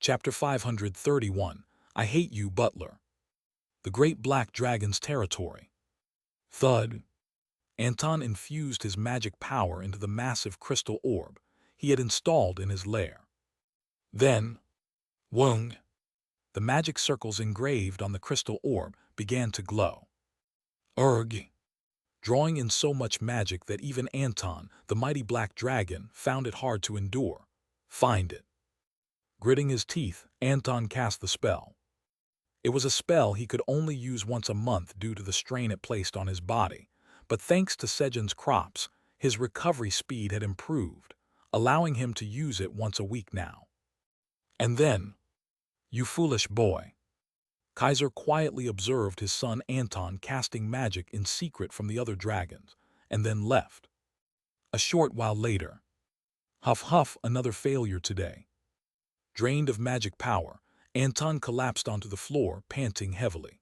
Chapter 531. I Hate You, Butler. The Great Black Dragon's Territory. Thud. Anton infused his magic power into the massive crystal orb he had installed in his lair. Then, wung, the magic circles engraved on the crystal orb began to glow. Urg, drawing in so much magic that even Anton, the mighty black dragon, found it hard to endure. Find it. Gritting his teeth, Anton cast the spell. It was a spell he could only use once a month due to the strain it placed on his body, but thanks to Sejun's crops, his recovery speed had improved, allowing him to use it once a week now. And then, you foolish boy. Kaiser quietly observed his son Anton casting magic in secret from the other dragons, and then left. A short while later. Huff huff, another failure today. Drained of magic power, Anton collapsed onto the floor, panting heavily.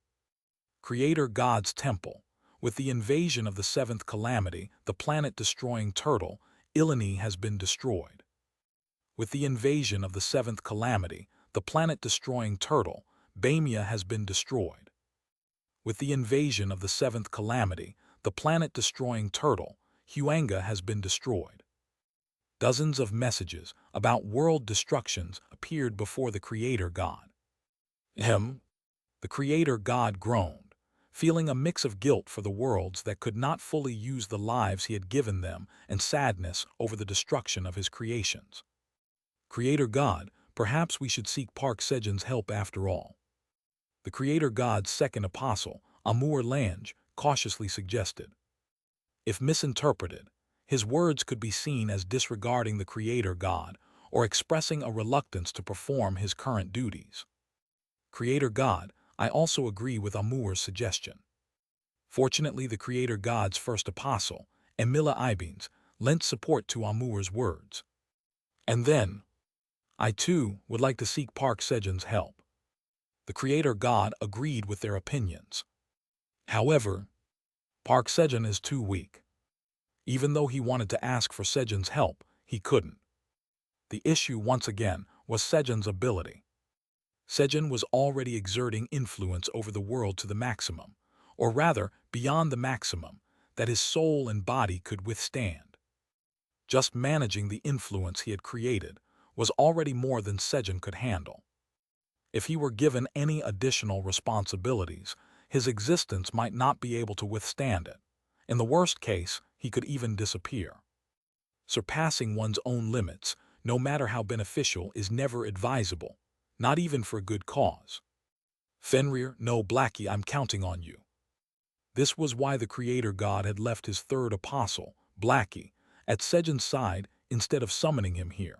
Creator God's Temple. With the invasion of the seventh calamity, the planet-destroying turtle, Ilani, has been destroyed. With the invasion of the seventh calamity, the planet-destroying turtle, Bamia, has been destroyed. With the invasion of the seventh calamity, the planet-destroying turtle, Huanga, has been destroyed. Dozens of messages about world destructions appeared before the Creator God. The Creator God groaned, feeling a mix of guilt for the worlds that could not fully use the lives he had given them and sadness over the destruction of his creations. Creator God, perhaps we should seek Park Sejun's help after all. The Creator God's second apostle, Amour Lange, cautiously suggested. If misinterpreted, his words could be seen as disregarding the Creator God or expressing a reluctance to perform his current duties. Creator God, I also agree with Amour's suggestion. Fortunately, the Creator God's first apostle, Emila Ibens, lent support to Amour's words. And then, I too would like to seek Park Sejun's help. The Creator God agreed with their opinions. However, Park Sejun is too weak. Even though he wanted to ask for Sejun's help, he couldn't. The issue, once again, was Sejun's ability. Sejun was already exerting influence over the world to the maximum, or rather, beyond the maximum, that his soul and body could withstand. Just managing the influence he had created was already more than Sejun could handle. If he were given any additional responsibilities, his existence might not be able to withstand it. In the worst case, he could even disappear. Surpassing one's own limits, no matter how beneficial, is never advisable, not even for a good cause. Fenrir, no, Blackie, I'm counting on you. This was why the Creator God had left his third apostle, Blackie, at Sejun's side instead of summoning him here.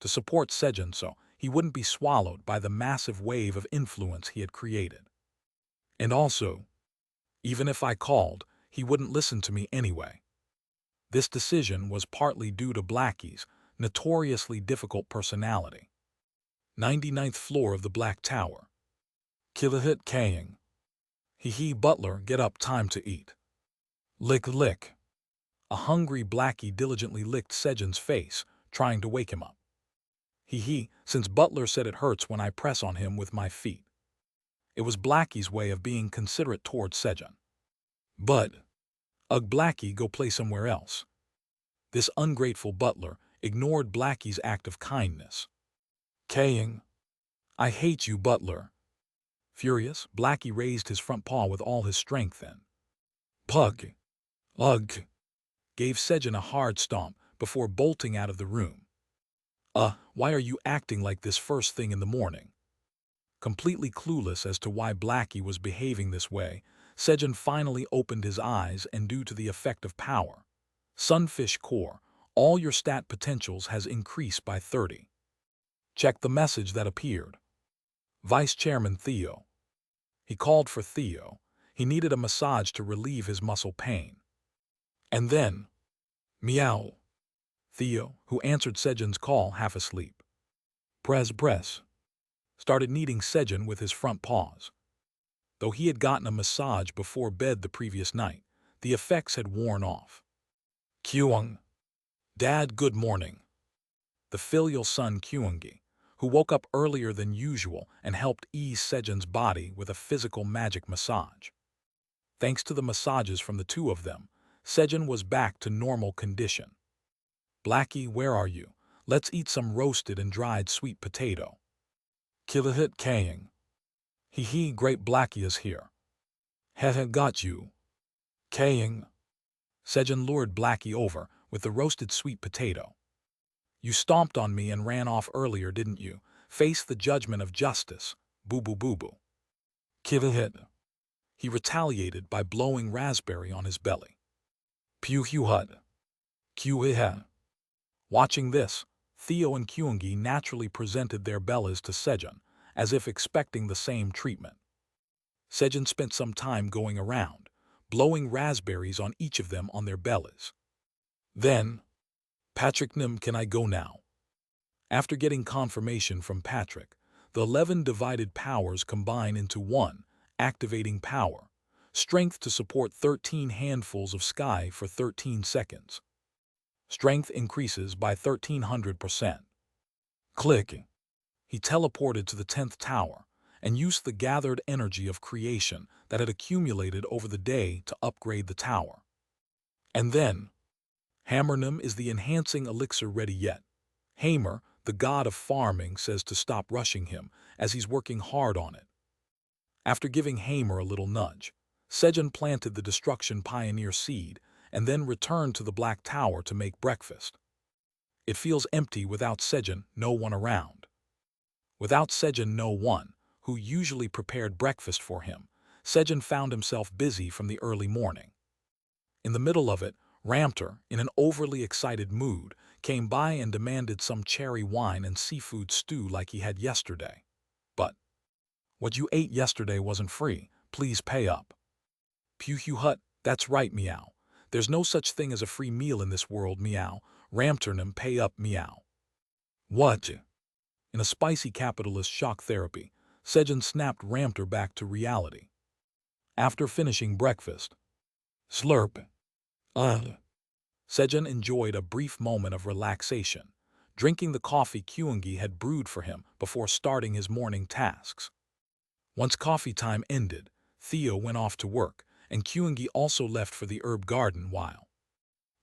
To support Sejun so he wouldn't be swallowed by the massive wave of influence he had created. And also, even if I called, he wouldn't listen to me anyway. This decision was partly due to Blackie's notoriously difficult personality. 99th floor of the Black Tower. Kilahit Kaying. Hee Butler, get up, time to eat. Lick lick. A hungry Blackie diligently licked Sejun's face, trying to wake him up. Since Butler said it hurts when I press on him with my feet. It was Blackie's way of being considerate towards Sejun. But, Blackie, go play somewhere else. This ungrateful Butler ignored Blackie's act of kindness. Kaying. I hate you, Butler. Furious, Blackie raised his front paw with all his strength and Pug. Ugh. Gave Sejun a hard stomp before bolting out of the room. Why are you acting like this first thing in the morning? Completely clueless as to why Blackie was behaving this way, Sejun finally opened his eyes, and due to the effect of power, Sunfish Core, all your stat potentials has increased by 30. Check the message that appeared. Vice Chairman Theo. He called for Theo. He needed a massage to relieve his muscle pain. And then, meow. Theo, who answered Sejun's call half asleep. Press. Started kneading Sejun with his front paws. Though he had gotten a massage before bed the previous night, the effects had worn off. Kyung. Dad, good morning. The filial son Kyungi, who woke up earlier than usual and helped ease Sejun's body with a physical magic massage. Thanks to the massages from the two of them, Sejun was back to normal condition. "Blackie, where are you? Let's eat some roasted and dried sweet potato." "Kilahit Kaying." "Hee, great Blackie is here." "Heh, got you." "Kaying." Sejun lured Blackie over with the roasted sweet potato. "You stomped on me and ran off earlier, didn't you? Face the judgment of justice. Boo boo boo boo." "Kilahit." He retaliated by blowing raspberry on his belly. "Pew hu hut." "Q-he-he." Watching this, Theo and Kyungi naturally presented their bellas to Sejun, as if expecting the same treatment. Sejun spent some time going around, blowing raspberries on each of them on their bellies. Then, "Patrick Nim, can I go now?" After getting confirmation from Patrick, the 11 divided powers combine into one, activating power, strength to support 13 handfuls of sky for 13 seconds. Strength increases by 1300%. Click. He teleported to the 10th tower and used the gathered energy of creation that had accumulated over the day to upgrade the tower. And then, Hammernum, is the enhancing elixir ready yet? Hamer, the god of farming, says to stop rushing him as he's working hard on it. After giving Hamer a little nudge, Sejun planted the Destruction Pioneer seed and then returned to the Black Tower to make breakfast. It feels empty without Sejun, no one around. Without Sejun, no one, who usually prepared breakfast for him, Sejun found himself busy from the early morning. In the middle of it, Ramter, in an overly excited mood, came by and demanded some cherry wine and seafood stew like he had yesterday. "But what you ate yesterday wasn't free, please pay up." "Pew hu hut, that's right, meow. There's no such thing as a free meal in this world, meow. Ramternum, pay up, meow." "What?" In a spicy capitalist shock therapy, Sejun snapped Ramter back to reality. After finishing breakfast, slurp. Sejun enjoyed a brief moment of relaxation, drinking the coffee Kyungi had brewed for him before starting his morning tasks. Once coffee time ended, Theo went off to work, and Kyungi also left for the herb garden while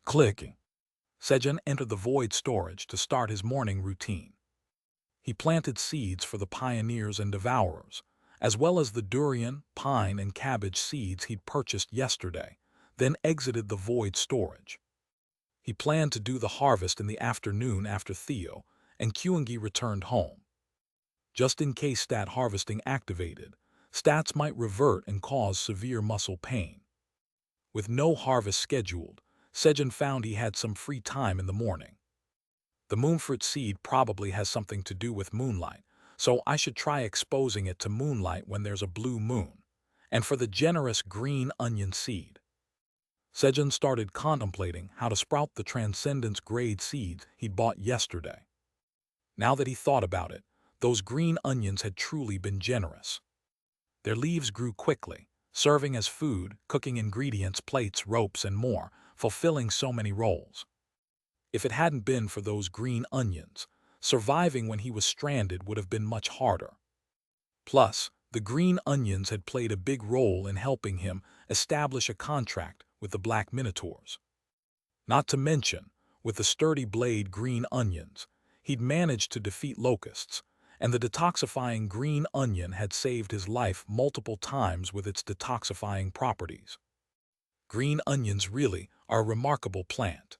clicking. Sejun entered the void storage to start his morning routine. He planted seeds for the pioneers and devourers, as well as the durian, pine, and cabbage seeds he'd purchased yesterday, then exited the void storage. He planned to do the harvest in the afternoon after Theo and Kyungi returned home. Just in case stat harvesting activated, stats might revert and cause severe muscle pain. With no harvest scheduled, Sejun found he had some free time in the morning. The moonfruit seed probably has something to do with moonlight, so I should try exposing it to moonlight when there's a blue moon. And for the generous green onion seed, Sejun started contemplating how to sprout the Transcendence grade seeds he'd bought yesterday. Now that he thought about it, those green onions had truly been generous. Their leaves grew quickly, serving as food, cooking ingredients, plates, ropes, and more, fulfilling so many roles. If it hadn't been for those green onions, surviving when he was stranded would have been much harder. Plus, the green onions had played a big role in helping him establish a contract with the Black Minotaurs. Not to mention, with the sturdy blade green onions, he'd managed to defeat locusts, and the detoxifying green onion had saved his life multiple times with its detoxifying properties. Green onions really are a remarkable plant.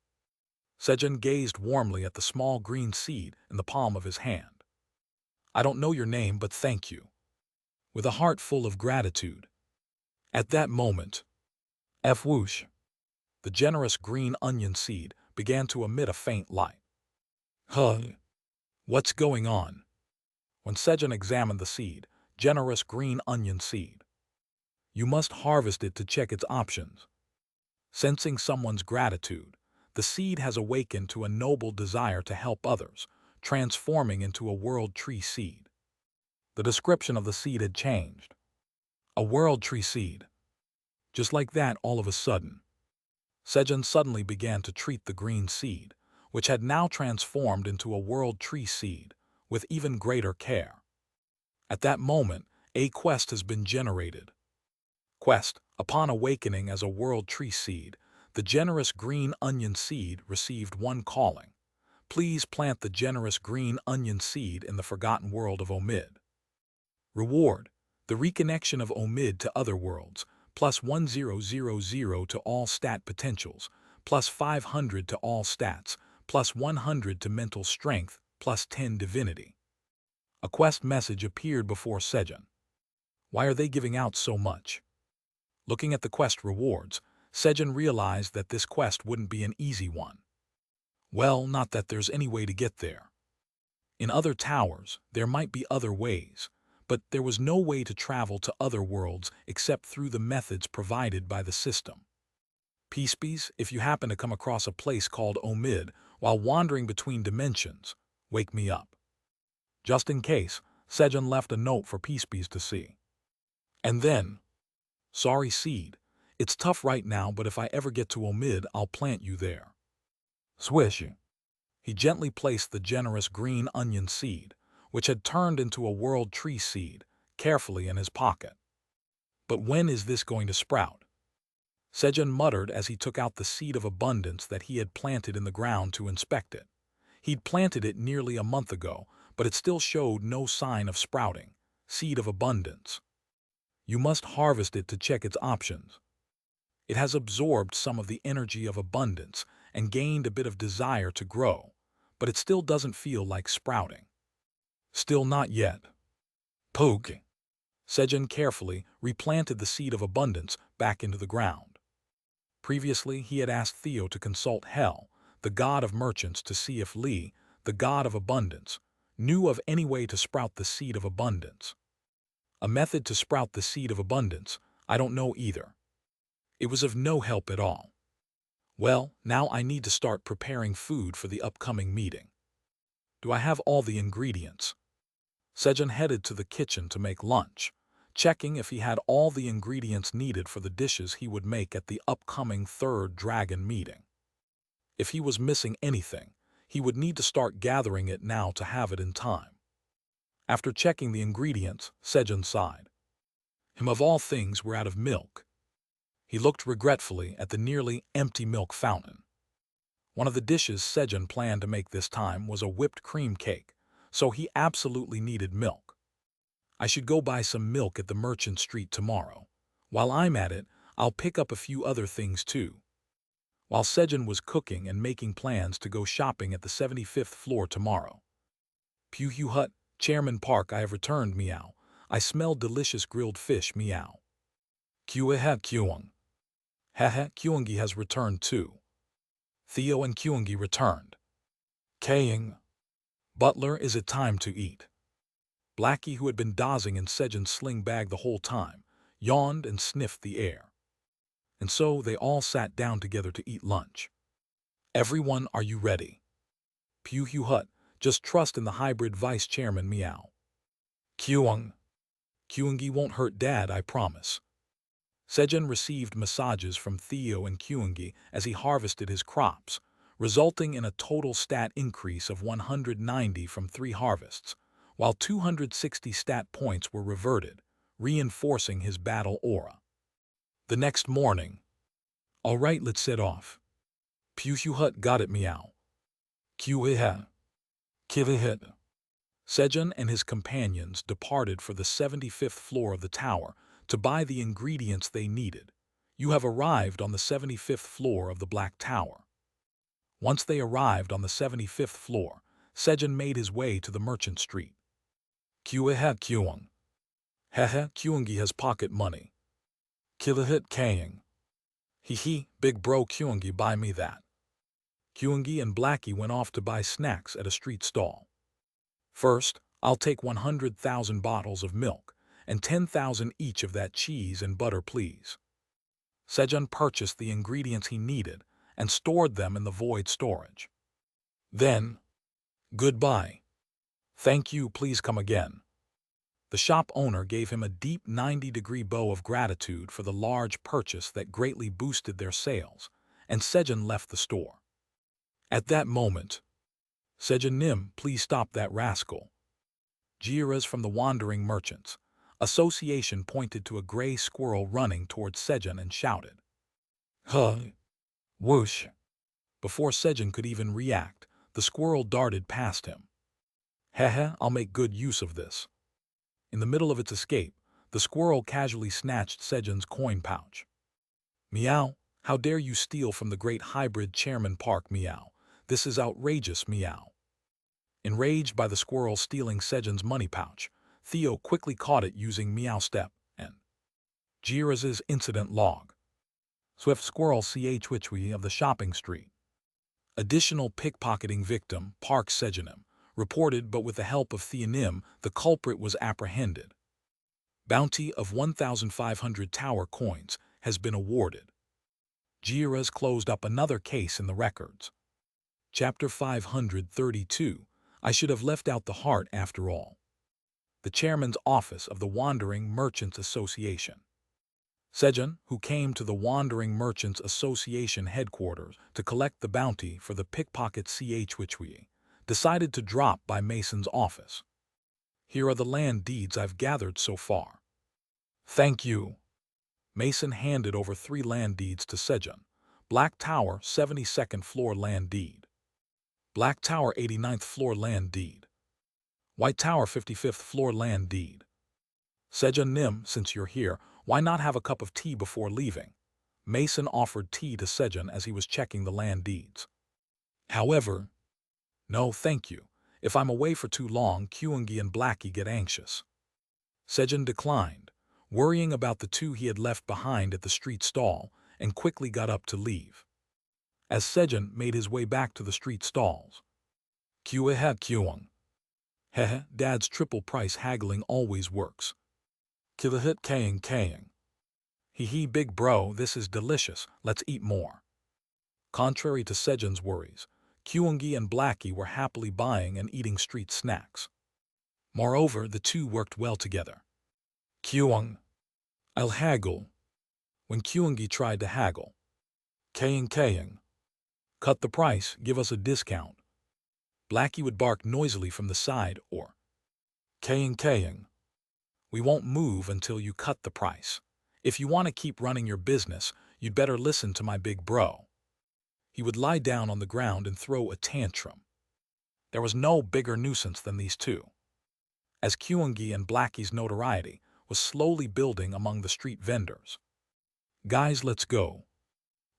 Sejun gazed warmly at the small green seed in the palm of his hand. "I don't know your name, but thank you." With a heart full of gratitude. At that moment, whoosh, the generous green onion seed began to emit a faint light. What's going on?" When Sejun examined the seed, generous green onion seed, "You must harvest it to check its options." Sensing someone's gratitude, the seed has awakened to a noble desire to help others, transforming into a world tree seed. The description of the seed had changed. A world tree seed. Just like that, all of a sudden, Sejun suddenly began to treat the green seed, which had now transformed into a world tree seed, with even greater care. At that moment, a quest has been generated. Quest: upon awakening as a world tree seed, the generous green onion seed received one calling. Please plant the generous green onion seed in the forgotten world of Omid. Reward: the reconnection of Omid to other worlds, plus 1000 to all stat potentials, plus 500 to all stats, plus 100 to mental strength, plus 10 divinity. A quest message appeared before Sejun. Why are they giving out so much? Looking at the quest rewards, Sejun realized that this quest wouldn't be an easy one. Well, not that there's any way to get there. In other towers, there might be other ways, but there was no way to travel to other worlds except through the methods provided by the system. Peacebees, if you happen to come across a place called Omid while wandering between dimensions, wake me up. Just in case, Sejun left a note for Peacebees to see. And then, sorry Seed, it's tough right now, but if I ever get to Omid, I'll plant you there. Swish. He gently placed the generous green onion seed, which had turned into a world tree seed, carefully in his pocket. But when is this going to sprout? Sejun muttered as he took out the seed of abundance that he had planted in the ground to inspect it. He'd planted it nearly a month ago, but it still showed no sign of sprouting. Seed of abundance. You must harvest it to check its options. It has absorbed some of the energy of abundance and gained a bit of desire to grow, but it still doesn't feel like sprouting. Still not yet. Poke. Sejun carefully replanted the seed of abundance back into the ground. Previously, he had asked Theo to consult Hel, the god of merchants, to see if Li, the god of abundance, knew of any way to sprout the seed of abundance. A method to sprout the seed of abundance, I don't know either. It was of no help at all. Well, now I need to start preparing food for the upcoming meeting. Do I have all the ingredients? Sejun headed to the kitchen to make lunch, checking if he had all the ingredients needed for the dishes he would make at the upcoming third dragon meeting. If he was missing anything, he would need to start gathering it now to have it in time. After checking the ingredients, Sejun sighed. Of all things, we're out of milk. He looked regretfully at the nearly empty milk fountain. One of the dishes Sejun planned to make this time was a whipped cream cake, so he absolutely needed milk. I should go buy some milk at the Merchant Street tomorrow. While I'm at it, I'll pick up a few other things too. While Sejun was cooking and making plans to go shopping at the 75th floor tomorrow. Puhu Hut, Chairman Park, I have returned, meow. I smell delicious grilled fish, meow. Kueha Kuang. Hehe, Kuangi has returned too. Theo and Kuangi returned. Kaying. Butler, is it time to eat? Blackie, who had been dozing in Sejun's sling bag the whole time, yawned and sniffed the air. And so they all sat down together to eat lunch. Everyone, are you ready? Puhu Hut, just trust in the hybrid vice chairman, meow. Kuang. Kuangi won't hurt Dad, I promise. Sejun received massages from Theo and Kuangi as he harvested his crops, resulting in a total stat increase of 190 from 3 harvests, while 260 stat points were reverted, reinforcing his battle aura. The next morning. All right, let's set off. Puhu Hut, got it, meow. Kueha. Kivihit. Sejun and his companions departed for the 75th floor of the tower to buy the ingredients they needed. You have arrived on the 75th floor of the Black Tower. Once they arrived on the 75th floor, Sejun made his way to the Merchant Street. Kueha Kuang. Hehe, Kuangi has pocket money. Kilahit Kaying. Hee, big bro Kuangi, buy me that. Kuangi and Blackie went off to buy snacks at a street stall. First, I'll take 100,000 bottles of milk and 10,000 each of that cheese and butter, please. Sejun purchased the ingredients he needed and stored them in the void storage. Then, goodbye. Thank you, please come again. The shop owner gave him a deep 90-degree bow of gratitude for the large purchase that greatly boosted their sales, and Sejun left the store. At that moment, Sejun, please stop that rascal. Jiras from the Wandering Merchants Association pointed to a gray squirrel running towards Sejun and shouted, "Huh! Whoosh!" Before Sejun could even react, the squirrel darted past him. "Heh, I'll make good use of this." In the middle of its escape, the squirrel casually snatched Sejun's coin pouch. "Meow, how dare you steal from the great hybrid Chairman Park, meow. This is outrageous, meow." Enraged by the squirrel stealing Sejun's money pouch, Theo quickly caught it using Meow Step and Jiras' incident log. Swift squirrel chwitchwi of the shopping street. Additional pickpocketing victim, Park Sejunim, reported, but with the help of Theonim, the culprit was apprehended. Bounty of 1,500 tower coins has been awarded. Jiras closed up another case in the records. Chapter 532. I should have left out the heart after all. The chairman's office of the Wandering Merchants Association. Sejun, who came to the Wandering Merchants Association headquarters to collect the bounty for the pickpocket chwitchwi, decided to drop by Mason's office. "Here are the land deeds I've gathered so far." "Thank you." Mason handed over 3 land deeds to Sejun. Black Tower 72nd floor land deed. Black Tower 89th floor land deed. White Tower 55th floor land deed. Sejun Nim, since you're here, why not have a cup of tea before leaving? Mason offered tea to Sejun as he was checking the land deeds. However, "No, thank you. If I'm away for too long, Kyungi and Blackie get anxious." Sejun declined, worrying about the 2 he had left behind at the street stall, and quickly got up to leave. As Sejun made his way back to the street stalls, "Kyuehe Kyung. Heh, Dad's triple price haggling always works. Kilahit kaying kaying. Hee big bro, this is delicious, let's eat more." Contrary to Sejun's worries, Kyungi and Blackie were happily buying and eating street snacks. Moreover, the 2 worked well together. "Kyung, I'll haggle." When Kyungi tried to haggle, kaying. "Cut the price, give us a discount." Blackie would bark noisily from the side, or kaying. "We won't move until you cut the price. If you want to keep running your business, you'd better listen to my big bro." He would lie down on the ground and throw a tantrum. There was no bigger nuisance than these 2. As Kyungi and Blackie's notoriety was slowly building among the street vendors. "Guys, let's go."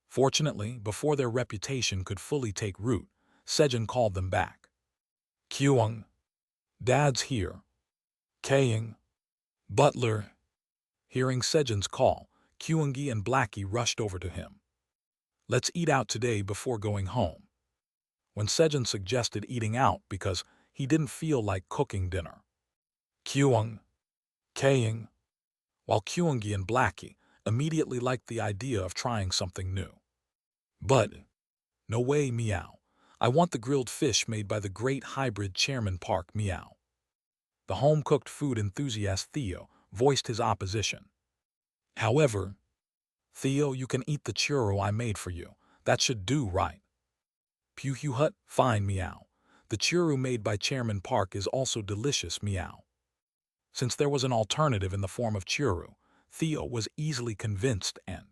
Fortunately, before their reputation could fully take root, Sejun called them back. "Kyung, Dad's here." "Kaying. Butler." Hearing Sejun's call, Kyungi and Blackie rushed over to him. "Let's eat out today before going home." When Sejun suggested eating out because he didn't feel like cooking dinner. "Kyung, Kaying." While Kyungi and Blackie immediately liked the idea of trying something new. "But, no way, meow. I want the grilled fish made by the great hybrid Chairman Park, meow." The home-cooked food enthusiast Theo voiced his opposition. "However, Theo, you can eat the churro I made for you. That should do, right?" "Hut, fine, meow. The churro made by Chairman Park is also delicious, meow." Since there was an alternative in the form of churro, Theo was easily convinced and,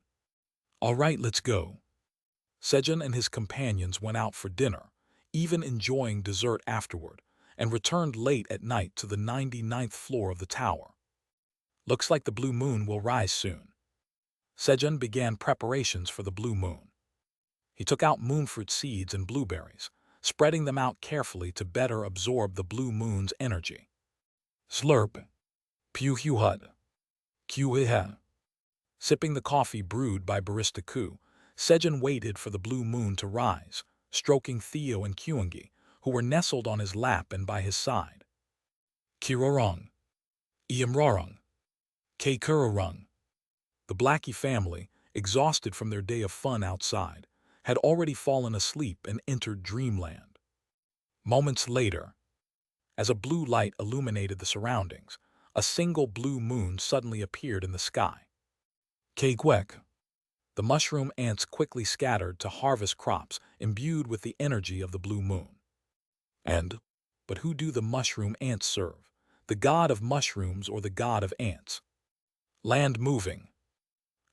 "All right, let's go." Sejun and his companions went out for dinner, even enjoying dessert afterward, and returned late at night to the 99th floor of the tower. "Looks like the blue moon will rise soon." Sejun began preparations for the blue moon. He took out moonfruit seeds and blueberries, spreading them out carefully to better absorb the blue moon's energy. Slurp. Hut. Kyuehe. Sipping the coffee brewed by Barista Ku, Sejun waited for the blue moon to rise, stroking Theo and Kyungi, who were nestled on his lap and by his side. "Kirorong. Iamrorong. Kurorong." The Blackie family, exhausted from their day of fun outside, had already fallen asleep and entered dreamland. Moments later, as a blue light illuminated the surroundings, a single blue moon suddenly appeared in the sky. Kwek. The mushroom ants quickly scattered to harvest crops imbued with the energy of the blue moon. But who do the mushroom ants serve? the god of mushrooms or the god of ants. Land moving.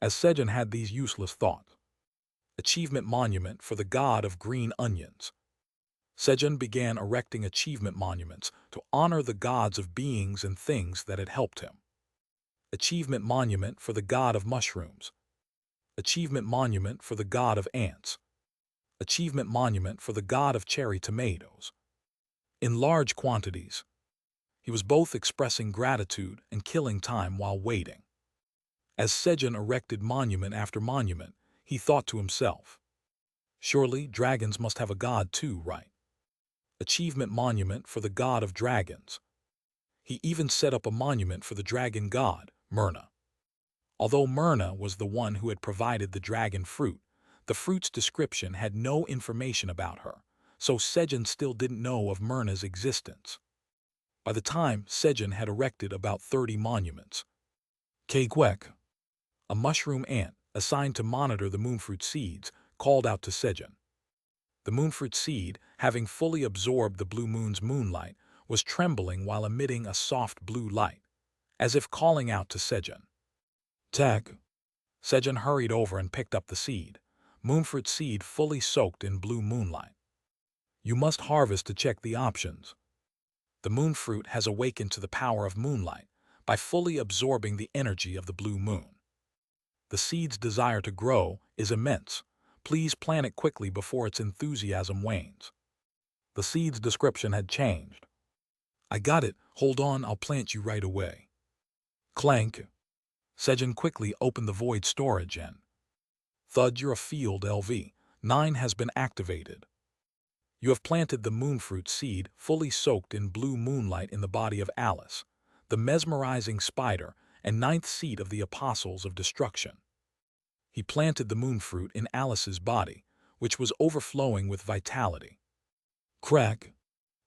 As Sejun had these useless thoughts. Achievement monument for the god of green onions. Sejun began erecting achievement monuments to honor the gods of beings and things that had helped him. Achievement monument for the god of mushrooms. Achievement monument for the god of ants. Achievement monument for the god of cherry tomatoes. In large quantities. He was both expressing gratitude and killing time while waiting. As Sejun erected monument after monument, he thought to himself, surely dragons must have a god too, right? Achievement monument for the god of dragons. He even set up a monument for the dragon god, Myrna. Although Myrna was the one who had provided the dragon fruit, the fruit's description had no information about her, so Sejun still didn't know of Myrna's existence. By the time Sejun had erected about 30 monuments. Kegwek, a mushroom ant assigned to monitor the moonfruit seeds, called out to Sejun. The moonfruit seed, having fully absorbed the blue moon's moonlight, was trembling while emitting a soft blue light, as if calling out to Sejun. Tag. Sejun hurried over and picked up the seed, moonfruit seed fully soaked in blue moonlight. You must harvest to check the options. The moonfruit has awakened to the power of moonlight by fully absorbing the energy of the blue moon. The seed's desire to grow is immense. Please plant it quickly before its enthusiasm wanes. The seed's description had changed. I got it. Hold on, I'll plant you right away. Clank. Sejun quickly opened the void storage and thud. You're a field LV. 9 has been activated. You have planted the moonfruit seed fully soaked in blue moonlight in the body of Alice, the mesmerizing spider and 9th seed of the apostles of destruction. He planted the moonfruit in Alice's body, which was overflowing with vitality. Crack.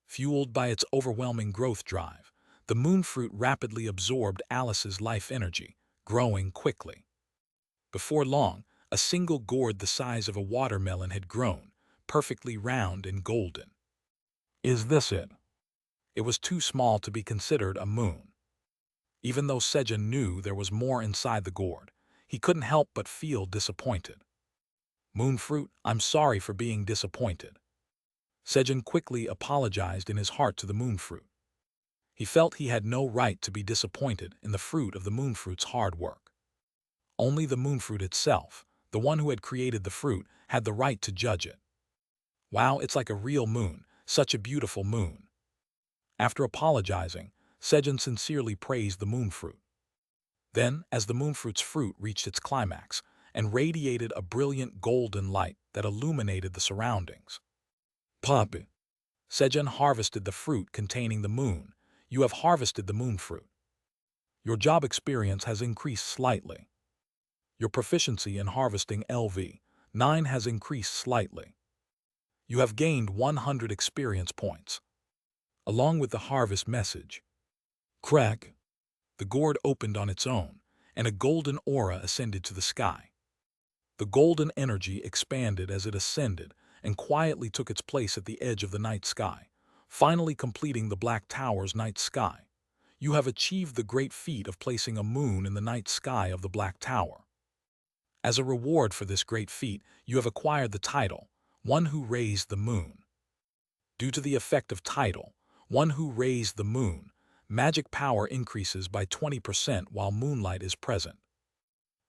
Fueled by its overwhelming growth drive, the moonfruit rapidly absorbed Alice's life energy, growing quickly. Before long, a single gourd the size of a watermelon had grown, perfectly round and golden. Is this it? It was too small to be considered a moon. Even though Sejun knew there was more inside the gourd, he couldn't help but feel disappointed. Moonfruit, I'm sorry for being disappointed. Sejun quickly apologized in his heart to the moonfruit. He felt he had no right to be disappointed in the fruit of the moonfruit's hard work. Only the moonfruit itself, the one who had created the fruit, had the right to judge it. Wow, it's like a real moon, such a beautiful moon. After apologizing, Sejun sincerely praised the moonfruit. Then, as the moonfruit's fruit reached its climax and radiated a brilliant golden light that illuminated the surroundings. Pop. Sejun harvested the fruit containing the moon. You have harvested the moonfruit. Your job experience has increased slightly. Your proficiency in harvesting LV9 has increased slightly. You have gained 100 experience points. Along with the harvest message. Crack. The gourd opened on its own, and a golden aura ascended to the sky. The golden energy expanded as it ascended and quietly took its place at the edge of the night sky, finally completing the Black Tower's night sky. You have achieved the great feat of placing a moon in the night sky of the Black Tower. As a reward for this great feat, you have acquired the title, One Who Raised the Moon. Due to the effect of title, One Who Raised the Moon, magic power increases by 20% while moonlight is present.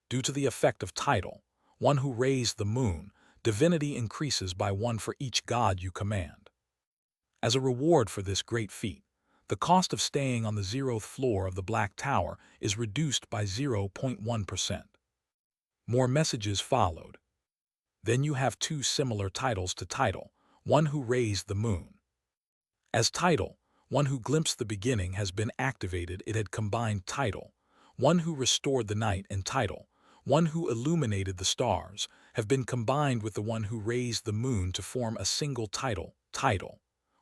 Due to the effect of title, One Who Raised the Moon, divinity increases by 1 for each god you command. As a reward for this great feat, the cost of staying on the 0th floor of the Black Tower is reduced by 0.1%. More messages followed. Then you have 2 similar titles to title, One Who Raised the Moon. As title, One Who Glimpsed the Beginning has been activated. It had combined title, One Who Restored the Night, and title, One Who Illuminated the Stars, have been combined with the One Who Raised the Moon to form a single title,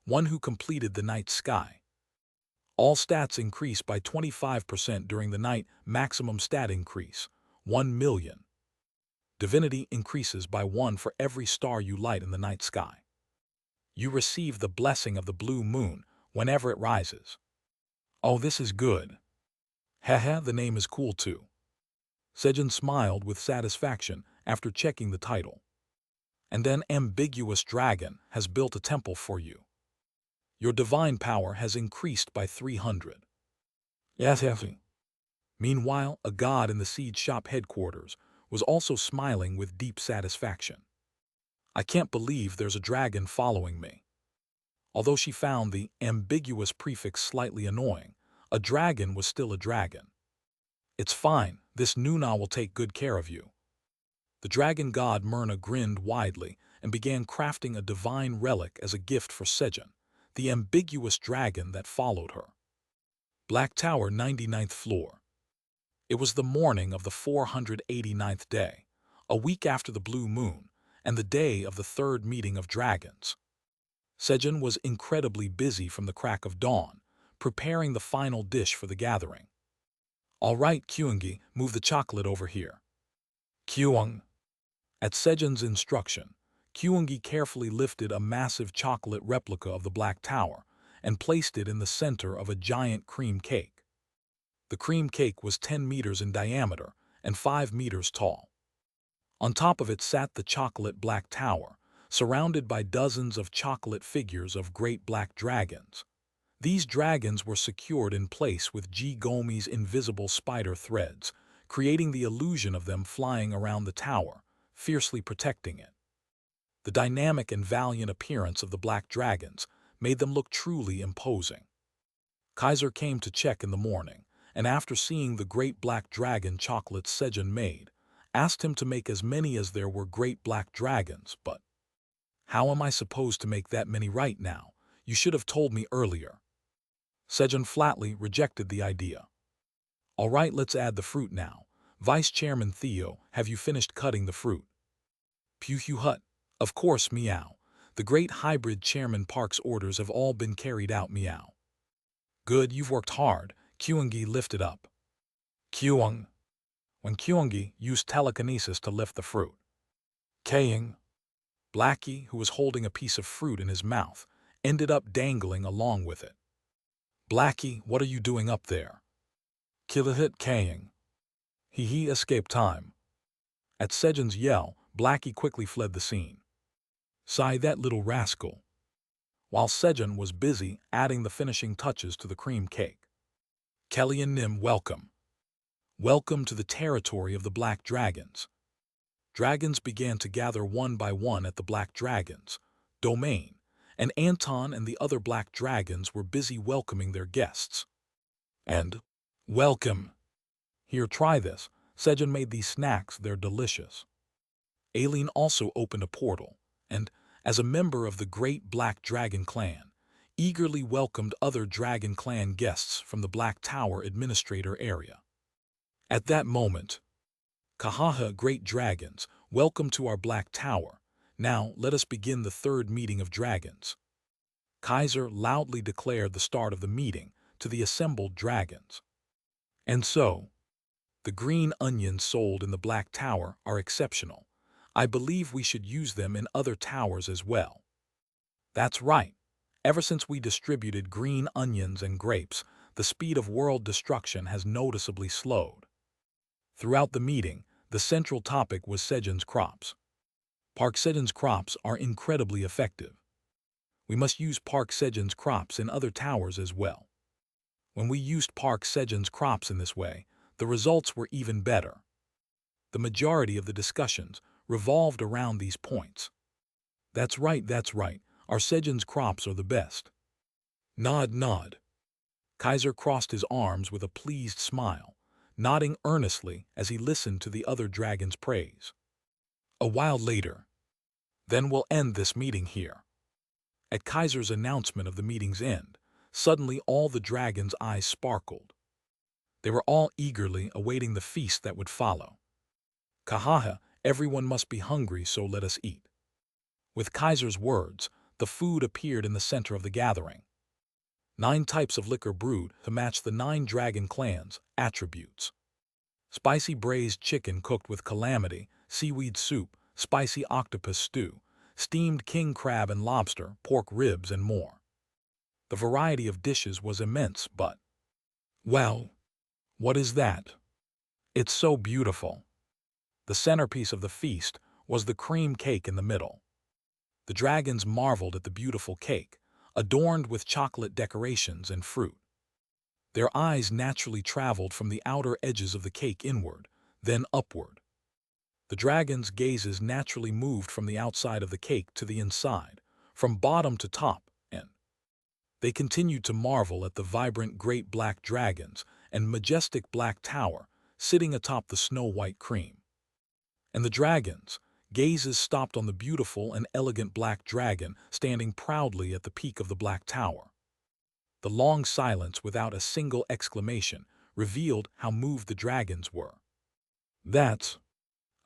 One Who Completed the Night Sky. All stats increase by 25% during the night. Maximum stat increase, 1 million. Divinity increases by 1 for every star you light in the night sky. You receive the blessing of the blue moon whenever it rises. Oh, this is good. Haha, the name is cool too. Sejun smiled with satisfaction after checking the title. And then ambiguous dragon has built a temple for you. Your divine power has increased by 300. Yes, yes. Meanwhile, a god in the seed shop headquarters was also smiling with deep satisfaction. I can't believe there's a dragon following me. Although she found the ambiguous prefix slightly annoying, a dragon was still a dragon. It's fine, this Nuna will take good care of you. The dragon god Myrna grinned widely and began crafting a divine relic as a gift for Sejun, the ambiguous dragon that followed her. Black Tower, 99th floor. It was the morning of the 489th day, a week after the blue moon, and the day of the third meeting of dragons. Sejun was incredibly busy from the crack of dawn, preparing the final dish for the gathering. All right, Kyungi, move the chocolate over here. Kyung. At Sejun's instruction, Kyungi carefully lifted a massive chocolate replica of the Black Tower and placed it in the center of a giant cream cake. The cream cake was 10 meters in diameter and 5 meters tall. On top of it sat the chocolate Black Tower, surrounded by dozens of chocolate figures of great black dragons. These dragons were secured in place with Gomi's invisible spider threads, creating the illusion of them flying around the tower, fiercely protecting it. The dynamic and valiant appearance of the black dragons made them look truly imposing. Kaiser came to check in the morning, and after seeing the great black dragon chocolates Sejun made, asked him to make as many as there were great black dragons, but how am I supposed to make that many right now? You should have told me earlier. Sejun flatly rejected the idea. All right, let's add the fruit now. Vice Chairman Theo, have you finished cutting the fruit? Pew Hut. Of course, meow. The great hybrid Chairman Park's orders have all been carried out, meow. Good, you've worked hard. Kyungi lifted up. Kyung. When Kyungi used telekinesis to lift the fruit. Kaying. Blackie, who was holding a piece of fruit in his mouth, ended up dangling along with it. Blackie, what are you doing up there? Killahit Kaying. He escaped time. At Sejun's yell, Blackie quickly fled the scene. Sigh, that little rascal. While Sejun was busy adding the finishing touches to the cream cake. Kelly and Nim, welcome. Welcome to the territory of the Black Dragons. Dragons began to gather one by one at the Black Dragons' domain, and Anton and the other Black Dragons were busy welcoming their guests. And, welcome. Here, try this. Sejun made these snacks, they're delicious. Aileen also opened a portal, and, as a member of the great Black Dragon clan, eagerly welcomed other Dragon clan guests from the Black Tower administrator area. At that moment, Kahaha, great dragons, welcome to our Black Tower. Now let us begin the third meeting of dragons. Kaiser loudly declared the start of the meeting to the assembled dragons. And so, the green onions sold in the Black Tower are exceptional. I believe we should use them in other towers as well. That's right. Ever since we distributed green onions and grapes, the speed of world destruction has noticeably slowed. Throughout the meeting, the central topic was Sejun's crops. Park Sejun's crops are incredibly effective. We must use Park Sejun's crops in other towers as well. When we used Park Sejun's crops in this way, the results were even better. The majority of the discussions revolved around these points. That's right, our Sejun's crops are the best. Nod. Kaiser crossed his arms with a pleased smile, nodding earnestly as he listened to the other dragons' praise. A while later, then we'll end this meeting here. At Kaiser's announcement of the meeting's end, suddenly all the dragons' eyes sparkled. They were all eagerly awaiting the feast that would follow. Kahaha, everyone must be hungry, so let us eat. With Kaiser's words, the food appeared in the center of the gathering. 9 types of liquor brewed to match the 9 dragon clans' attributes. Spicy braised chicken cooked with calamity, seaweed soup, spicy octopus stew, steamed king crab and lobster, pork ribs, and more. The variety of dishes was immense, but Well, what is that? It's so beautiful. The centerpiece of the feast was the cream cake in the middle. The dragons marveled at the beautiful cake, adorned with chocolate decorations and fruit. Their eyes naturally traveled from the outer edges of the cake inward, then upward. The dragon's gazes naturally moved from the outside of the cake to the inside, from bottom to top, and they continued to marvel at the vibrant great black dragons and majestic black tower sitting atop the snow-white cream. And the dragons' gazes stopped on the beautiful and elegant black dragon standing proudly at the peak of the black tower. The long silence without a single exclamation revealed how moved the dragons were. That's,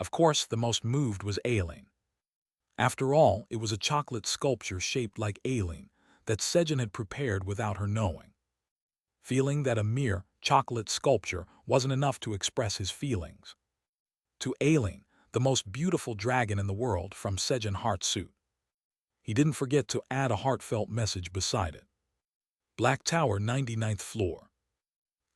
of course, the most moved was Aileen. After all, it was a chocolate sculpture shaped like Aileen that Sejun had prepared without her knowing. Feeling that a mere chocolate sculpture wasn't enough to express his feelings. To Aileen, the most beautiful dragon in the world from Sejun Heart Suit. He didn't forget to add a heartfelt message beside it. Black Tower, 99th floor.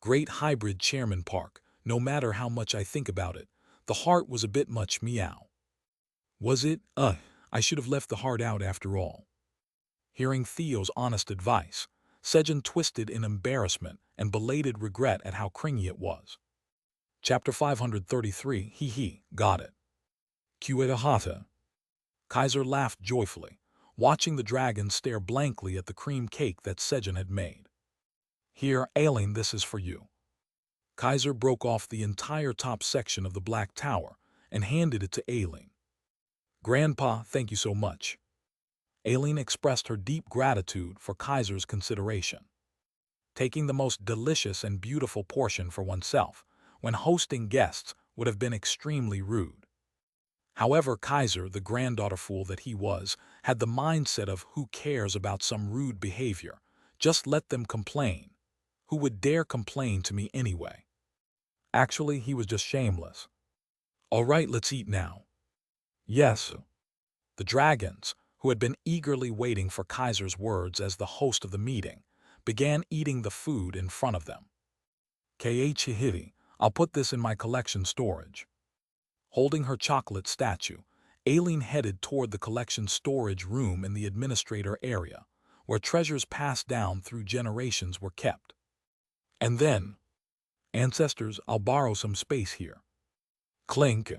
Great hybrid Chairman Park. No matter how much I think about it, the heart was a bit much, meow. Was it? I should have left the heart out after all. Hearing Theo's honest advice, Sejun twisted in embarrassment and belated regret at how cringy it was. Chapter 533, Hee, got it. Kuetahata. Kaiser laughed joyfully, watching the dragon stare blankly at the cream cake that Sejun had made. Here, Aileen, this is for you. Kaiser broke off the entire top section of the Black Tower and handed it to Aileen. Grandpa, thank you so much. Aileen expressed her deep gratitude for Kaiser's consideration. Taking the most delicious and beautiful portion for oneself when hosting guests would have been extremely rude. However, Kaiser, the granddaughter fool that he was, had the mindset of who cares about some rude behavior, just let them complain. Who would dare complain to me anyway? Actually, he was just shameless. All right, let's eat now. Yes. The dragons, who had been eagerly waiting for Kaiser's words as the host of the meeting, began eating the food in front of them. Khihiri, I'll put this in my collection storage. Holding her chocolate statue, Aileen headed toward the collection storage room in the administrator area, where treasures passed down through generations were kept. And then, ancestors, I'll borrow some space here. Clink.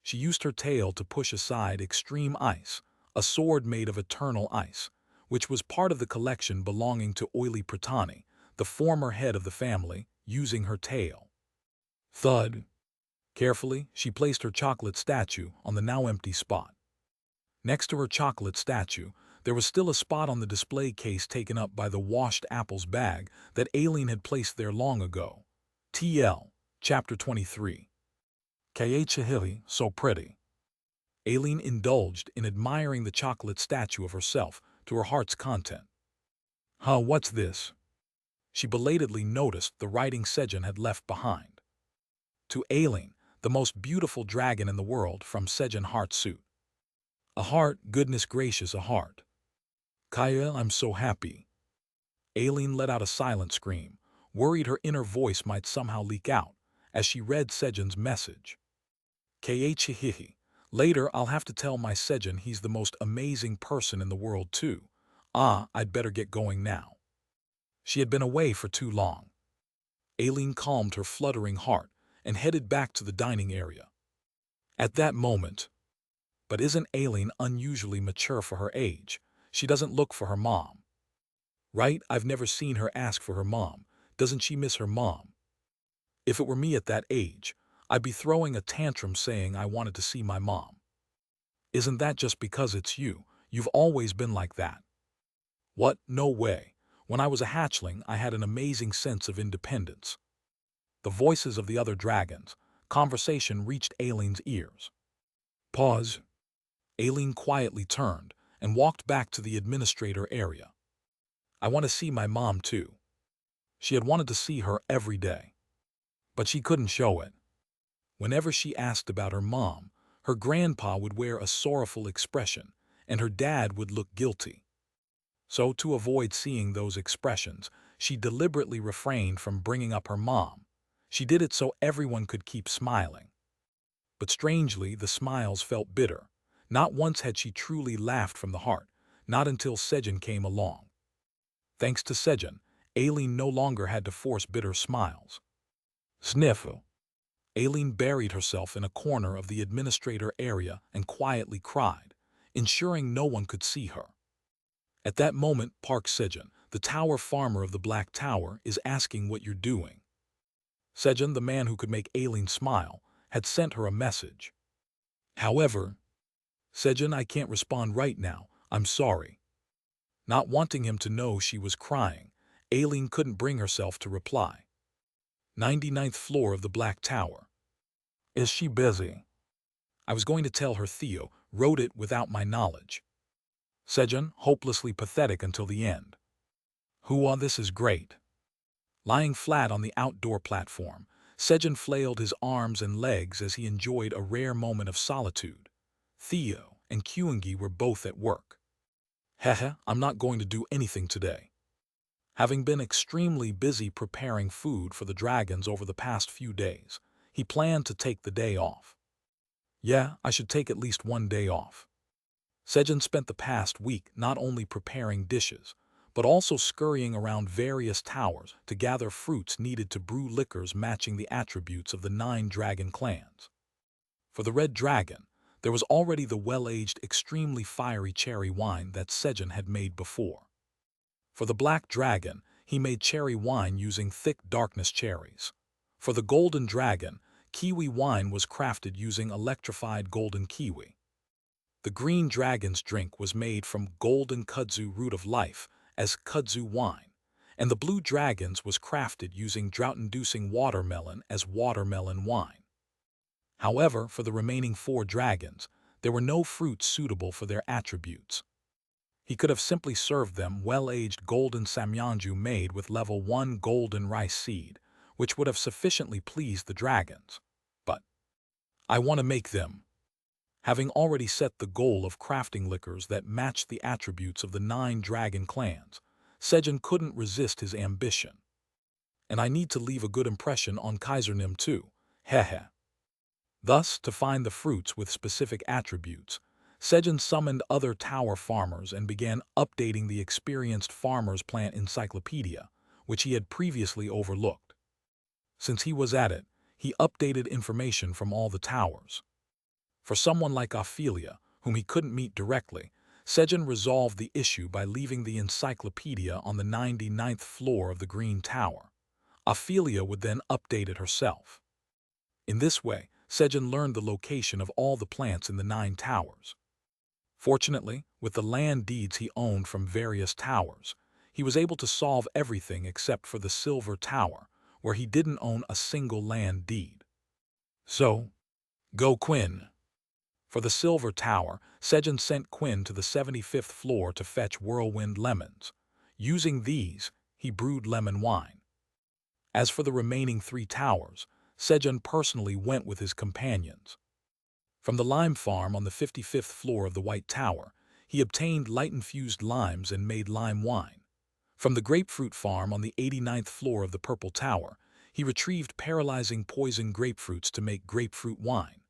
She used her tail to push aside extreme ice, a sword made of eternal ice, which was part of the collection belonging to Oily Pratani, the former head of the family, using her tail. Thud. Carefully, she placed her chocolate statue on the now empty spot. Next to her chocolate statue, there was still a spot on the display case taken up by the washed apples bag that Aileen had placed there long ago. TL, Chapter 23. Khihiri, so pretty. Aileen indulged in admiring the chocolate statue of herself to her heart's content. Huh, what's this? She belatedly noticed the writing Sejun had left behind. To Aileen, the most beautiful dragon in the world from Sejun Heart Suit. A heart, goodness gracious, a heart. Kaya, I'm so happy. Aileen let out a silent scream, worried her inner voice might somehow leak out, as she read Sejun's message. Khihiri, later I'll have to tell my Sejun he's the most amazing person in the world too. I'd better get going now. She had been away for too long. Aileen calmed her fluttering heart and headed back to the dining area. At that moment, but isn't Aileen unusually mature for her age? She doesn't look for her mom. Right? I've never seen her ask for her mom. Doesn't she miss her mom? If it were me at that age, I'd be throwing a tantrum saying I wanted to see my mom. Isn't that just because it's you? You've always been like that. What? No way. When I was a hatchling, I had an amazing sense of independence. The voices of the other dragons, conversation reached Aileen's ears. Pause. Aileen quietly turned and walked back to the administrator area. I want to see my mom too. She had wanted to see her every day. But she couldn't show it. Whenever she asked about her mom, her grandpa would wear a sorrowful expression, and her dad would look guilty. So to avoid seeing those expressions, she deliberately refrained from bringing up her mom. She did it so everyone could keep smiling. But strangely, the smiles felt bitter. Not once had she truly laughed from the heart, not until Sejun came along. Thanks to Sejun, Aileen no longer had to force bitter smiles. Sniffle. Aileen buried herself in a corner of the administrator area and quietly cried, ensuring no one could see her. At that moment, Park Sejun, the tower farmer of the Black Tower, is asking what you're doing. Sejun, the man who could make Aileen smile, had sent her a message. However, Sejun, I can't respond right now, I'm sorry. Not wanting him to know she was crying, Aileen couldn't bring herself to reply. 99th floor of the Black Tower. Is she busy? I was going to tell her Theo wrote it without my knowledge. Sejun, hopelessly pathetic until the end. This is great. Lying flat on the outdoor platform, Sejun flailed his arms and legs as he enjoyed a rare moment of solitude. Theo and Kyungi were both at work. Hehe, I'm not going to do anything today. Having been extremely busy preparing food for the dragons over the past few days, he planned to take the day off. Yeah, I should take at least one day off. Sejun spent the past week not only preparing dishes, but also scurrying around various towers to gather fruits needed to brew liquors matching the attributes of the 9 dragon clans. For the red dragon, there was already the well-aged, extremely fiery cherry wine that Sejun had made before. For the black dragon, he made cherry wine using thick darkness cherries. For the golden dragon, kiwi wine was crafted using electrified golden kiwi. The green dragon's drink was made from golden kudzu root of life as kudzu wine, and the blue dragon's was crafted using drought-inducing watermelon as watermelon wine. However, for the remaining 4 dragons, there were no fruits suitable for their attributes. He could have simply served them well-aged golden samyeonju made with level 1 golden rice seed, which would have sufficiently pleased the dragons. But I want to make them. Having already set the goal of crafting liquors that matched the attributes of the 9 dragon clans, Sejun couldn't resist his ambition. And I need to leave a good impression on Kaisernim too, hehe. Thus, to find the fruits with specific attributes, Sejun summoned other tower farmers and began updating the experienced farmer's plant encyclopedia, which he had previously overlooked. Since he was at it, he updated information from all the towers. For someone like Ophelia, whom he couldn't meet directly, Sejun resolved the issue by leaving the encyclopedia on the 99th floor of the Green Tower. Ophelia would then update it herself. In this way, Sejun learned the location of all the plants in the 9 towers. Fortunately, with the land deeds he owned from various towers, he was able to solve everything except for the Silver Tower, where he didn't own a single land deed. So, go Quinn. For the Silver Tower, Sejun sent Quinn to the 75th floor to fetch whirlwind lemons. Using these, he brewed lemon wine. As for the remaining 3 towers, Sejun personally went with his companions. From the lime farm on the 55th floor of the White Tower, he obtained light-infused limes and made lime wine. From the grapefruit farm on the 89th floor of the Purple Tower, he retrieved paralyzing poison grapefruits to make grapefruit wine.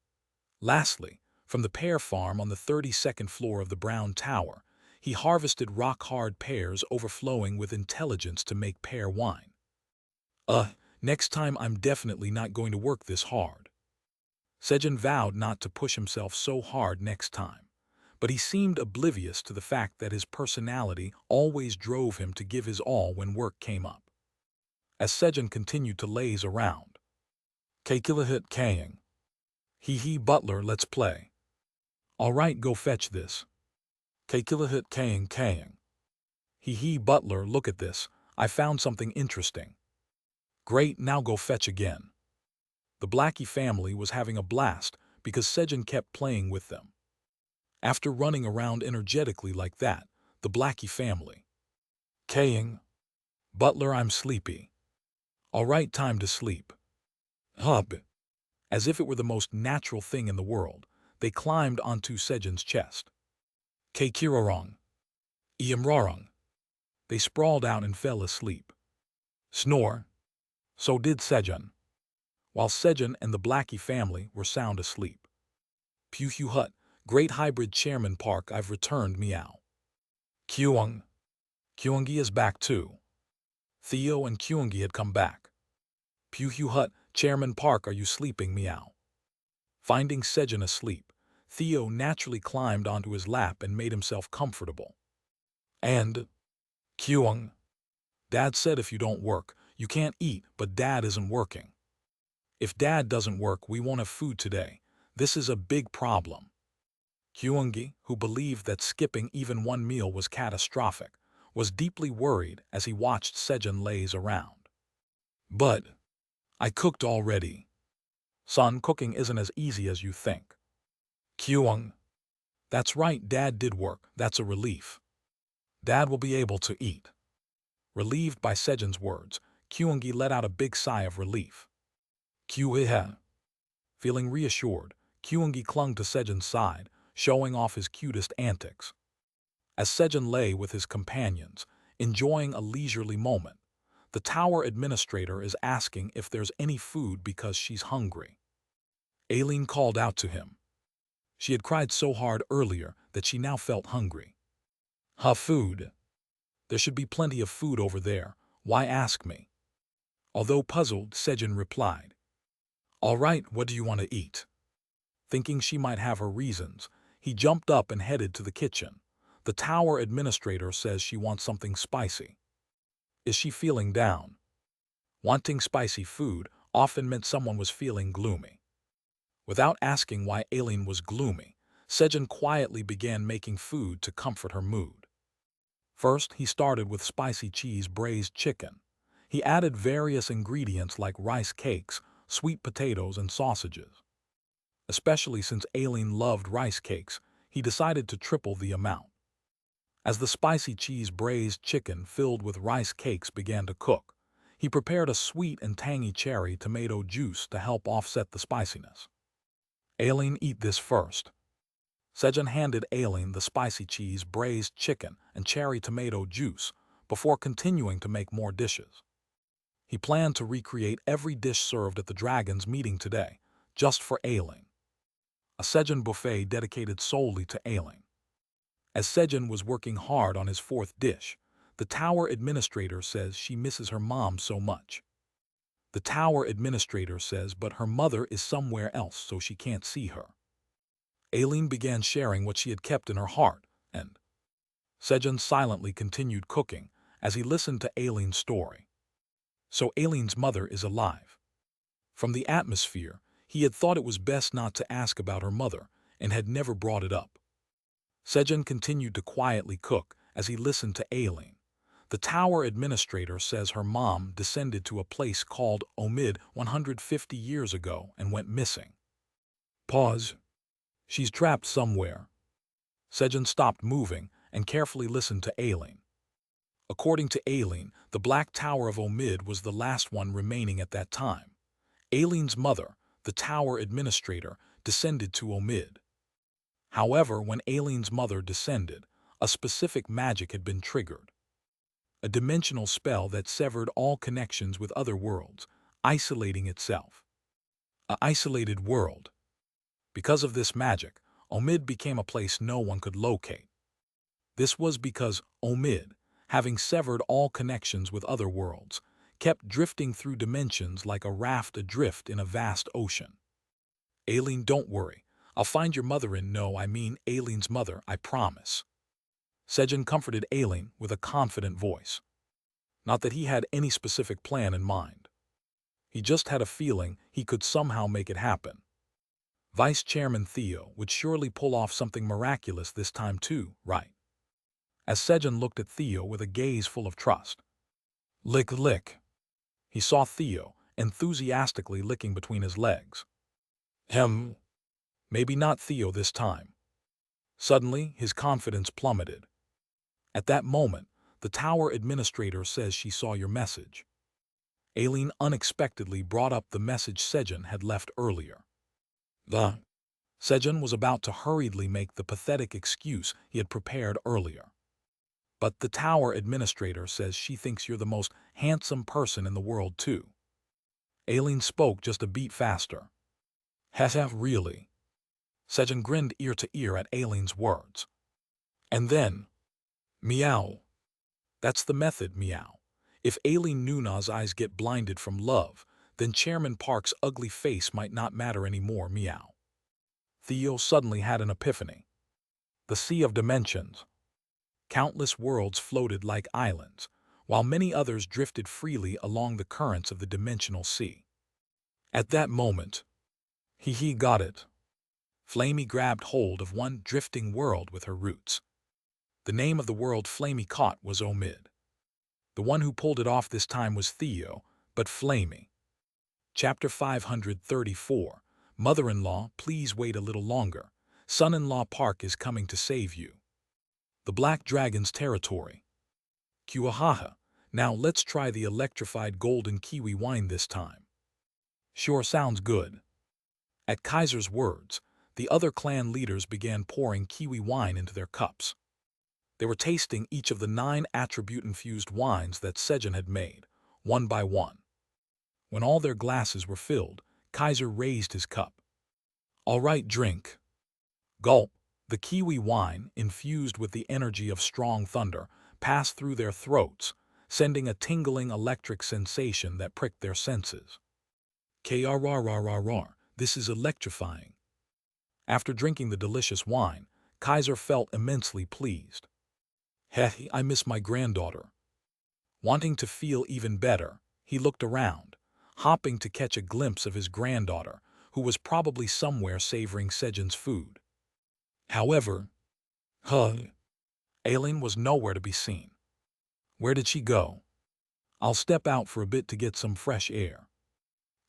Lastly, from the pear farm on the 32nd floor of the Brown Tower, he harvested rock-hard pears overflowing with intelligence to make pear wine. Next time I'm definitely not going to work this hard. Sejun vowed not to push himself so hard next time, but he seemed oblivious to the fact that his personality always drove him to give his all when work came up. As Sejun continued to laze around. Kakilahit Kaying. Hee butler, let's play. Alright, go fetch this. Kakilahit Kaying. Hee butler, look at this, I found something interesting. Great, now go fetch again. The Blackie family was having a blast because Sejun kept playing with them. After running around energetically like that, the Blackie family. Kaying. Butler, I'm sleepy. Alright, time to sleep. Hub. As if it were the most natural thing in the world, they climbed onto Sejun's chest. Kakirorong. Iamrarong. They sprawled out and fell asleep. Snore. So did Sejun. While Sejun and the Blackie family were sound asleep. Pew Hut, Great Hybrid Chairman Park, I've returned, meow. Kyung. Kyungi is back too. Theo and Kyungi had come back. Pew Hut, Chairman Park, are you sleeping, meow. Finding Sejun asleep, Theo naturally climbed onto his lap and made himself comfortable. And Kyung. Dad said if you don't work, you can't eat, but Dad isn't working. If Dad doesn't work, we won't have food today. This is a big problem. Kyungi, who believed that skipping even one meal was catastrophic, was deeply worried as he watched Sejun laze around. But I cooked already. Son, cooking isn't as easy as you think. Kyung. That's right, Dad did work. That's a relief. Dad will be able to eat. Relieved by Sejun's words, Kyungi let out a big sigh of relief. Kyuiha. Feeling reassured, Kyungi clung to Sejun's side, showing off his cutest antics. As Sejun lay with his companions, enjoying a leisurely moment, the tower administrator is asking if there's any food because she's hungry. Aileen called out to him. She had cried so hard earlier that she now felt hungry. Food. There should be plenty of food over there. Why ask me? Although puzzled, Sejun replied. All right, what do you want to eat? Thinking she might have her reasons, he jumped up and headed to the kitchen. The tower administrator says she wants something spicy. Is she feeling down? Wanting spicy food often meant someone was feeling gloomy. Without asking why Aileen was gloomy, Sejun quietly began making food to comfort her mood. First, he started with spicy cheese braised chicken. He added various ingredients like rice cakes, sweet potatoes, and sausages. Especially since Aileen loved rice cakes, he decided to triple the amount. As the spicy cheese braised chicken filled with rice cakes began to cook, he prepared a sweet and tangy cherry tomato juice to help offset the spiciness. Aileen, eat this first. Sejun handed Aileen the spicy cheese braised chicken and cherry tomato juice before continuing to make more dishes. He planned to recreate every dish served at the Dragon's meeting today, just for Aileen. A Sejun buffet dedicated solely to Aileen. As Sejun was working hard on his fourth dish, the tower administrator says she misses her mom so much. The tower administrator says but her mother is somewhere else so she can't see her. Aileen began sharing what she had kept in her heart, and Sejun silently continued cooking as he listened to Aileen's story. So Aileen's mother is alive. From the atmosphere, he had thought it was best not to ask about her mother and had never brought it up. Sejun continued to quietly cook as he listened to Aileen. The tower administrator says her mom descended to a place called Omid 150 years ago and went missing. Pause. She's trapped somewhere. Sejun stopped moving and carefully listened to Aileen. According to Aileen, the Black Tower of Omid was the last one remaining at that time. Aileen's mother, the tower administrator, descended to Omid. However, when Aileen's mother descended, a specific magic had been triggered. A dimensional spell that severed all connections with other worlds, isolating itself. An isolated world. Because of this magic, Omid became a place no one could locate. This was because Omid, having severed all connections with other worlds, kept drifting through dimensions like a raft adrift in a vast ocean. Aileen, don't worry. I'll find your mother I mean Aileen's mother, I promise. Sejun comforted Aileen with a confident voice. Not that he had any specific plan in mind. He just had a feeling he could somehow make it happen. Vice Chairman Theo would surely pull off something miraculous this time too, right? As Sejun looked at Theo with a gaze full of trust. Lick, lick. He saw Theo enthusiastically licking between his legs. Maybe not Theo this time. Suddenly, his confidence plummeted. At that moment, the tower administrator says she saw your message. Aileen unexpectedly brought up the message Sejun had left earlier. Sejun was about to hurriedly make the pathetic excuse he had prepared earlier. But the tower administrator says she thinks you're the most handsome person in the world, too. Aileen spoke just a beat faster. Heh, really? Sejun grinned ear to ear at Aileen's words. And then, meow. That's the method, meow. If Aileen Nuna's eyes get blinded from love, then Chairman Park's ugly face might not matter anymore, meow. Theo suddenly had an epiphany. The sea of dimensions. Countless worlds floated like islands, while many others drifted freely along the currents of the dimensional sea. At that moment, he got it. Flamey grabbed hold of one drifting world with her roots. The name of the world Flamey caught was Omid. The one who pulled it off this time was Theo, but Flamey. Chapter 534. Mother-in-law, please wait a little longer. Son-in-law Park is coming to save you. The Black Dragon's territory. Kuahaha. Now let's try the electrified golden kiwi wine this time. Sure sounds good. At Kaiser's words, the other clan leaders began pouring kiwi wine into their cups. They were tasting each of the 9 attribute-infused wines that Sejun had made, one by one. When all their glasses were filled, Kaiser raised his cup. All right, drink. Gulp. The kiwi wine, infused with the energy of strong thunder, passed through their throats, sending a tingling electric sensation that pricked their senses. Krrrrrrr, this is electrifying. After drinking the delicious wine, Kaiser felt immensely pleased. Heh, I miss my granddaughter. Wanting to feel even better, he looked around, hopping to catch a glimpse of his granddaughter, who was probably somewhere savoring Sejun's food. However, Aileen was nowhere to be seen. Where did she go? I'll step out for a bit to get some fresh air.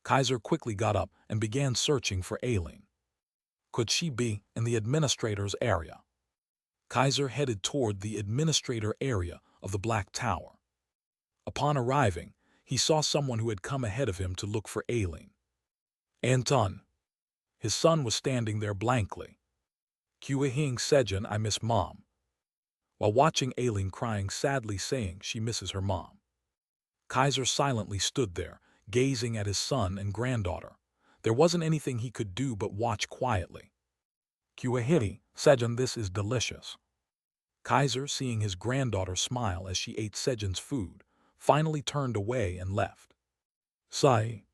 Kaiser quickly got up and began searching for Aileen. Could she be in the administrator's area? Kaiser headed toward the administrator area of the Black Tower. Upon arriving, he saw someone who had come ahead of him to look for Aileen. Anton. His son was standing there blankly. Kuahing Sejun, I miss Mom. While watching Aileen crying sadly saying she misses her mom. Kaiser silently stood there, gazing at his son and granddaughter. There wasn't anything he could do but watch quietly. Kuahiri, Sejun, this is delicious. Kaiser, seeing his granddaughter smile as she ate Sejun's food, finally turned away and left. Sigh.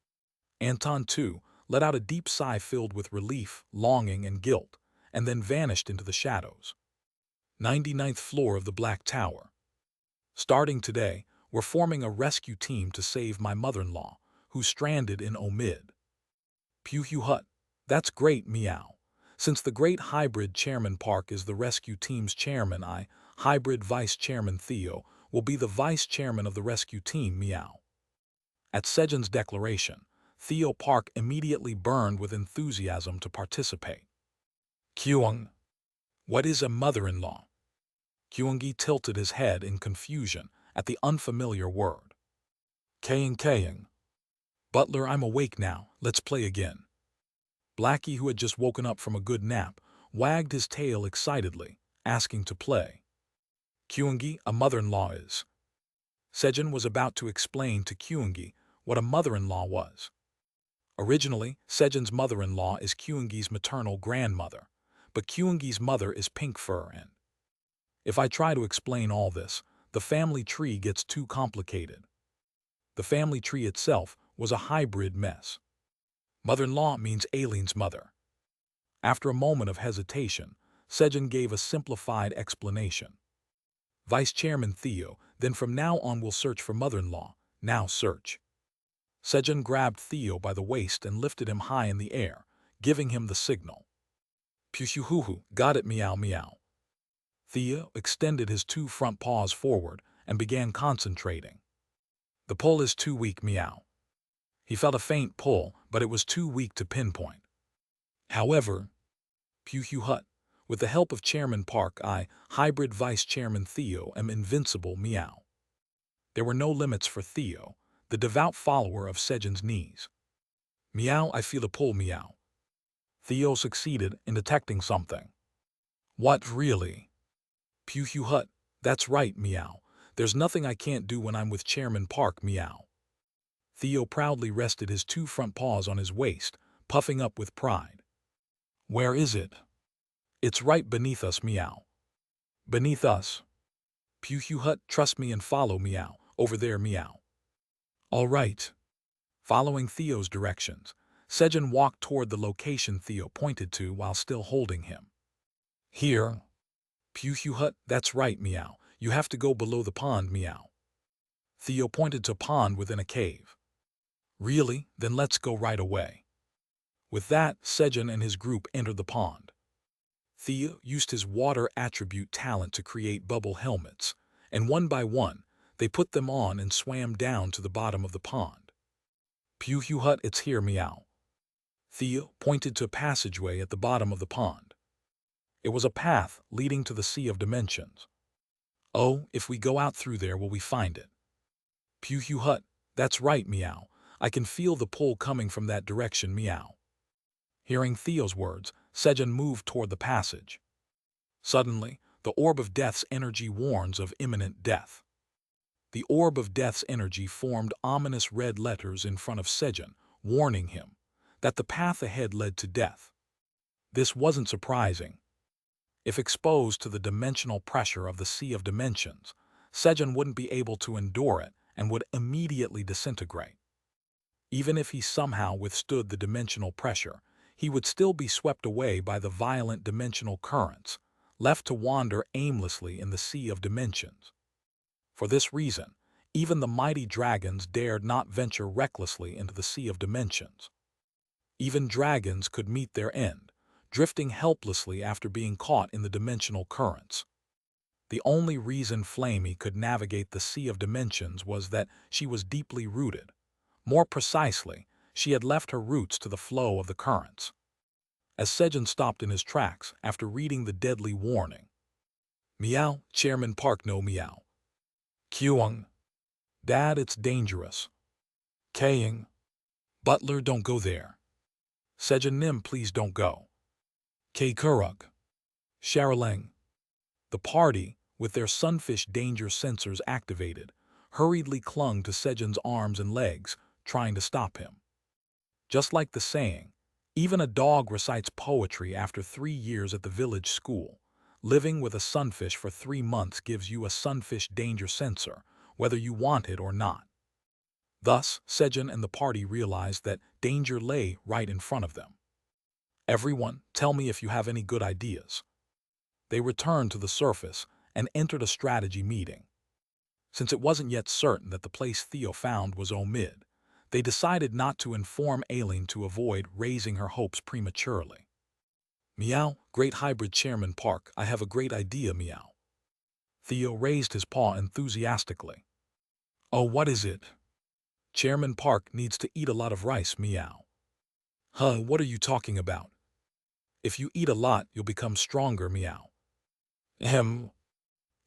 Anton, too, let out a deep sigh filled with relief, longing, and guilt, and then vanished into the shadows. 99th floor of the Black Tower. Starting today, we're forming a rescue team to save my mother-in-law, who's stranded in Omid. Pew Hut. That's great, meow. Since the great hybrid Chairman Park is the rescue team's chairman, hybrid vice chairman Theo, will be the vice chairman of the rescue team, meow. At Sejun's declaration, Theo Park immediately burned with enthusiasm to participate. Kyung. What is a mother-in-law? Kyungi tilted his head in confusion at the unfamiliar word. Kaying. Butler, I'm awake now, let's play again. Blackie, who had just woken up from a good nap, wagged his tail excitedly, asking to play. Kyungi, a mother-in-law is. Sejun was about to explain to Kyungi what a mother-in-law was. Originally, Sejun's mother-in-law is Kyungi's maternal grandmother, but Kyungi's mother is Pink Fur and... If I try to explain all this, the family tree gets too complicated. The family tree itself was a hybrid mess. Mother-in-law means Aileen's mother. After a moment of hesitation, Sejun gave a simplified explanation. Vice Chairman Theo, then from now on we'll search for mother-in-law, now search. Sejun grabbed Theo by the waist and lifted him high in the air, giving him the signal. Pushuhuhu, got it, meow meow. Theo extended his 2 front paws forward and began concentrating. The pull is too weak, meow. He felt a faint pull, but it was too weak to pinpoint. However, Hut, with the help of Chairman Park, hybrid Vice Chairman Theo, am invincible, meow. There were no limits for Theo, the devout follower of Sejun's knees. Meow, I feel a pull, meow. Theo succeeded in detecting something. What, really? Hut, That's right, meow. There's nothing I can't do when I'm with Chairman Park, meow. Theo proudly rested his two front paws on his waist, puffing up with pride. Where is it? It's right beneath us, meow. Beneath us. Hut, trust me and follow, meow. Over there, meow. All right. Following Theo's directions, Sejun walked toward the location Theo pointed to while still holding him. Here. Hut, that's right, meow. You have to go below the pond, meow. Theo pointed to pond within a cave. Really? Then let's go right away. With that, Sejun and his group entered the pond. Theo used his water attribute talent to create bubble helmets, and one by one, they put them on and swam down to the bottom of the pond. Hut, it's here, meow. Theo pointed to a passageway at the bottom of the pond. It was a path leading to the Sea of Dimensions. Oh, if we go out through there, will we find it? Hut, that's right, meow. I can feel the pull coming from that direction, meow. Hearing Theo's words, Sejun moved toward the passage. Suddenly, the Orb of Death's energy warns of imminent death. The Orb of Death's energy formed ominous red letters in front of Sejun, warning him that the path ahead led to death. This wasn't surprising. If exposed to the dimensional pressure of the Sea of Dimensions, Sejun wouldn't be able to endure it and would immediately disintegrate. Even if he somehow withstood the dimensional pressure, he would still be swept away by the violent dimensional currents, left to wander aimlessly in the Sea of Dimensions. For this reason, even the mighty dragons dared not venture recklessly into the Sea of Dimensions. Even dragons could meet their end, drifting helplessly after being caught in the dimensional currents. The only reason Flamey could navigate the Sea of Dimensions was that she was deeply rooted. More precisely, she had left her roots to the flow of the currents. As Sejun stopped in his tracks after reading the deadly warning. Meow, Chairman Park no meow. Kyung. Dad, it's dangerous. Kaying. Butler, don't go there. Sejun Nim, please don't go. Kay Kurug. Sharalang. The party, with their sunfish danger sensors activated, hurriedly clung to Sejun's arms and legs, trying to stop him. Just like the saying, even a dog recites poetry after 3 years at the village school. Living with a sunfish for 3 months gives you a sunfish danger sensor, whether you want it or not. Thus, Sejun and the party realized that danger lay right in front of them. Everyone, tell me if you have any good ideas. They returned to the surface and entered a strategy meeting. Since it wasn't yet certain that the place Theo found was Omid, they decided not to inform Aileen to avoid raising her hopes prematurely. Meow, Great Hybrid Chairman Park, I have a great idea, meow. Theo raised his paw enthusiastically. Oh, what is it? Chairman Park needs to eat a lot of rice, meow. Huh, what are you talking about? If you eat a lot, you'll become stronger, meow. Ahem.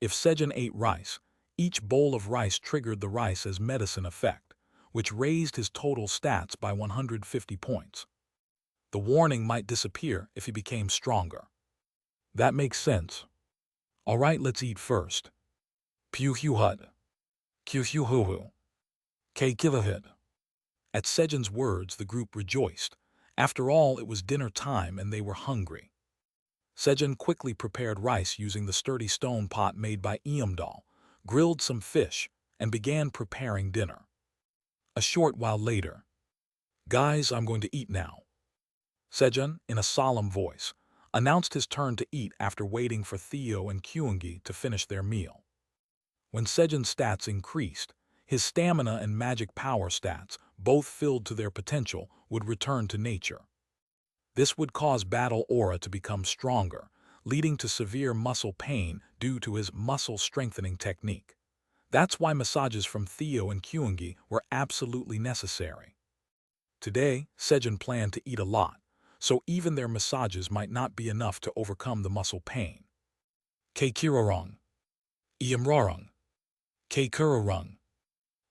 If Sejun ate rice, each bowl of rice triggered the rice as medicine effect, which raised his total stats by 150 points. The warning might disappear if he became stronger. That makes sense. All right, let's eat first. Hut. Hu. K Kilahid. At Sejun's words, the group rejoiced. After all, it was dinner time and they were hungry. Sejun quickly prepared rice using the sturdy stone pot made by Eamdal, grilled some fish, and began preparing dinner. A short while later. Guys, I'm going to eat now. Sejun, in a solemn voice, announced his turn to eat after waiting for Theo and Kyungi to finish their meal. When Sejun's stats increased, his stamina and magic power stats, both filled to their potential, would return to nature. This would cause battle aura to become stronger, leading to severe muscle pain due to his muscle strengthening technique. That's why massages from Theo and Kyungi were absolutely necessary. Today, Sejun planned to eat a lot, so even their massages might not be enough to overcome the muscle pain. Keikirorong. Iamrarong. Keikurorong.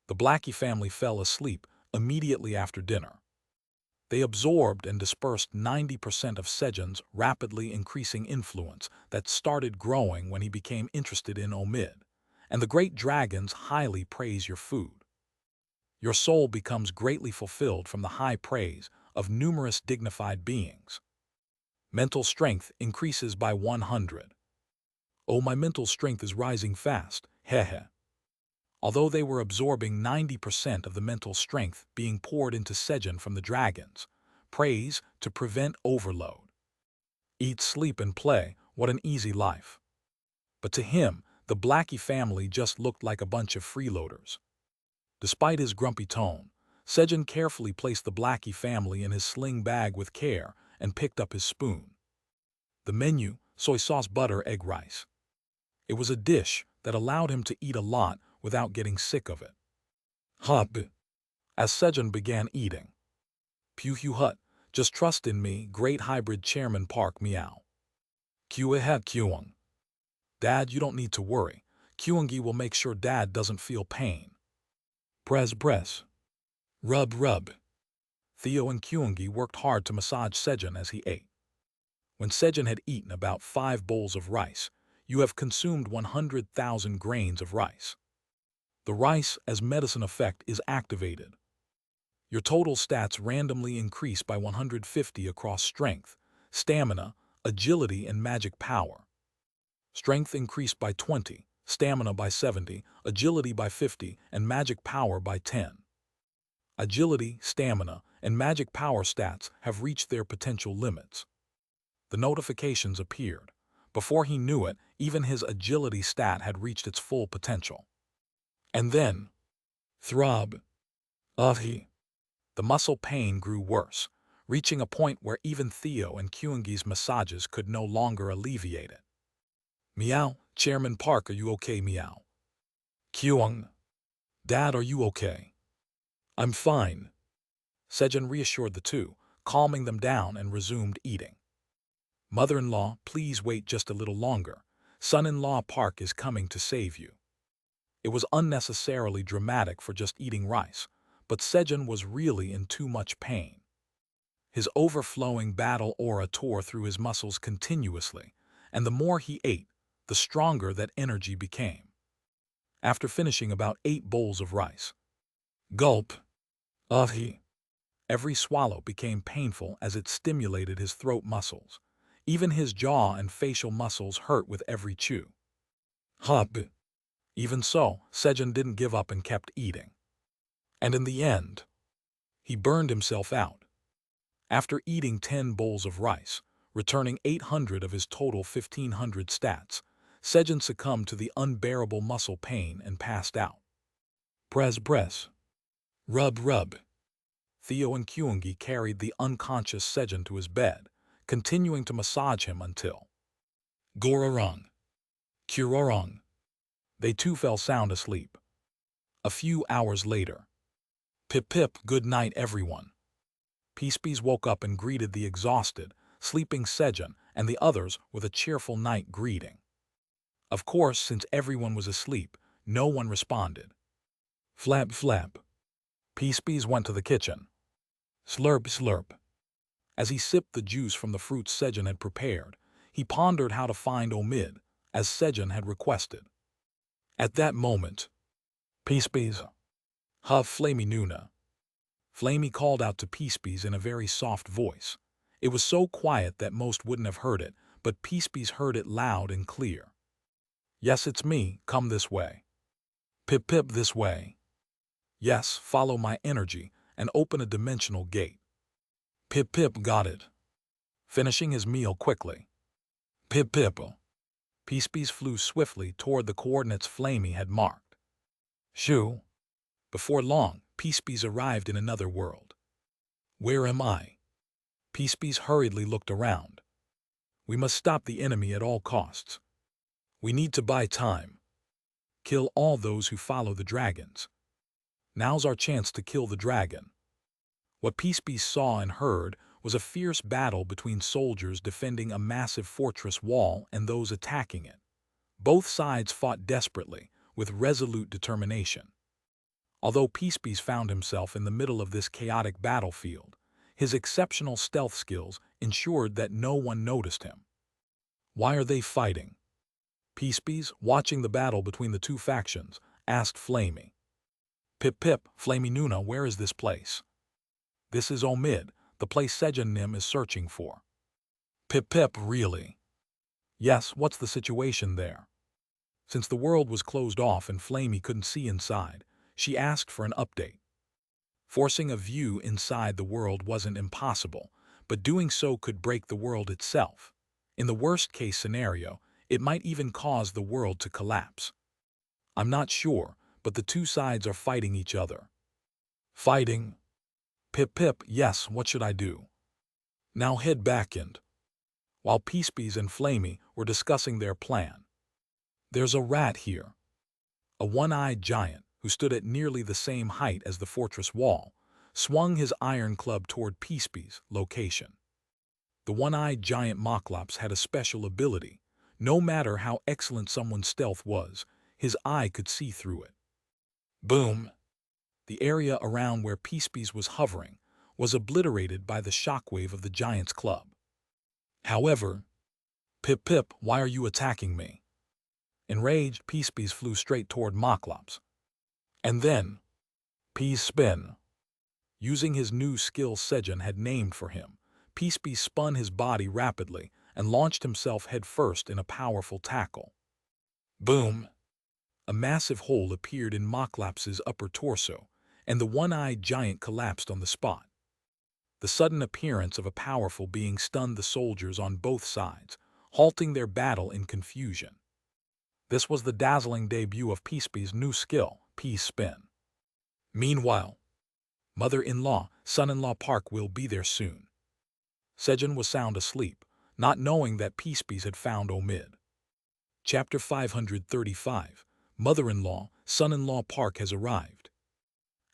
The Blackie family fell asleep immediately after dinner. They absorbed and dispersed 90% of Sejun's rapidly increasing influence that started growing when he became interested in Omid. And the great dragons highly praise your food. Your soul becomes greatly fulfilled from the high praise of numerous dignified beings. Mental strength increases by 100. Oh, my mental strength is rising fast, hehe. Although they were absorbing 90% of the mental strength being poured into Sejun from the dragons, praise to prevent overload. Eat, sleep, and play, what an easy life. But to him, the Blackie family just looked like a bunch of freeloaders. Despite his grumpy tone, Sejun carefully placed the Blackie family in his sling bag with care and picked up his spoon. The menu, soy sauce, butter, egg, rice. It was a dish that allowed him to eat a lot without getting sick of it. Hub. As Sejun began eating. Pew Hu Hut, just trust in me, great hybrid Chairman Park, meow. Kuehe Kuang. Dad, you don't need to worry. Kuangi will make sure Dad doesn't feel pain. Press. Rub. Theo and Kuangi worked hard to massage Sejun as he ate. When Sejun had eaten about 5 bowls of rice, you have consumed 100,000 grains of rice. The rice as medicine effect is activated. Your total stats randomly increase by 150 across strength, stamina, agility, and magic power. Strength increased by 20, stamina by 70, agility by 50, and magic power by 10. Agility, stamina, and magic power stats have reached their potential limits. The notifications appeared. Before he knew it, even his agility stat had reached its full potential. And then, throb. The muscle pain grew worse, reaching a point where even Theo and Kuangi's massages could no longer alleviate it. Meow, Chairman Park, are you okay, meow? Kuang. Dad, are you okay? I'm fine. Sejun reassured the two, calming them down and resumed eating. Mother-in-law, please wait just a little longer. Son-in-law Park is coming to save you. It was unnecessarily dramatic for just eating rice, but Sejun was really in too much pain. His overflowing battle aura tore through his muscles continuously, and the more he ate, the stronger that energy became. After finishing about 8 bowls of rice, gulp, every swallow became painful as it stimulated his throat muscles. Even his jaw and facial muscles hurt with every chew. Even so, Sejun didn't give up and kept eating. And in the end, he burned himself out. After eating 10 bowls of rice, returning 800 of his total 1,500 stats, Sejun succumbed to the unbearable muscle pain and passed out. Press. Rub. Theo and Kuangi carried the unconscious Sejun to his bed, continuing to massage him until Gororong. Kurorong. They too fell sound asleep. A few hours later. Pip, good night, everyone. Peacebees woke up and greeted the exhausted, sleeping Sejun and the others with a cheerful night greeting. Of course, since everyone was asleep, no one responded. Flap. Peacebees went to the kitchen. Slurp. As he sipped the juice from the fruits Sejun had prepared, he pondered how to find Omid, as Sejun had requested. At that moment, Peacebees. Flamey Nuna. Flamey called out to Peacebees in a very soft voice. It was so quiet that most wouldn't have heard it, but Peacebees heard it loud and clear. Yes, it's me, come this way. Pip, this way. Yes, follow my energy and open a dimensional gate. Pip, got it. Finishing his meal quickly. Pip. Peacebees flew swiftly toward the coordinates Flamey had marked. Shoo. Before long, Peacebees arrived in another world. Where am I? Peacebees hurriedly looked around. We must stop the enemy at all costs. We need to buy time. Kill all those who follow the dragons. Now's our chance to kill the dragon. What Peacebees saw and heard was a fierce battle between soldiers defending a massive fortress wall and those attacking it. Both sides fought desperately, with resolute determination. Although Peacebees found himself in the middle of this chaotic battlefield, His exceptional stealth skills ensured that no one noticed him. Why are they fighting? Peacebees, watching the battle between the two factions, asked Flamey. Pip pip, Flamey Nuna, where is this place? This is Omid, the place Sejun Nim is searching for. Pip pip, really? Yes, what's the situation there? Since the world was closed off and Flamey couldn't see inside, she asked for an update. Forcing a view inside the world wasn't impossible, but doing so could break the world itself. In the worst-case scenario, it might even cause the world to collapse. I'm not sure, but the two sides are fighting each other. Fighting? Pip pip, yes, what should I do? Now head back and... While Peacebees and Flamey were discussing their plan. There's a rat here. A one-eyed giant, who stood at nearly the same height as the fortress wall, swung his iron club toward Peacebees' location. The one-eyed giant Moklops had a special ability. No matter how excellent someone's stealth was, his eye could see through it. Boom! The area around where Peacebees was hovering was obliterated by the shockwave of the giant's club. However, Pip Pip, why are you attacking me? Enraged, Peacebees flew straight toward Moklops. And then, Peace Spin. Using his new skill Sejun had named for him, Peacebees spun his body rapidly and launched himself headfirst in a powerful tackle. Boom! A massive hole appeared in Moklops's upper torso, and the one-eyed giant collapsed on the spot. The sudden appearance of a powerful being stunned the soldiers on both sides, halting their battle in confusion. This was the dazzling debut of Peacebees' new skill, Peace Spin. Meanwhile, mother-in-law, son-in-law Park will be there soon. Sejun was sound asleep, not knowing that Peacebees had found Omid. Chapter 535, Mother-in-law, son-in-law Park has arrived.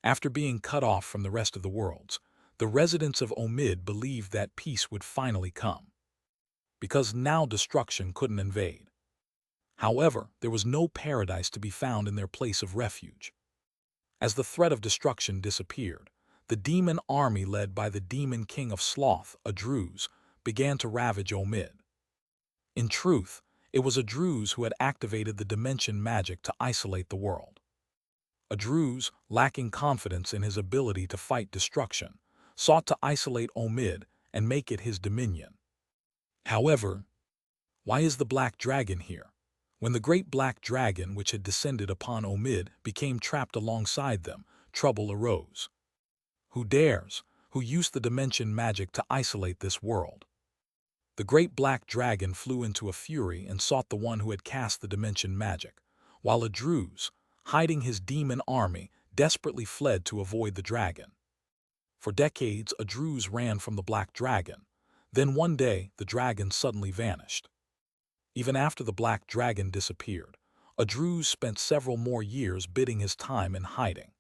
After being cut off from the rest of the worlds, the residents of Omid believed that peace would finally come, because now destruction couldn't invade. However, there was no paradise to be found in their place of refuge. As the threat of destruction disappeared, the demon army led by the demon king of sloth, Adruz, began to ravage Omid. In truth, it was Adruz who had activated the dimension magic to isolate the world. Adruz, lacking confidence in his ability to fight destruction, sought to isolate Omid and make it his dominion. However, why is the Black Dragon here? When the great Black Dragon which had descended upon Omid became trapped alongside them, trouble arose. Who dares? Who used the dimension magic to isolate this world? The great Black Dragon flew into a fury and sought the one who had cast the dimension magic, while Adruz, hiding his demon army, desperately fled to avoid the dragon. For decades, Adruz ran from the Black Dragon. Then one day, the dragon suddenly vanished. Even after the Black Dragon disappeared, Adruz spent several more years biding his time in hiding.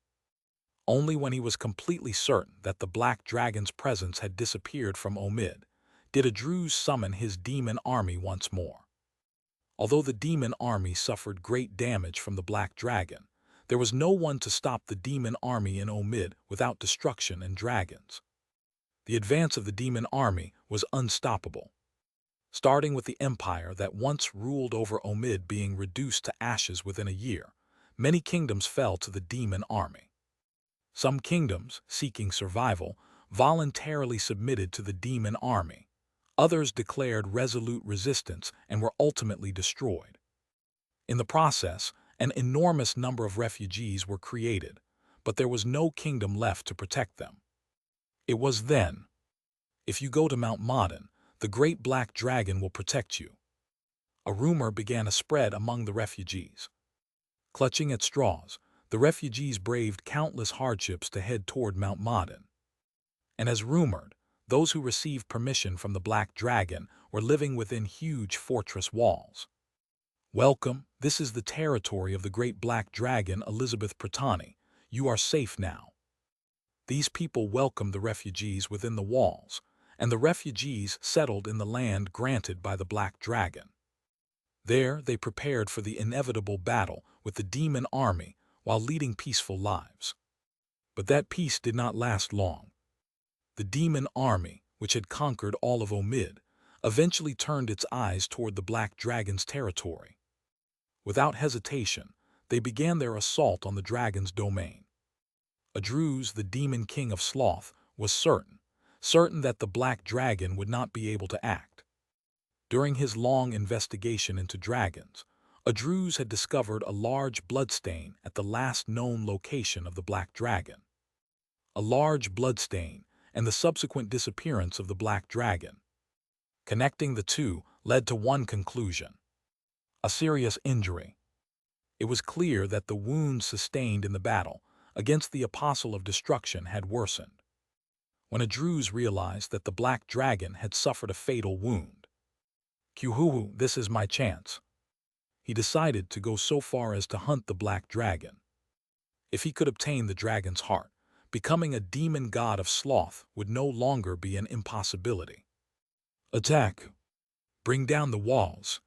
Only when he was completely certain that the Black Dragon's presence had disappeared from Omid, did Adruz summon his demon army once more. Although the demon army suffered great damage from the Black Dragon, there was no one to stop the demon army in Omid without destruction and dragons. The advance of the demon army was unstoppable. Starting with the empire that once ruled over Omid being reduced to ashes within a year, many kingdoms fell to the demon army. Some kingdoms, seeking survival, voluntarily submitted to the demon army. Others declared resolute resistance and were ultimately destroyed. In the process, an enormous number of refugees were created, but there was no kingdom left to protect them. It was then, if you go to Mount Modin, the great Black Dragon will protect you. A rumor began to spread among the refugees. Clutching at straws, the refugees braved countless hardships to head toward Mount Modin. And as rumored, those who received permission from the Black Dragon were living within huge fortress walls. Welcome, this is the territory of the great Black Dragon Elizabeth Pratani. You are safe now. These people welcomed the refugees within the walls, and the refugees settled in the land granted by the Black Dragon. There they prepared for the inevitable battle with the demon army while leading peaceful lives. But that peace did not last long. The demon army, which had conquered all of Omid, eventually turned its eyes toward the Black Dragon's territory. Without hesitation, they began their assault on the dragon's domain. Adruz, the demon king of sloth, was certain that the Black Dragon would not be able to act. During his long investigation into dragons, Adruz had discovered a large bloodstain at the last known location of the Black Dragon. A large bloodstain and the subsequent disappearance of the Black Dragon. Connecting the two led to one conclusion: a serious injury. It was clear that the wounds sustained in the battle against the Apostle of Destruction had worsened. When Adruz realized that the Black Dragon had suffered a fatal wound, "Kuhuhu, this is my chance." He decided to go so far as to hunt the Black Dragon. If he could obtain the dragon's heart, becoming a demon god of sloth would no longer be an impossibility. Attack! Bring down the walls!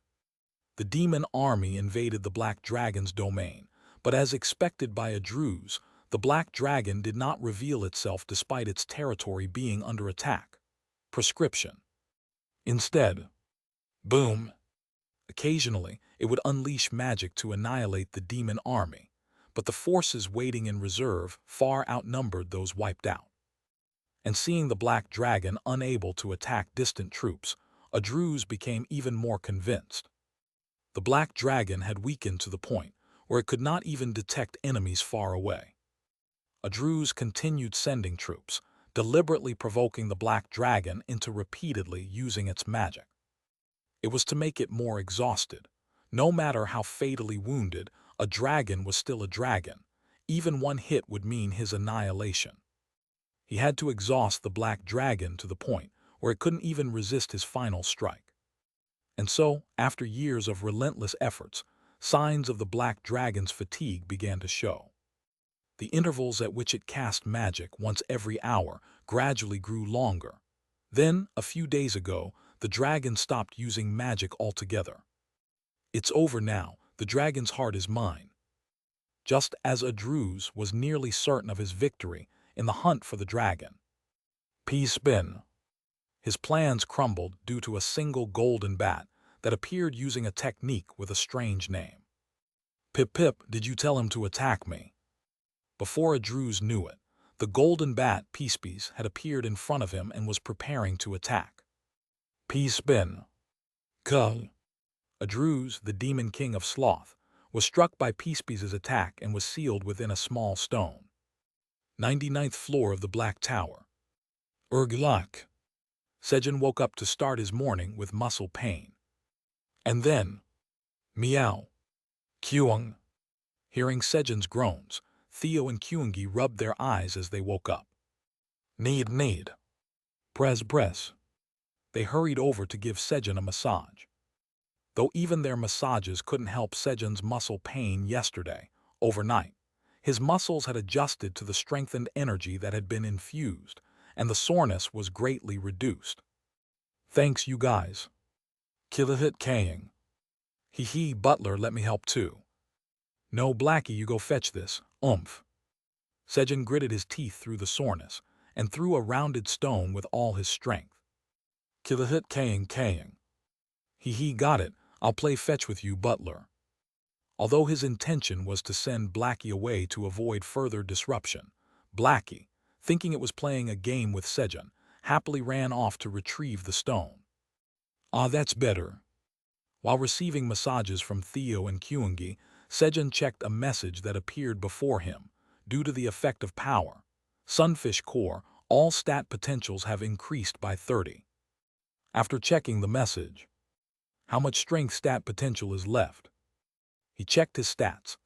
The demon army invaded the Black Dragon's domain, but as expected by Adruz, the Black Dragon did not reveal itself despite its territory being under attack. Prescription. Instead, boom! Occasionally, it would unleash magic to annihilate the demon army, but the forces waiting in reserve far outnumbered those wiped out. And seeing the Black Dragon unable to attack distant troops, Adruz became even more convinced. The Black Dragon had weakened to the point where it could not even detect enemies far away. Adruz continued sending troops, deliberately provoking the Black Dragon into repeatedly using its magic. It was to make it more exhausted. No matter how fatally wounded, a dragon was still a dragon. Even one hit would mean his annihilation. He had to exhaust the Black Dragon to the point where it couldn't even resist his final strike. And so, after years of relentless efforts, signs of the Black Dragon's fatigue began to show. The intervals at which it cast magic once every hour gradually grew longer. Then, a few days ago, the dragon stopped using magic altogether. It's over now, the dragon's heart is mine. Just as Adruz was nearly certain of his victory in the hunt for the dragon. Peace bin. His plans crumbled due to a single golden bat that appeared using a technique with a strange name. Pip Pip, did you tell him to attack me? Before Adruz knew it, the golden bat Peacebees had appeared in front of him and was preparing to attack. Peace bin. Cull. Adruz, the demon king of sloth, was struck by Peacebees' attack and was sealed within a small stone. 99th floor of the Black Tower. Urglak. Sejun woke up to start his morning with muscle pain. And then, meow. Kyung. Hearing Sejun's groans, Theo and Kyungi rubbed their eyes as they woke up. Need. Press. They hurried over to give Sejun a massage. Though even their massages couldn't help Sejun's muscle pain yesterday, overnight, his muscles had adjusted to the strengthened energy that had been infused, and the soreness was greatly reduced. Thanks, you guys. Killahit Kaying. Hee, butler, let me help too. No, Blackie, you go fetch this, Sejun gritted his teeth through the soreness, and threw a rounded stone with all his strength. Killahit Kaying. Hee, got it, I'll play fetch with you, butler. Although his intention was to send Blackie away to avoid further disruption, Blackie, thinking it was playing a game with Sejun, happily ran off to retrieve the stone. Ah, that's better. While receiving massages from Theo and Kyungi, Sejun checked a message that appeared before him. Due to the effect of power, Sunfish Core, all stat potentials have increased by 30. After checking the message, how much strength stat potential is left? He checked his stats.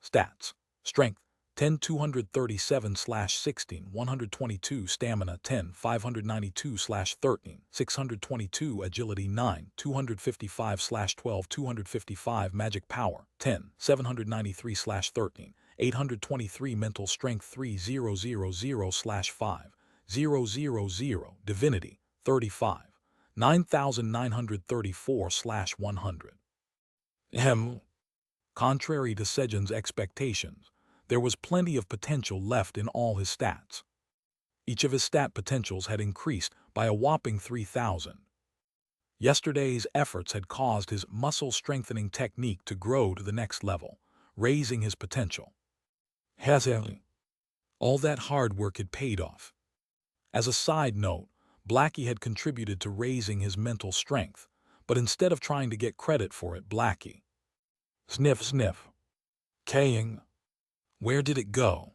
Strength, 10 237/16 122, stamina 10 592/13 622, agility 9 255/12 255, magic power 10 793/13 823, mental strength 3000/5 000, divinity 35 9934/100. Contrary to Sejun's expectations, there was plenty of potential left in all his stats. Each of his stat potentials had increased by a whopping 3,000. Yesterday's efforts had caused his muscle-strengthening technique to grow to the next level, raising his potential. Hezzy. All that hard work had paid off. As a side note, Blackie had contributed to raising his mental strength, but instead of trying to get credit for it, Blackie, sniff sniff, Kaying, where did it go,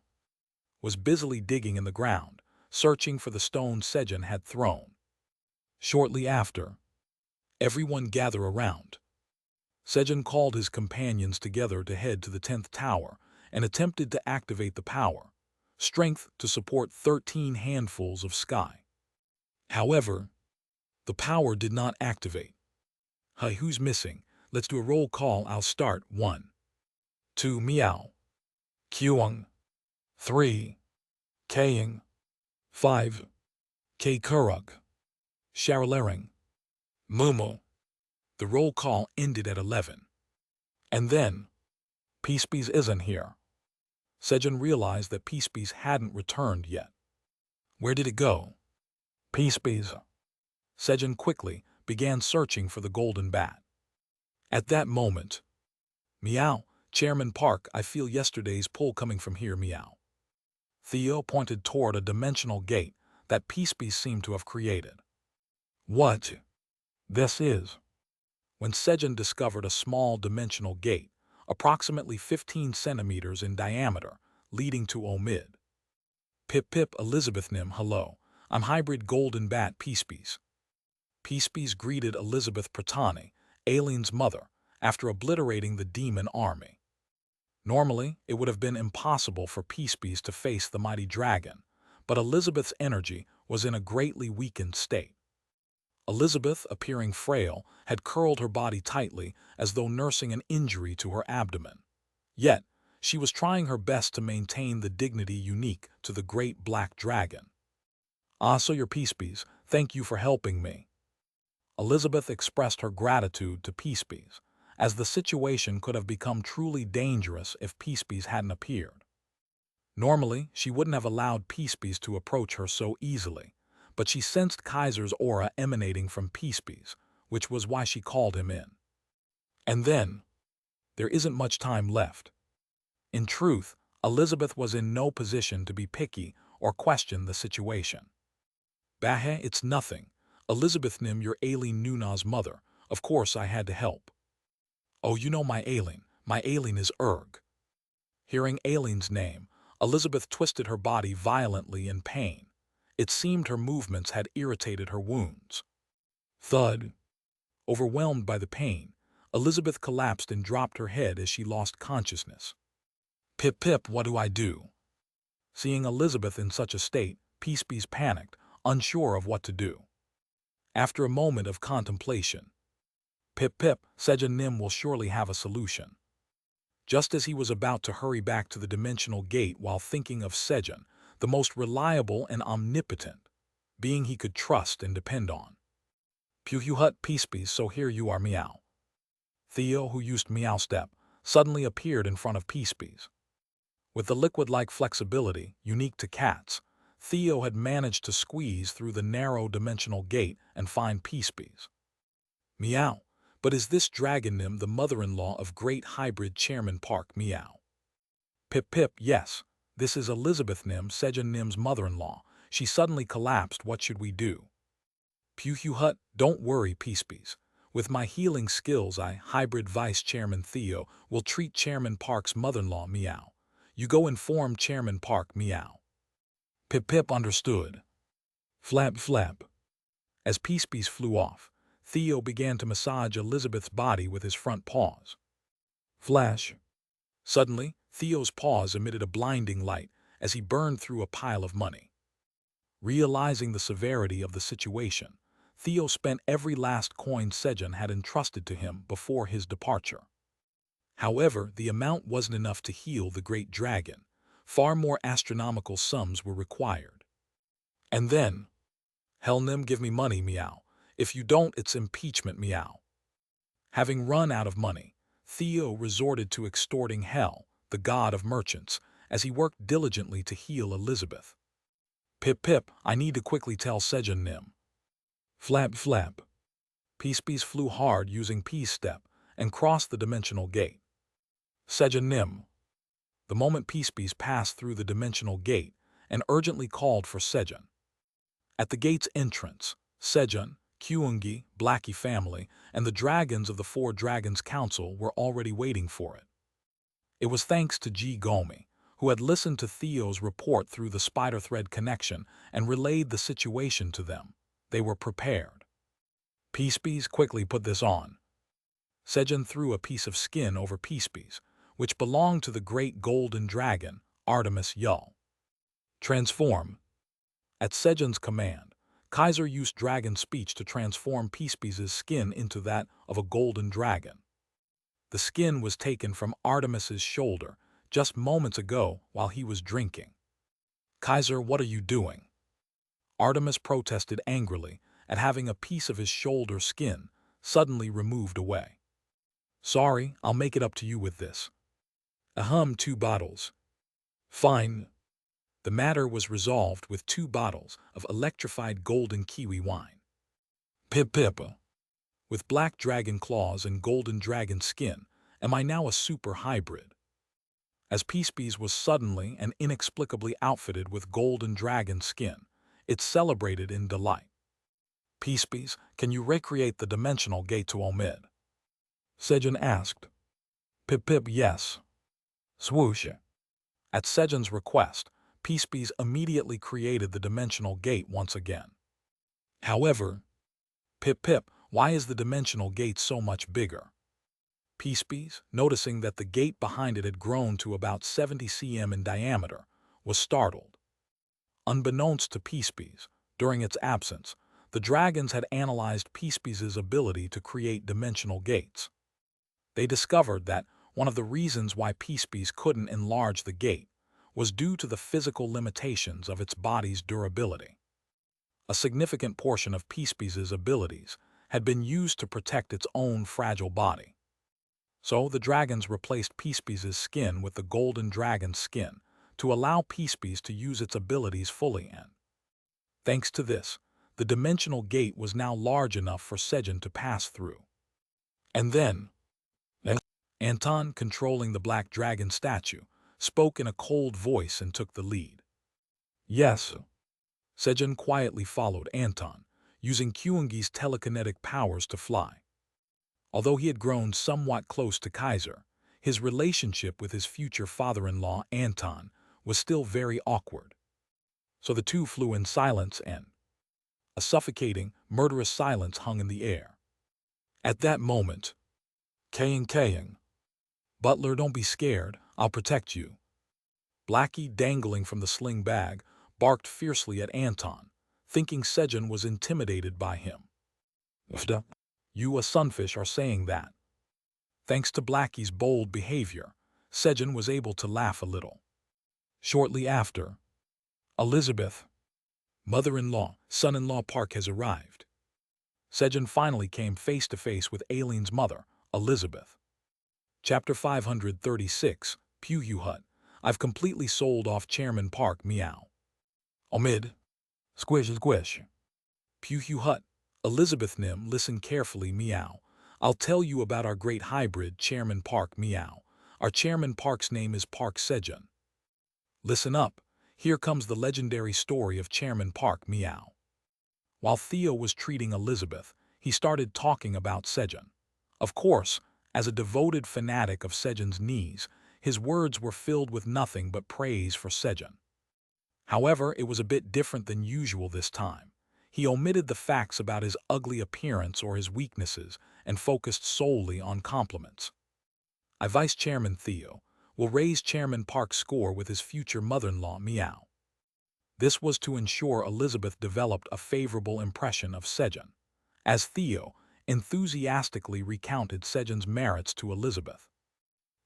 was busily digging in the ground, searching for the stone Sejun had thrown. Shortly after, everyone gather around. Sejun called his companions together to head to the 10th tower and attempted to activate the power, strength to support 13 handfuls of sky. However, the power did not activate. Hey, who's missing? Let's do a roll call. I'll start. 1, 2, Meow. Kyung. 3, Kaying. 5, K. Kurug. Sharalering. Mumu. The roll call ended at 11. And then, Peacebees isn't here. Sejun realized that Peacebees hadn't returned yet. Where did it go? Peacebees. Sejun quickly began searching for the golden bat. At that moment, Meow, Chairman Park, I feel yesterday's pull coming from here, Meow. Theo pointed toward a dimensional gate that Peacebees seemed to have created. What? This is. When Sejun discovered a small dimensional gate, approximately 15 centimeters in diameter, leading to Omid. Pip Pip Elizabeth Nim, hello, I'm Hybrid Golden Bat Peacebees. Peacebees greeted Elizabeth Pratani, Aileen's mother, after obliterating the demon army. Normally, it would have been impossible for Peacebees to face the mighty dragon, but Elizabeth's energy was in a greatly weakened state. Elizabeth, appearing frail, had curled her body tightly as though nursing an injury to her abdomen. Yet, she was trying her best to maintain the dignity unique to the great black dragon. Ah, so your Peacebees, thank you for helping me. Elizabeth expressed her gratitude to Peacebees, as the situation could have become truly dangerous if Peacebees hadn't appeared. Normally, she wouldn't have allowed Peacebees to approach her so easily, but she sensed Kaiser's aura emanating from Peacebees, which was why she called him in. And then, there isn't much time left. In truth, Elizabeth was in no position to be picky or question the situation. Bahe, it's nothing. Elizabeth Nim, your Aileen Nuna's mother. Of course I had to help. Oh, you know my Aileen. My Aileen is Erg. Hearing Aileen's name, Elizabeth twisted her body violently in pain. It seemed her movements had irritated her wounds. Thud. Overwhelmed by the pain, Elizabeth collapsed and dropped her head as she lost consciousness. Pip Pip, what do I do? Seeing Elizabeth in such a state, Peacebees panicked, unsure of what to do. After a moment of contemplation, Pip Pip, Sejun Nim will surely have a solution. Just as he was about to hurry back to the dimensional gate while thinking of Sejun, the most reliable and omnipotent being he could trust and depend on. Puhuhut Peacebees, so here you are, Meow. Theo, who used Meow Step, suddenly appeared in front of Peacebees. With the liquid-like flexibility unique to cats, Theo had managed to squeeze through the narrow dimensional gate and find Peacebees. Meow, but is this Dragon Nim the mother-in-law of Great Hybrid Chairman Park, Meow? Pip Pip, yes, this is Elizabeth Nim, Sejun Nim's mother-in-law. She suddenly collapsed, what should we do? Puhuhut, don't worry, Peacebees. With my healing skills, Hybrid Vice Chairman Theo, will treat Chairman Park's mother-in-law, Meow. You go inform Chairman Park, Meow. Pip Pip understood. Flap flap. As Peacebees flew off, Theo began to massage Elizabeth's body with his front paws. Flash. Suddenly, Theo's paws emitted a blinding light as he burned through a pile of money. Realizing the severity of the situation, Theo spent every last coin Sejun had entrusted to him before his departure. However, the amount wasn't enough to heal the great dragon. Far more astronomical sums were required. And then, Hell Nim, give me money, Meow. If you don't, it's impeachment, Meow. Having run out of money, Theo resorted to extorting Hell, the god of merchants, as he worked diligently to heal Elizabeth. Pip pip, I need to quickly tell Sejun Nim. Flap flap. Peace flew hard using Peace Step and crossed the dimensional gate. Sejun Nim. The moment Peace passed through the dimensional gate and urgently called for Sejun. At the gate's entrance, Sejun, Kyungi, Blackie family, and the dragons of the Four Dragons Council were already waiting for it. It was thanks to Ji Gomi, who had listened to Theo's report through the spider thread connection and relayed the situation to them. They were prepared. Peace quickly put this on. Sejun threw a piece of skin over Peace which belonged to the great golden dragon, Artemis Yull. Transform. At Sejun's command, Kaiser used dragon speech to transform Peace skin into that of a golden dragon. The skin was taken from Artemis's shoulder just moments ago while he was drinking. Kaiser, what are you doing? Artemis protested angrily at having a piece of his shoulder skin suddenly removed away. Sorry, I'll make it up to you with this. Ahem, 2 bottles. Fine. The matter was resolved with 2 bottles of electrified golden kiwi wine. Pip. With black dragon claws and golden dragon skin, am I now a super hybrid? As Peace was suddenly and inexplicably outfitted with golden dragon skin, it celebrated in delight. Peace, can you recreate the dimensional gate to Omid? Sejun asked. Pip, yes. Swoosh. At Sejun's request, Peace immediately created the dimensional gate once again. However, Pip, why is the dimensional gate so much bigger? Peace, noticing that the gate behind it had grown to about 70 cm in diameter, was startled. Unbeknownst to Peace, during its absence, the dragons had analyzed Peace ability to create dimensional gates. They discovered that one of the reasons why Peace couldn't enlarge the gate was due to the physical limitations of its body's durability. A significant portion of Peace abilities had been used to protect its own fragile body. So the dragons replaced Peace skin with the golden dragon's skin to allow Peace to use its abilities fully and, thanks to this, the dimensional gate was now large enough for Sejun to pass through. And then, Anton, controlling the black dragon statue, spoke in a cold voice and took the lead. Yes. Sejun quietly followed Anton, using Kyungi's telekinetic powers to fly. Although he had grown somewhat close to Kaiser, his relationship with his future father-in-law, Anton, was still very awkward. So the two flew in silence and a suffocating, murderous silence hung in the air. At that moment, Kaying. Butler, don't be scared, I'll protect you. Blackie, dangling from the sling bag, barked fiercely at Anton, thinking Sejun was intimidated by him. You a sunfish are saying that. Thanks to Blackie's bold behavior, Sejun was able to laugh a little. Shortly after, Elizabeth, mother-in-law, son-in-law Park has arrived. Sejun finally came face-to-face with Aileen's mother, Elizabeth. Chapter 536, Puhu Hut. I've completely sold off Chairman Park, meow. Omid. Squish. Puhu Hut. Elizabeth Nim, listen carefully, meow. I'll tell you about our great hybrid, Chairman Park, meow. Our Chairman Park's name is Park Sejun. Listen up. Here comes the legendary story of Chairman Park, meow. While Theo was treating Elizabeth, he started talking about Sejun. Of course, as a devoted fanatic of Sejun's knees, his words were filled with nothing but praise for Sejun. However, it was a bit different than usual this time. He omitted the facts about his ugly appearance or his weaknesses and focused solely on compliments. Vice Chairman Theo will raise Chairman Park's score with his future mother-in-law, meow. This was to ensure Elizabeth developed a favorable impression of Sejun, as Theo enthusiastically recounted Sejun's merits to Elizabeth.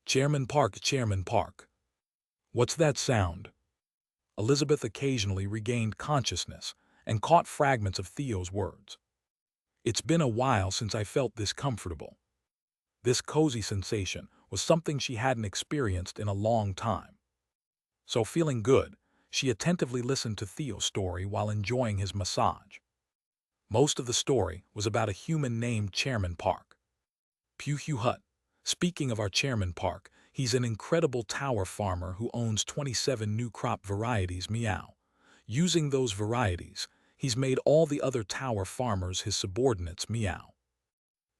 Chairman Park. What's that sound? Elizabeth occasionally regained consciousness and caught fragments of Theo's words. It's been a while since I felt this comfortable. This cozy sensation was something she hadn't experienced in a long time. So feeling good, She attentively listened to Theo's story while enjoying his massage. Most of the story was about a human named Chairman Park. Pew Hut. Speaking of our Chairman Park, he's an incredible tower farmer who owns 27 new crop varieties. Meow. Using those varieties, he's made all the other tower farmers his subordinates. Meow.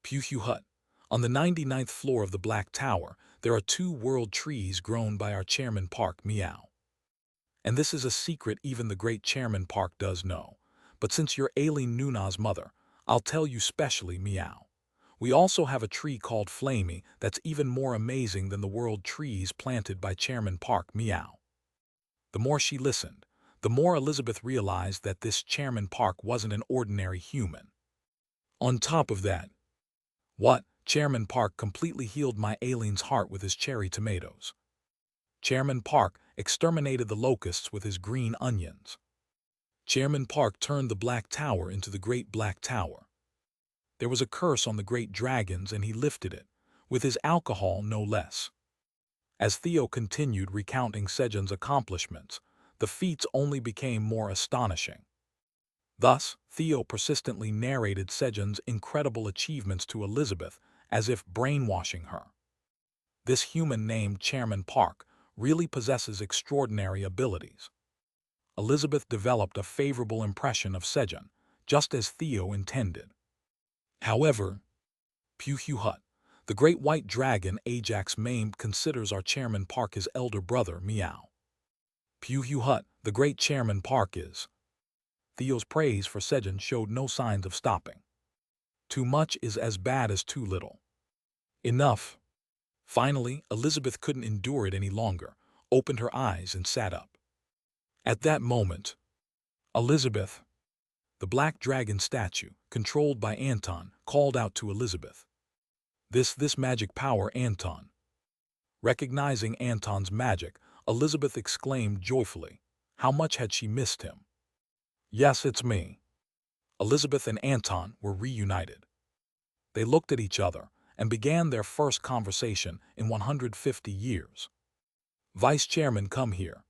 Pew Hut. On the 99th floor of the Black Tower, there are 2 world trees grown by our Chairman Park. Meow. And this is a secret even the great Chairman Park does know. But since you're Aileen Nuna's mother, I'll tell you specially. Meow. We also have a tree called Flamey that's even more amazing than the world trees planted by Chairman Park. Meow. The more she listened, the more Elizabeth realized that this Chairman Park wasn't an ordinary human. On top of that, Chairman Park completely healed my Aileen's heart with his cherry tomatoes. Chairman Park exterminated the locusts with his green onions. Chairman Park turned the Black Tower into the Great Black Tower. There was a curse on the great dragons and he lifted it, with his alcohol no less. As Theo continued recounting Sejun's accomplishments, the feats only became more astonishing. Thus, Theo persistently narrated Sejun's incredible achievements to Elizabeth as if brainwashing her. This human named Chairman Park really possesses extraordinary abilities. Elizabeth developed a favorable impression of Sejun, just as Theo intended. However, Pew Hut, the great white dragon Ajax maimed, considers our Chairman Park his elder brother. Meow. Pew Hut, the great Chairman Park is. Theo's praise for Sejun showed no signs of stopping. Too much is as bad as too little. Enough. Finally, Elizabeth couldn't endure it any longer, opened her eyes and sat up. At that moment, Elizabeth, the black dragon statue, controlled by Anton, called out to Elizabeth. This magic power, Anton. Recognizing Anton's magic, Elizabeth exclaimed joyfully. How much had she missed him? Yes, it's me. Elizabeth and Anton were reunited. They looked at each other and began their first conversation in 150 years. Vice Chairman, come here.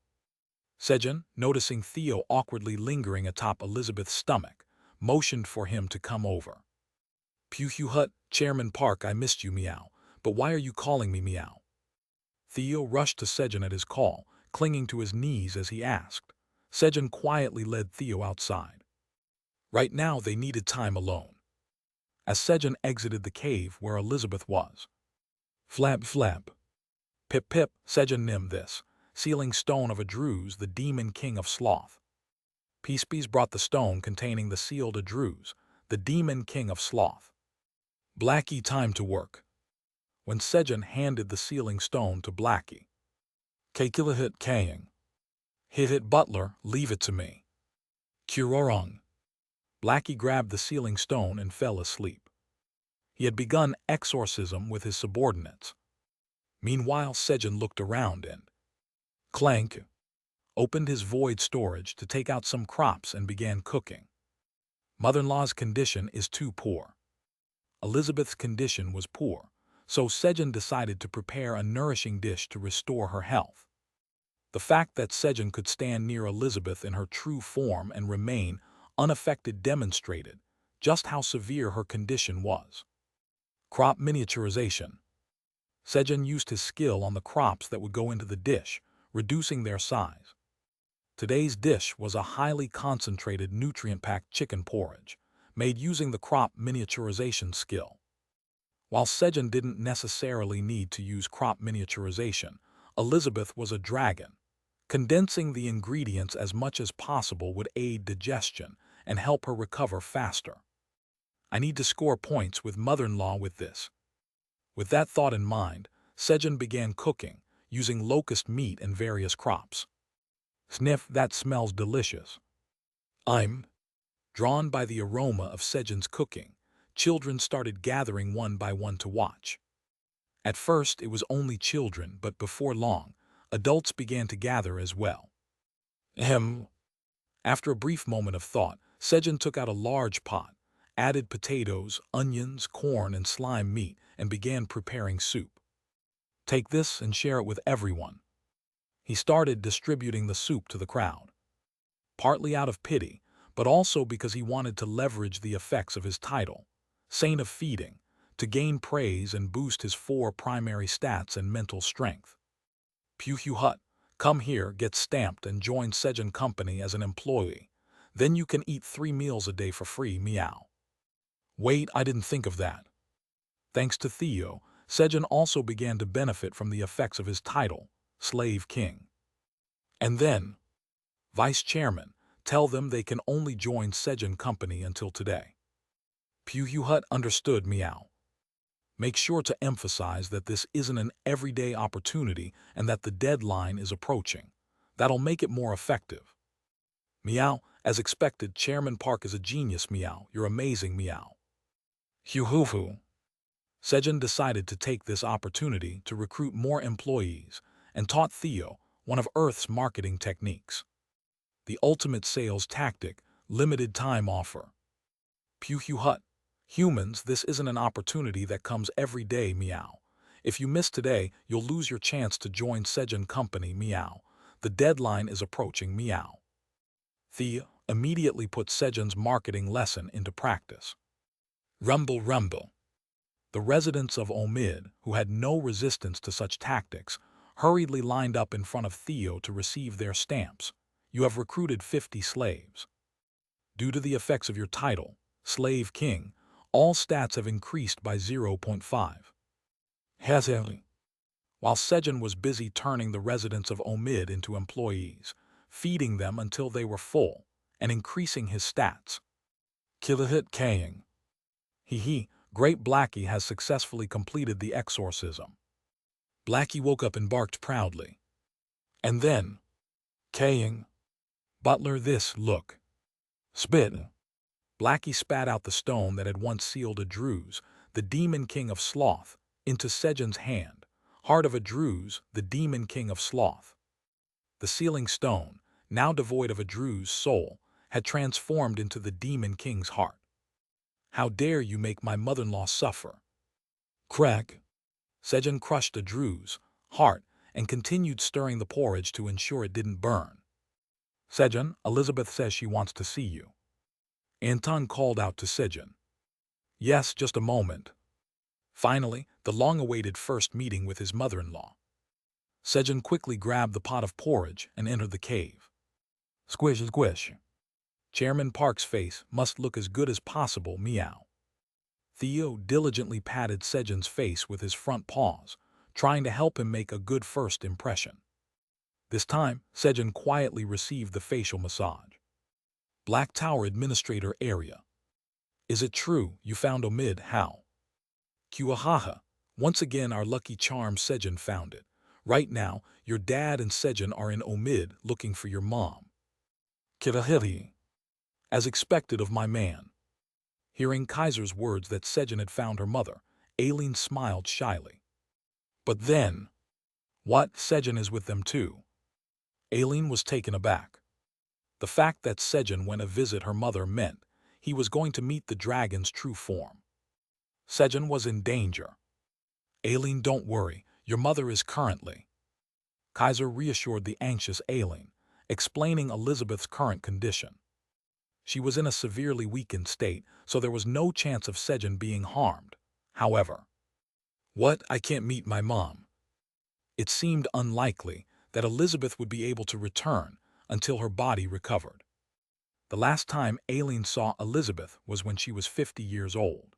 Sejun, noticing Theo awkwardly lingering atop Elizabeth's stomach, motioned for him to come over. Pew Hut, Chairman Park, I missed you. Meow. But why are you calling me? Meow. Theo rushed to Sejun at his call, clinging to his knees as he asked. Sejun quietly led Theo outside. Right now they needed time alone. As Sejun exited the cave where Elizabeth was. Flap flap. Pip pip, Sejun nim this, sealing stone of Adruz, the demon king of sloth. Peacebees brought the stone containing the sealed Adruz, the demon king of sloth. Blackie, time to work. When Sejun handed the sealing stone to Blackie. Kakilahit Kaying. Hit butler, leave it to me. Kurorong. Blackie grabbed the sealing stone and fell asleep. He had begun exorcism with his subordinates. Meanwhile, Sejun looked around and clank, opened his void storage to take out some crops and began cooking. Mother-in-law's condition is too poor. Elizabeth's condition was poor, so Sejun decided to prepare a nourishing dish to restore her health. The fact that Sejun could stand near Elizabeth in her true form and remain unaffected demonstrated just how severe her condition was. Crop miniaturization. Sejun used his skill on the crops that would go into the dish, reducing their size. Today's dish was a highly concentrated, nutrient-packed chicken porridge, made using the crop miniaturization skill. While Sejun didn't necessarily need to use crop miniaturization, Elizabeth was a dragon. Condensing the ingredients as much as possible would aid digestion and help her recover faster. I need to score points with mother-in-law with this. With that thought in mind, Sejun began cooking, using locust meat and various crops. Sniff, that smells delicious. I'm drawn by the aroma of Sejun's cooking. Children started gathering one by one to watch. At first, it was only children, but before long, adults began to gather as well. After a brief moment of thought, Sejun took out a large pot, added potatoes, onions, corn, and slime meat, and began preparing soup. Take this and share it with everyone. He started distributing the soup to the crowd, partly out of pity, but also because he wanted to leverage the effects of his title, Saint of Feeding, to gain praise and boost his 4 primary stats and mental strength. Pew Hut, come here, get stamped and join Sejun Company as an employee. Then you can eat 3 meals a day for free, meow. Wait, I didn't think of that. Thanks to Theo, Sejun also began to benefit from the effects of his title, Slave King. And then, Vice Chairman, tell them they can only join Sejun Company until today. Pew Hut understood, meow. Make sure to emphasize that this isn't an everyday opportunity and that the deadline is approaching. That'll make it more effective. Meow, as expected, Chairman Park is a genius, meow. You're amazing, meow. Hoo. Sejun decided to take this opportunity to recruit more employees and taught Theo one of Earth's marketing techniques. The ultimate sales tactic, limited time offer. Pew Hut. Humans, this isn't an opportunity that comes every day, meow. If you miss today, you'll lose your chance to join Sejun Company, meow. The deadline is approaching, meow. Theo immediately put Sejun's marketing lesson into practice. Rumble. The residents of Omid, who had no resistance to such tactics, hurriedly lined up in front of Theo to receive their stamps. You have recruited 50 slaves. Due to the effects of your title, Slave King, all stats have increased by 0.5. Hezeli. While Sejun was busy turning the residents of Omid into employees, feeding them until they were full, and increasing his stats. Kilahit Kaying. Great Blackie has successfully completed the exorcism. Blackie woke up and barked proudly. And then, Kaying. Butler, this, look. Spit. Blackie spat out the stone that had once sealed a Druze, the demon king of sloth, into Sejun's hand. Heart of a Druze, the demon king of sloth. The sealing stone, now devoid of a Druze soul, had transformed into the demon king's heart. How dare you make my mother-in-law suffer? Crack. Sejun crushed a Druze heart and continued stirring the porridge to ensure it didn't burn. Sejun, Elizabeth says she wants to see you. Anton called out to Sejun. Yes, just a moment. Finally, the long-awaited first meeting with his mother-in-law. Sejun quickly grabbed the pot of porridge and entered the cave. Squish. Chairman Park's face must look as good as possible, meow. Theo diligently patted Sejun's face with his front paws, trying to help him make a good first impression. This time, Sejun quietly received the facial massage. Black Tower Administrator Area. Is it true you found Omid? How? Kuahaha. Once again our lucky charm Sejun found it. Right now, your dad and Sejun are in Omid looking for your mom. Kitahiri. As expected of my man. Hearing Kaiser's words that Sejun had found her mother, Aileen smiled shyly. But then, what? Sejun is with them too? Aileen was taken aback. The fact that Sejun went to visit her mother meant he was going to meet the dragon's true form. Sejun was in danger. Aileen, don't worry, your mother is currently. Kaiser reassured the anxious Aileen, explaining Elizabeth's current condition. She was in a severely weakened state, so there was no chance of Sejun being harmed. However, what? I can't meet my mom. It seemed unlikely that Elizabeth would be able to return until her body recovered. The last time Aileen saw Elizabeth was when she was 50 years old.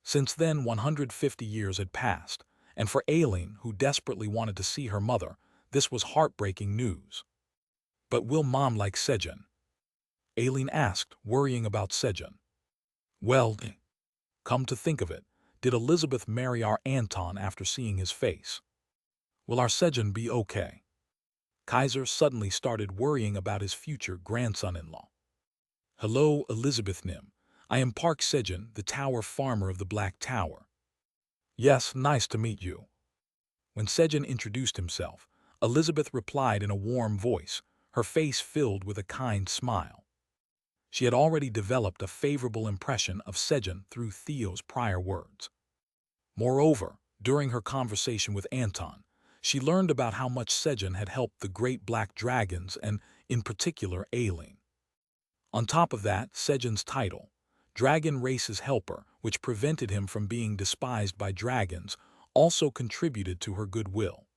Since then, 150 years had passed, and for Aileen, who desperately wanted to see her mother, this was heartbreaking news. But will Mom like Sejun? Aileen asked, worrying about Sejun. Well, come to think of it, did Elizabeth marry our Anton after seeing his face? Will our Sejun be okay? Kaiser suddenly started worrying about his future grandson-in-law. Hello, Elizabeth Nim. I am Park Sejun, the tower farmer of the Black Tower. Yes, nice to meet you. When Sejun introduced himself, Elizabeth replied in a warm voice, her face filled with a kind smile. She had already developed a favorable impression of Sejun through Theo's prior words. Moreover, during her conversation with Anton, She learned about how much Sejun had helped the great black dragons and, in particular, Aileen. On top of that, Sejun's title, Dragon Race's Helper, which prevented him from being despised by dragons, also contributed to her goodwill.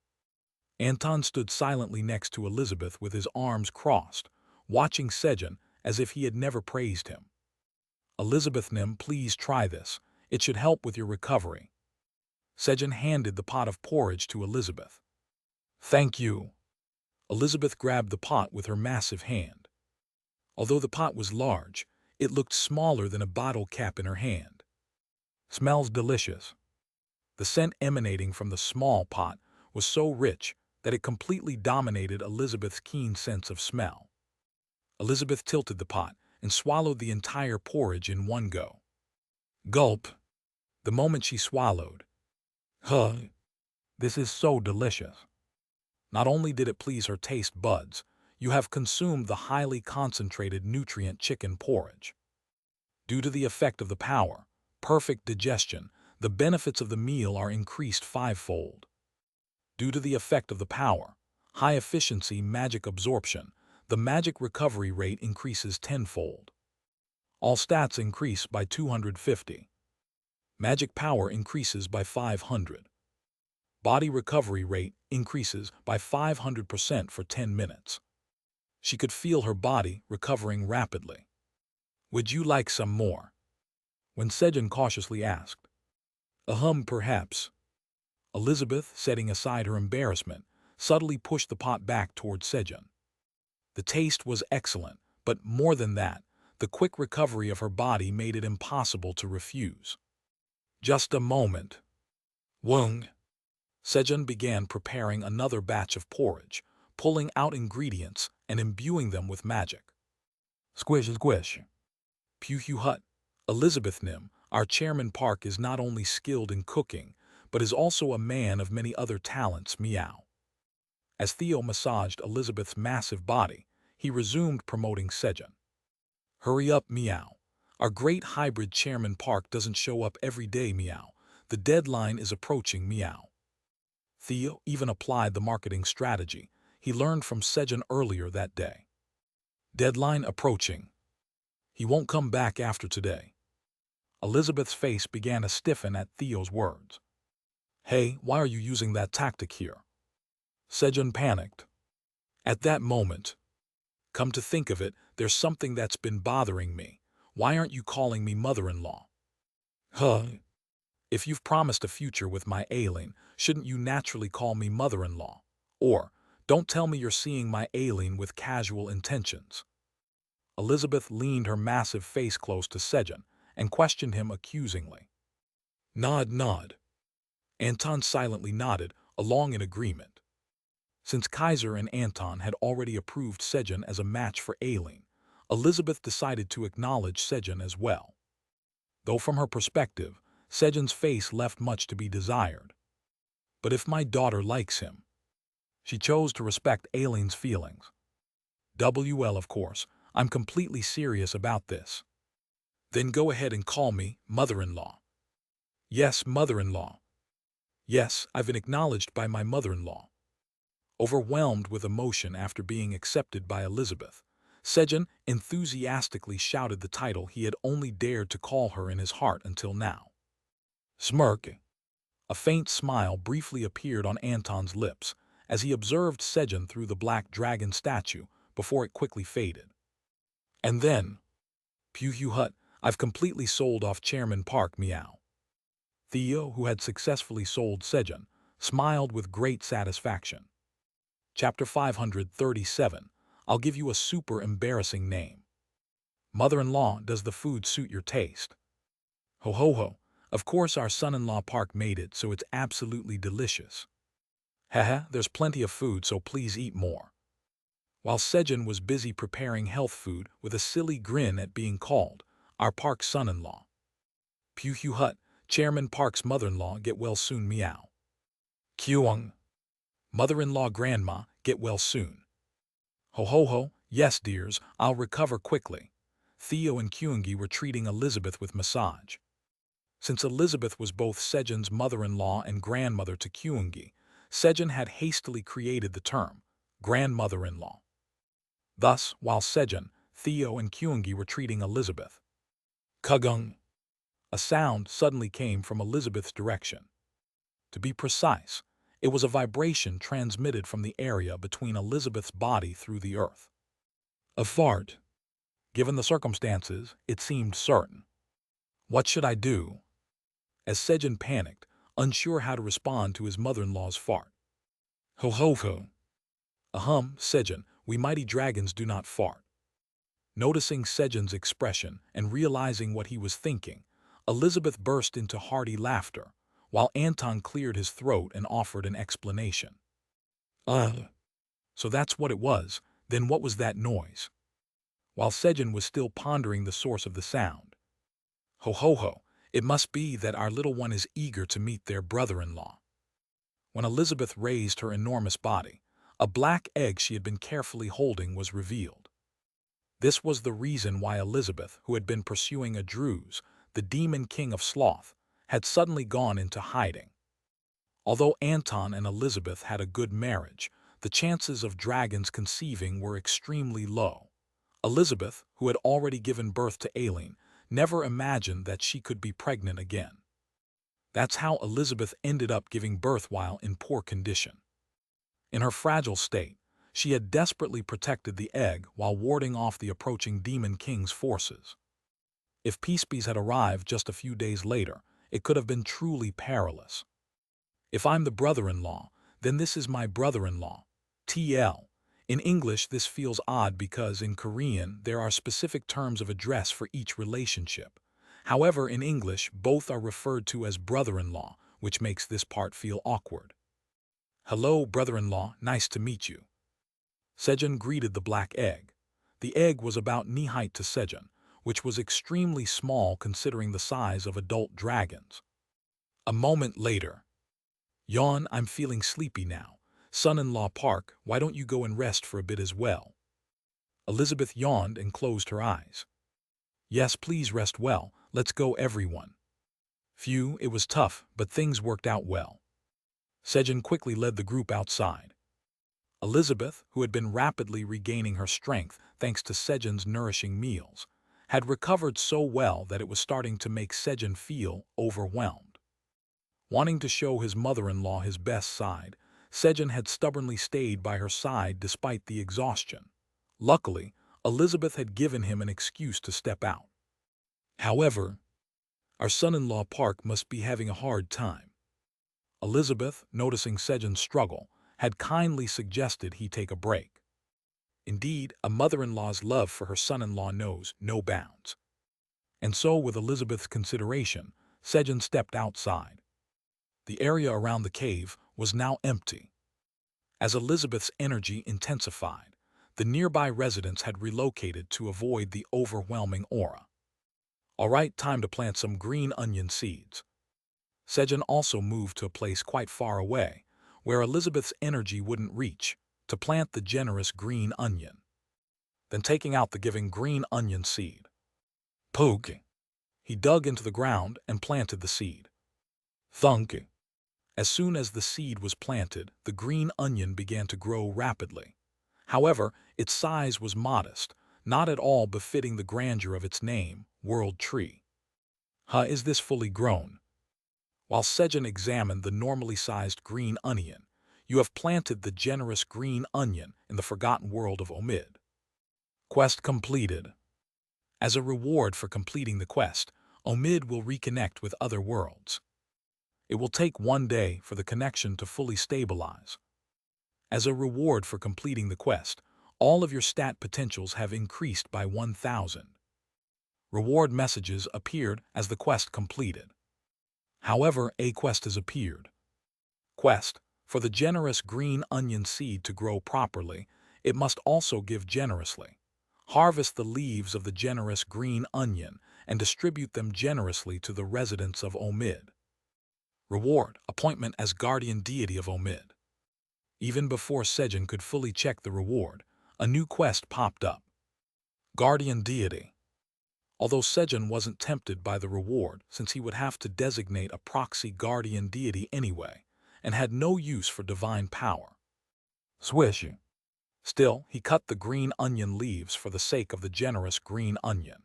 Anton stood silently next to Elizabeth with his arms crossed, watching Sejun as if he had never praised him. "Elizabeth Nim, please try this. It should help with your recovery." Sejun handed the pot of porridge to Elizabeth. "Thank you." Elizabeth grabbed the pot with her massive hand. Although the pot was large, it looked smaller than a bottle cap in her hand. "Smells delicious." The scent emanating from the small pot was so rich that it completely dominated Elizabeth's keen sense of smell. Elizabeth tilted the pot and swallowed the entire porridge in one go. Gulp. The moment she swallowed. "Huh, this is so delicious." Not only did it please her taste buds, you have consumed the highly concentrated nutrient chicken porridge. Due to the effect of the power, perfect digestion, the benefits of the meal are increased fivefold. Due to the effect of the power, high efficiency magic absorption, the magic recovery rate increases tenfold. All stats increase by 250. Magic power increases by 500. Body recovery rate increases by 500% for 10 minutes. She could feel her body recovering rapidly. "Would you like some more?" when Sejun cautiously asked. Perhaps." Elizabeth, setting aside her embarrassment, subtly pushed the pot back toward Sejun. The taste was excellent, but more than that, the quick recovery of her body made it impossible to refuse. "Just a moment." Wung. Sejun began preparing another batch of porridge, pulling out ingredients and imbuing them with magic. Squish, squish. Pew Hu Hut. Elizabeth Nim, our Chairman Park is not only skilled in cooking, but is also a man of many other talents, meow. As Theo massaged Elizabeth's massive body, he resumed promoting Sejun. "Hurry up, meow. Our great hybrid Chairman Park doesn't show up every day, meow. The deadline is approaching, meow." Theo even applied the marketing strategy he learned from Sejun earlier that day. "Deadline approaching. He won't come back after today." Elizabeth's face began to stiffen at Theo's words. "Hey, why are you using that tactic here?" Sejun panicked. At that moment, "Come to think of it, there's something that's been bothering me. Why aren't you calling me mother-in-law?" "Huh? If you've promised a future with my Aileen, shouldn't you naturally call me mother-in-law? Or, don't tell me you're seeing my Aileen with casual intentions." Elizabeth leaned her massive face close to Sejun and questioned him accusingly. Nod. Anton silently nodded, along in agreement. Since Kaiser and Anton had already approved Sejun as a match for Aileen, Elizabeth decided to acknowledge Sejun as well. Though from her perspective, Sejun's face left much to be desired. "But if my daughter likes him." She chose to respect Aileen's feelings. "Well, of course, I'm completely serious about this." "Then go ahead and call me mother-in-law." "Yes, mother-in-law." "Yes, I've been acknowledged by my mother-in-law." Overwhelmed with emotion after being accepted by Elizabeth, Sejun enthusiastically shouted the title he had only dared to call her in his heart until now. Smirk. A faint smile briefly appeared on Anton's lips as he observed Sejun through the black dragon statue before it quickly faded. And then, "Pew Hu Hut, I've completely sold off Chairman Park, meow." Theo, who had successfully sold Sejun, smiled with great satisfaction. Chapter 537, I'll give you a super embarrassing name. "Mother-in-law, does the food suit your taste?" "Ho ho ho, of course our son-in-law Park made it, so it's absolutely delicious." "Haha, there's plenty of food, so please eat more." While Sejun was busy preparing health food with a silly grin at being called our Park's son-in-law. "Pew Hu Hut, Chairman Park's mother-in-law, get well soon, meow." "Kyung. Mother-in-law grandma, get well soon." "Ho ho ho, yes dears, I'll recover quickly." Theo and Kyungi were treating Elizabeth with massage. Since Elizabeth was both Sejun's mother-in-law and grandmother to Kyungi, Sejun had hastily created the term grandmother-in-law. Thus, while Sejun, Theo, and Kyungi were treating Elizabeth, Kugung, a sound suddenly came from Elizabeth's direction. To be precise, it was a vibration transmitted from the area between Elizabeth's body through the earth. A fart. Given the circumstances, it seemed certain. What should I do? As Sejun panicked, unsure how to respond to his mother-in-law's fart. Ho ho ho. Sejun, we mighty dragons do not fart. Noticing Sejun's expression and realizing what he was thinking, Elizabeth burst into hearty laughter, while Anton cleared his throat and offered an explanation. So that's what it was, then what was that noise? While Sejun was still pondering the source of the sound. Ho ho ho, it must be that our little one is eager to meet their brother-in-law. When Elizabeth raised her enormous body, a black egg she had been carefully holding was revealed. This was the reason why Elizabeth, who had been pursuing a Druze, the demon king of sloth, had suddenly gone into hiding. Although Anton and Elizabeth had a good marriage, the chances of dragons conceiving were extremely low. Elizabeth, who had already given birth to Aileen, never imagined that she could be pregnant again. That's how Elizabeth ended up giving birth while in poor condition. In her fragile state, she had desperately protected the egg while warding off the approaching Demon King's forces. If Peacebees had arrived just a few days later, it could have been truly perilous. If I'm the brother-in-law, then this is my brother-in-law, TL. In English, this feels odd because in Korean, there are specific terms of address for each relationship. However, in English, both are referred to as brother-in-law, which makes this part feel awkward. Hello, brother-in-law, nice to meet you. Sejun greeted the black egg. The egg was about knee-height to Sejun, which was extremely small considering the size of adult dragons. A moment later. Yawn, I'm feeling sleepy now. Son-in-law Park, why don't you go and rest for a bit as well? Elizabeth yawned and closed her eyes. Yes, please rest well. Let's go, everyone. Phew, it was tough, but things worked out well. Sejun quickly led the group outside. Elizabeth, who had been rapidly regaining her strength thanks to Sejun's nourishing meals, had recovered so well that it was starting to make Sejun feel overwhelmed. Wanting to show his mother-in-law his best side, Sejun had stubbornly stayed by her side despite the exhaustion. Luckily, Elizabeth had given him an excuse to step out. However, our son-in-law Park must be having a hard time. Elizabeth, noticing Sejun's struggle, had kindly suggested he take a break. Indeed, a mother-in-law's love for her son-in-law knows no bounds. And so, with Elizabeth's consideration, Sejun stepped outside. The area around the cave was now empty. As Elizabeth's energy intensified, the nearby residents had relocated to avoid the overwhelming aura. All right, time to plant some green onion seeds. Sejun also moved to a place quite far away, where Elizabeth's energy wouldn't reach, to plant the generous green onion. Then taking out the giving green onion seed. Poke. He dug into the ground and planted the seed. Thunk. As soon as the seed was planted, the green onion began to grow rapidly. However, its size was modest, not at all befitting the grandeur of its name, World Tree. Is this fully grown? While Sejun examined the normally sized green onion, you have planted the generous green onion in the forgotten world of Omid. Quest completed. As a reward for completing the quest, Omid will reconnect with other worlds. It will take 1 day for the connection to fully stabilize. As a reward for completing the quest, all of your stat potentials have increased by 1,000. Reward messages appeared as the quest completed. However, a quest has appeared. Quest: for the generous green onion seed to grow properly, it must also give generously. Harvest the leaves of the generous green onion and distribute them generously to the residents of Omid. Reward: appointment as guardian deity of Omid. Even before Sejun could fully check the reward, a new quest popped up. Guardian deity. Although Sejun wasn't tempted by the reward since he would have to designate a proxy guardian deity anyway, and had no use for divine power. Swish. Still, he cut the green onion leaves for the sake of the generous green onion.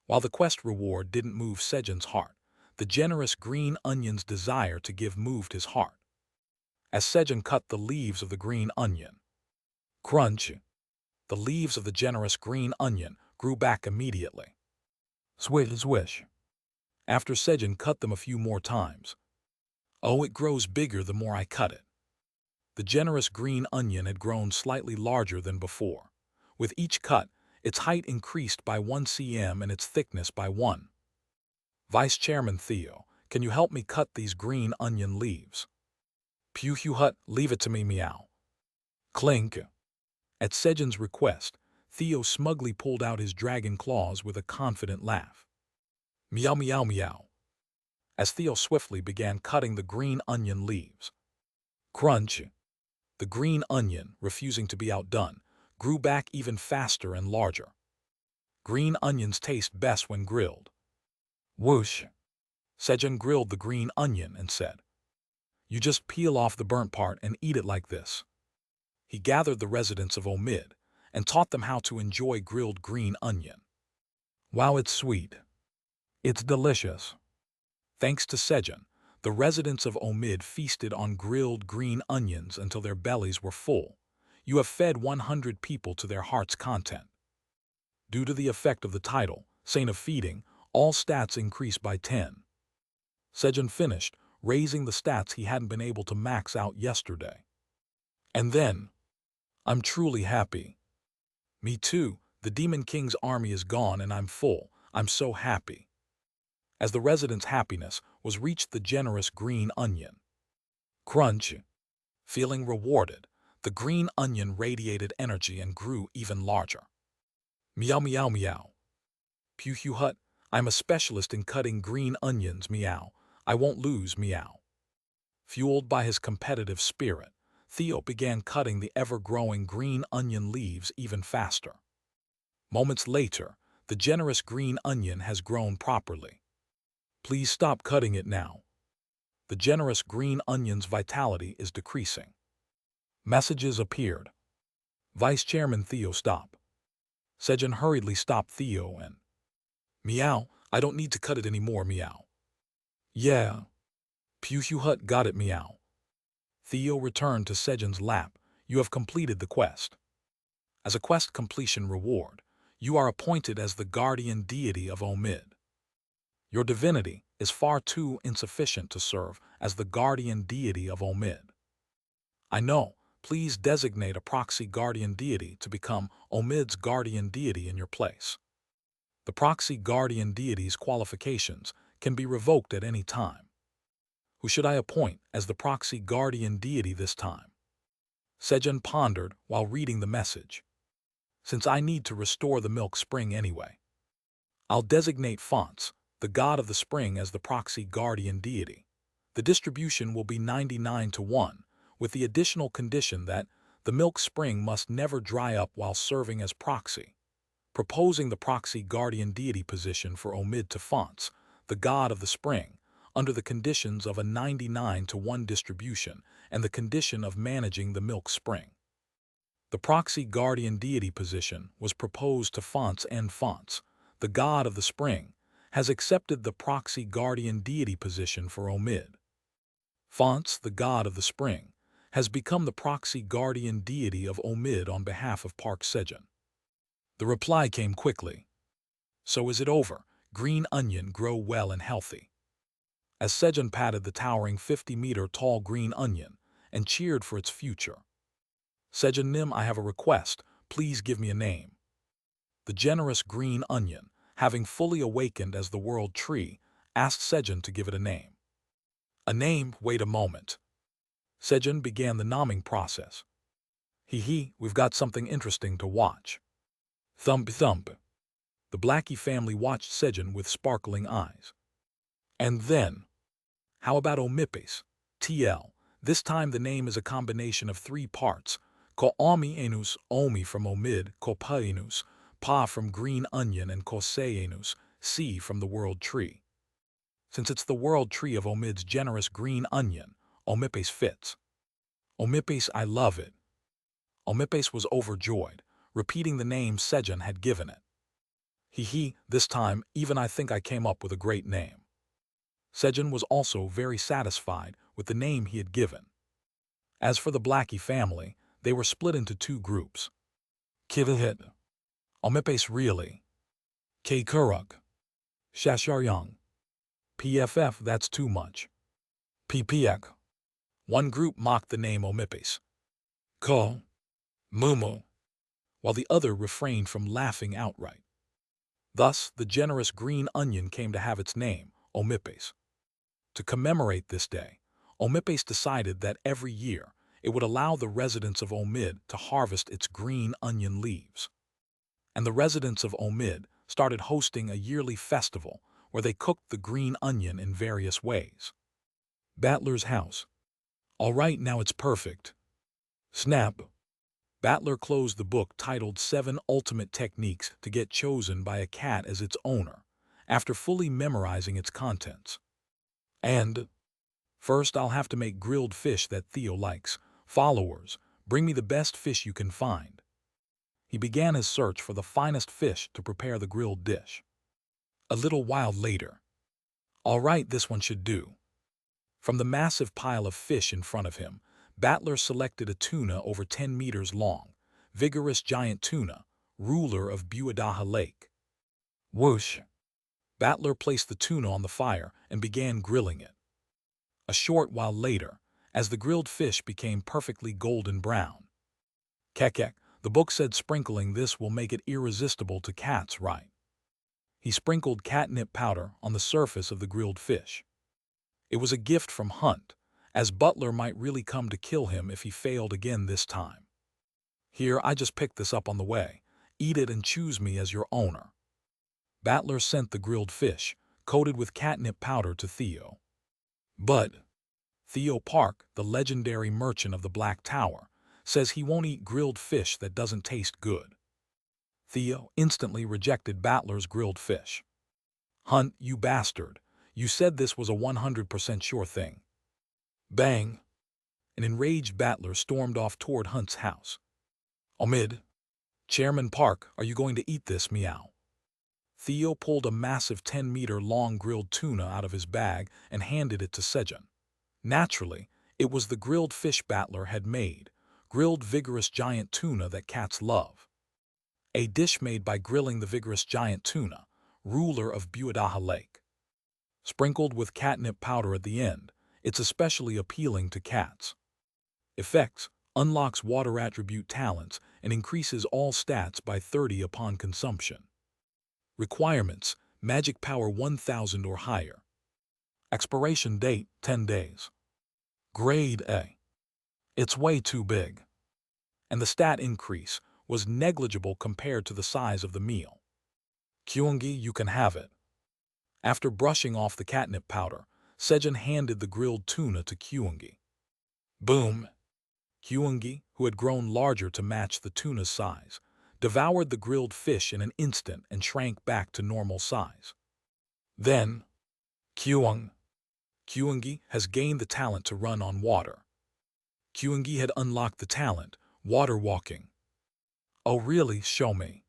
While the quest reward didn't move Sejun's heart, the generous green onion's desire to give moved his heart. As Sejun cut the leaves of the green onion, crunch, the leaves of the generous green onion grew back immediately. Swish, swish. After Sejun cut them a few more times. Oh, it grows bigger the more I cut it. The generous green onion had grown slightly larger than before. With each cut, its height increased by 1 cm and its thickness by 1. Vice Chairman Theo, can you help me cut these green onion leaves? Pew Hugh Hut, leave it to me, meow. Clink. At Sejun's request, Theo smugly pulled out his dragon claws with a confident laugh. Meow meow meow. As Theo swiftly began cutting the green onion leaves. Crunch. The green onion, refusing to be outdone, grew back even faster and larger. Green onions taste best when grilled. Whoosh. Sejun grilled the green onion and said, "You just peel off the burnt part and eat it like this." He gathered the residents of Omid and taught them how to enjoy grilled green onion. Wow, it's sweet. It's delicious. Thanks to Sejun, the residents of Omid feasted on grilled green onions until their bellies were full. You have fed 100 people to their heart's content. Due to the effect of the title, Saint of Feeding, all stats increased by 10. Sejun finished, raising the stats he hadn't been able to max out yesterday. And then, I'm truly happy. Me too, the Demon King's army is gone and I'm full. I'm so happy. As the residents' happiness was reached the generous green onion. Crunch. Feeling rewarded, the green onion radiated energy and grew even larger. Meow meow meow. Pew Hugh Hut, I'm a specialist in cutting green onions, meow. I won't lose, meow. Fueled by his competitive spirit, Theo began cutting the ever-growing green onion leaves even faster. Moments later, the generous green onion has grown properly. Please stop cutting it now. The generous green onion's vitality is decreasing. Messages appeared. Vice Chairman Theo, stop. Sejun hurriedly stopped Theo and, meow, I don't need to cut it anymore, meow. Yeah. Pew Hugh Hut, got it, meow. Theo returned to Sejun's lap. You have completed the quest. As a quest completion reward, you are appointed as the guardian deity of Omid. Your divinity is far too insufficient to serve as the guardian deity of Omid. I know, please designate a proxy guardian deity to become Omid's guardian deity in your place. The proxy guardian deity's qualifications can be revoked at any time. Who should I appoint as the proxy guardian deity this time? Sejun pondered while reading the message. Since I need to restore the milk spring anyway, I'll designate Fonts, the god of the spring, as the proxy guardian deity. The distribution will be 99-1, with the additional condition that the milk spring must never dry up while serving as proxy. Proposing the proxy guardian deity position for Omid to Fonts, the god of the spring, under the conditions of a 99-1 distribution and the condition of managing the milk spring. The proxy guardian deity position was proposed to Fonts, and Fonts, the god of the spring, has accepted the proxy guardian deity position for Omid. Fonts, the god of the spring, has become the proxy guardian deity of Omid on behalf of Park Sejun. The reply came quickly. So is it over? Green onion, grow well and healthy. As Sejun patted the towering 50-meter-tall green onion and cheered for its future. Sejun Nim, I have a request. Please give me a name. The generous green onion, having fully awakened as the world tree, asked Sejun to give it a name. A name? Wait a moment. Sejun began the naming process. We've got something interesting to watch. Thump thump. The Blackie family watched Sejun with sparkling eyes. And then, how about Omipes? TL. This time the name is a combination of 3 parts. Ko Omi Enus, Omi from Omid, Ko Pa Enus, Pa from green onion, and Ko Se Enus, Si from the world tree. Since it's the world tree of Omid's generous green onion, Omipes fits. Omipes, I love it. Omipes was overjoyed, repeating the name Sejun had given it. He, this time, even I think I came up with a great name. Sejun was also very satisfied with the name he had given. As for the Blackie family, they were split into two groups. Kivahit. Omipes really. K. Kuruk. Shasharyang. PFF, that's too much. PPX. One group mocked the name Omipes. Ko. Mumu. While the other refrained from laughing outright. Thus, the generous green onion came to have its name, Omipes. To commemorate this day, Omipes decided that every year it would allow the residents of Omid to harvest its green onion leaves. And the residents of Omid started hosting a yearly festival where they cooked the green onion in various ways. Battler's house. All right, now it's perfect. Snap. Battler closed the book titled 7 Ultimate Techniques to Get Chosen by a Cat as Its Owner, after fully memorizing its contents. And first, I'll have to make grilled fish that Theo likes. Followers, bring me the best fish you can find. He began his search for the finest fish to prepare the grilled dish. A little while later. All right, this one should do. From the massive pile of fish in front of him, Battler selected a tuna over 10 meters long, vigorous giant tuna, ruler of Buadaha Lake. Whoosh! Battler placed the tuna on the fire and began grilling it. A short while later, as the grilled fish became perfectly golden brown. Kekek, the book said sprinkling this will make it irresistible to cats, right? He sprinkled catnip powder on the surface of the grilled fish. It was a gift from Hunt, as Butler might really come to kill him if he failed again this time. Here, I just picked this up on the way. Eat it and choose me as your owner. Battler sent the grilled fish, coated with catnip powder, to Theo. But Theo Park, the legendary merchant of the Black Tower, says he won't eat grilled fish that doesn't taste good. Theo instantly rejected Battler's grilled fish. Hunt, you bastard. You said this was a 100% sure thing. Bang! An enraged Battler stormed off toward Hunt's house. Omid. Chairman Park, are you going to eat this, meow? Theo pulled a massive 10-meter-long grilled tuna out of his bag and handed it to Sejun. Naturally, it was the grilled fish Battler had made, grilled vigorous giant tuna that cats love. A dish made by grilling the vigorous giant tuna, ruler of Buadaha Lake. Sprinkled with catnip powder at the end, it's especially appealing to cats. Effects: unlocks water attribute talents and increases all stats by 30 upon consumption. Requirements: magic power 1000 or higher. Expiration date: 10 days. Grade A. It's way too big. And the stat increase was negligible compared to the size of the meal. Kyungi, you can have it. After brushing off the catnip powder, Sejun handed the grilled tuna to Kyungi. Boom! Kyungi, who had grown larger to match the tuna's size, devoured the grilled fish in an instant and shrank back to normal size. Then, Kyungi has gained the talent to run on water. Kyungi had unlocked the talent, water walking. Oh really? Show me.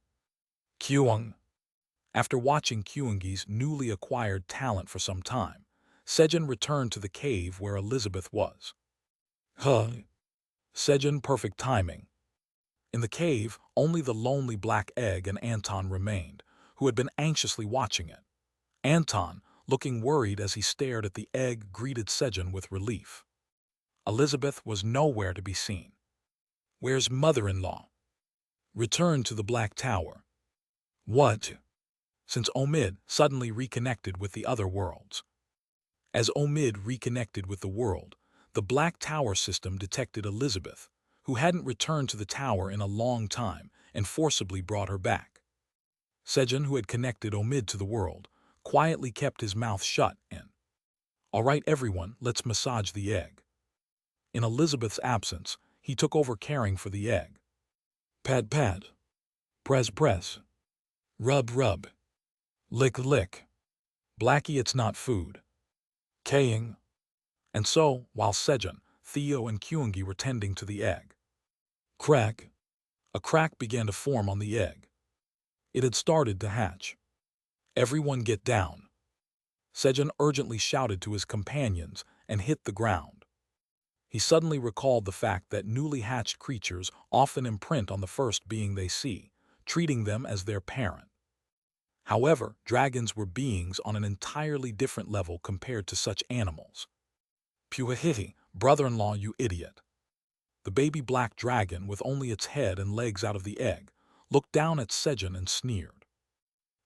After watching Kyungi's newly acquired talent for some time, Sejun returned to the cave where Elizabeth was. Sejun, perfect timing. In the cave, only the lonely black egg and Anton remained, who had been anxiously watching it. Anton, looking worried as he stared at the egg, greeted Sejun with relief. Elizabeth was nowhere to be seen. Where's mother-in-law? Returned to the Black Tower. What? Since Omid suddenly reconnected with the other worlds. As Omid reconnected with the world, the Black Tower system detected Elizabeth, who hadn't returned to the tower in a long time, and forcibly brought her back. Sejun, who had connected Omid to the world, quietly kept his mouth shut and, "All right, everyone, let's massage the egg." In Elizabeth's absence, he took over caring for the egg. Pat pat. Press press. Rub rub. Lick lick. Blackie, it's not food. Kaying. And so, while Sejun, Theo, and Kyungi were tending to the egg, crack, a crack began to form on the egg. It had started to hatch. Everyone get down. Sejun urgently shouted to his companions and hit the ground. He suddenly recalled the fact that newly hatched creatures often imprint on the first being they see, treating them as their parent. However, dragons were beings on an entirely different level compared to such animals. Puahihi, brother-in-law, you idiot. The baby black dragon, with only its head and legs out of the egg, looked down at Sejun and sneered.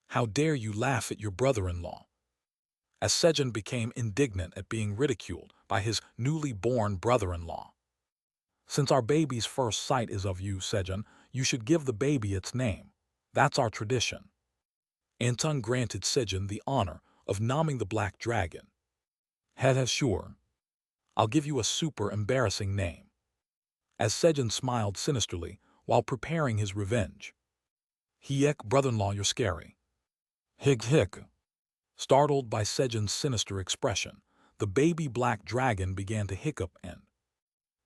How dare you laugh at your brother-in-law? As Sejun became indignant at being ridiculed by his newly born brother-in-law. Since our baby's first sight is of you, Sejun, you should give the baby its name. That's our tradition. Anton granted Sejun the honor of naming the black dragon. Heh, sure. I'll give you a super embarrassing name. As Sejun smiled sinisterly while preparing his revenge. Hiek, brother-in-law, you're scary. Hick. Startled by Sejun's sinister expression, the baby black dragon began to hiccup and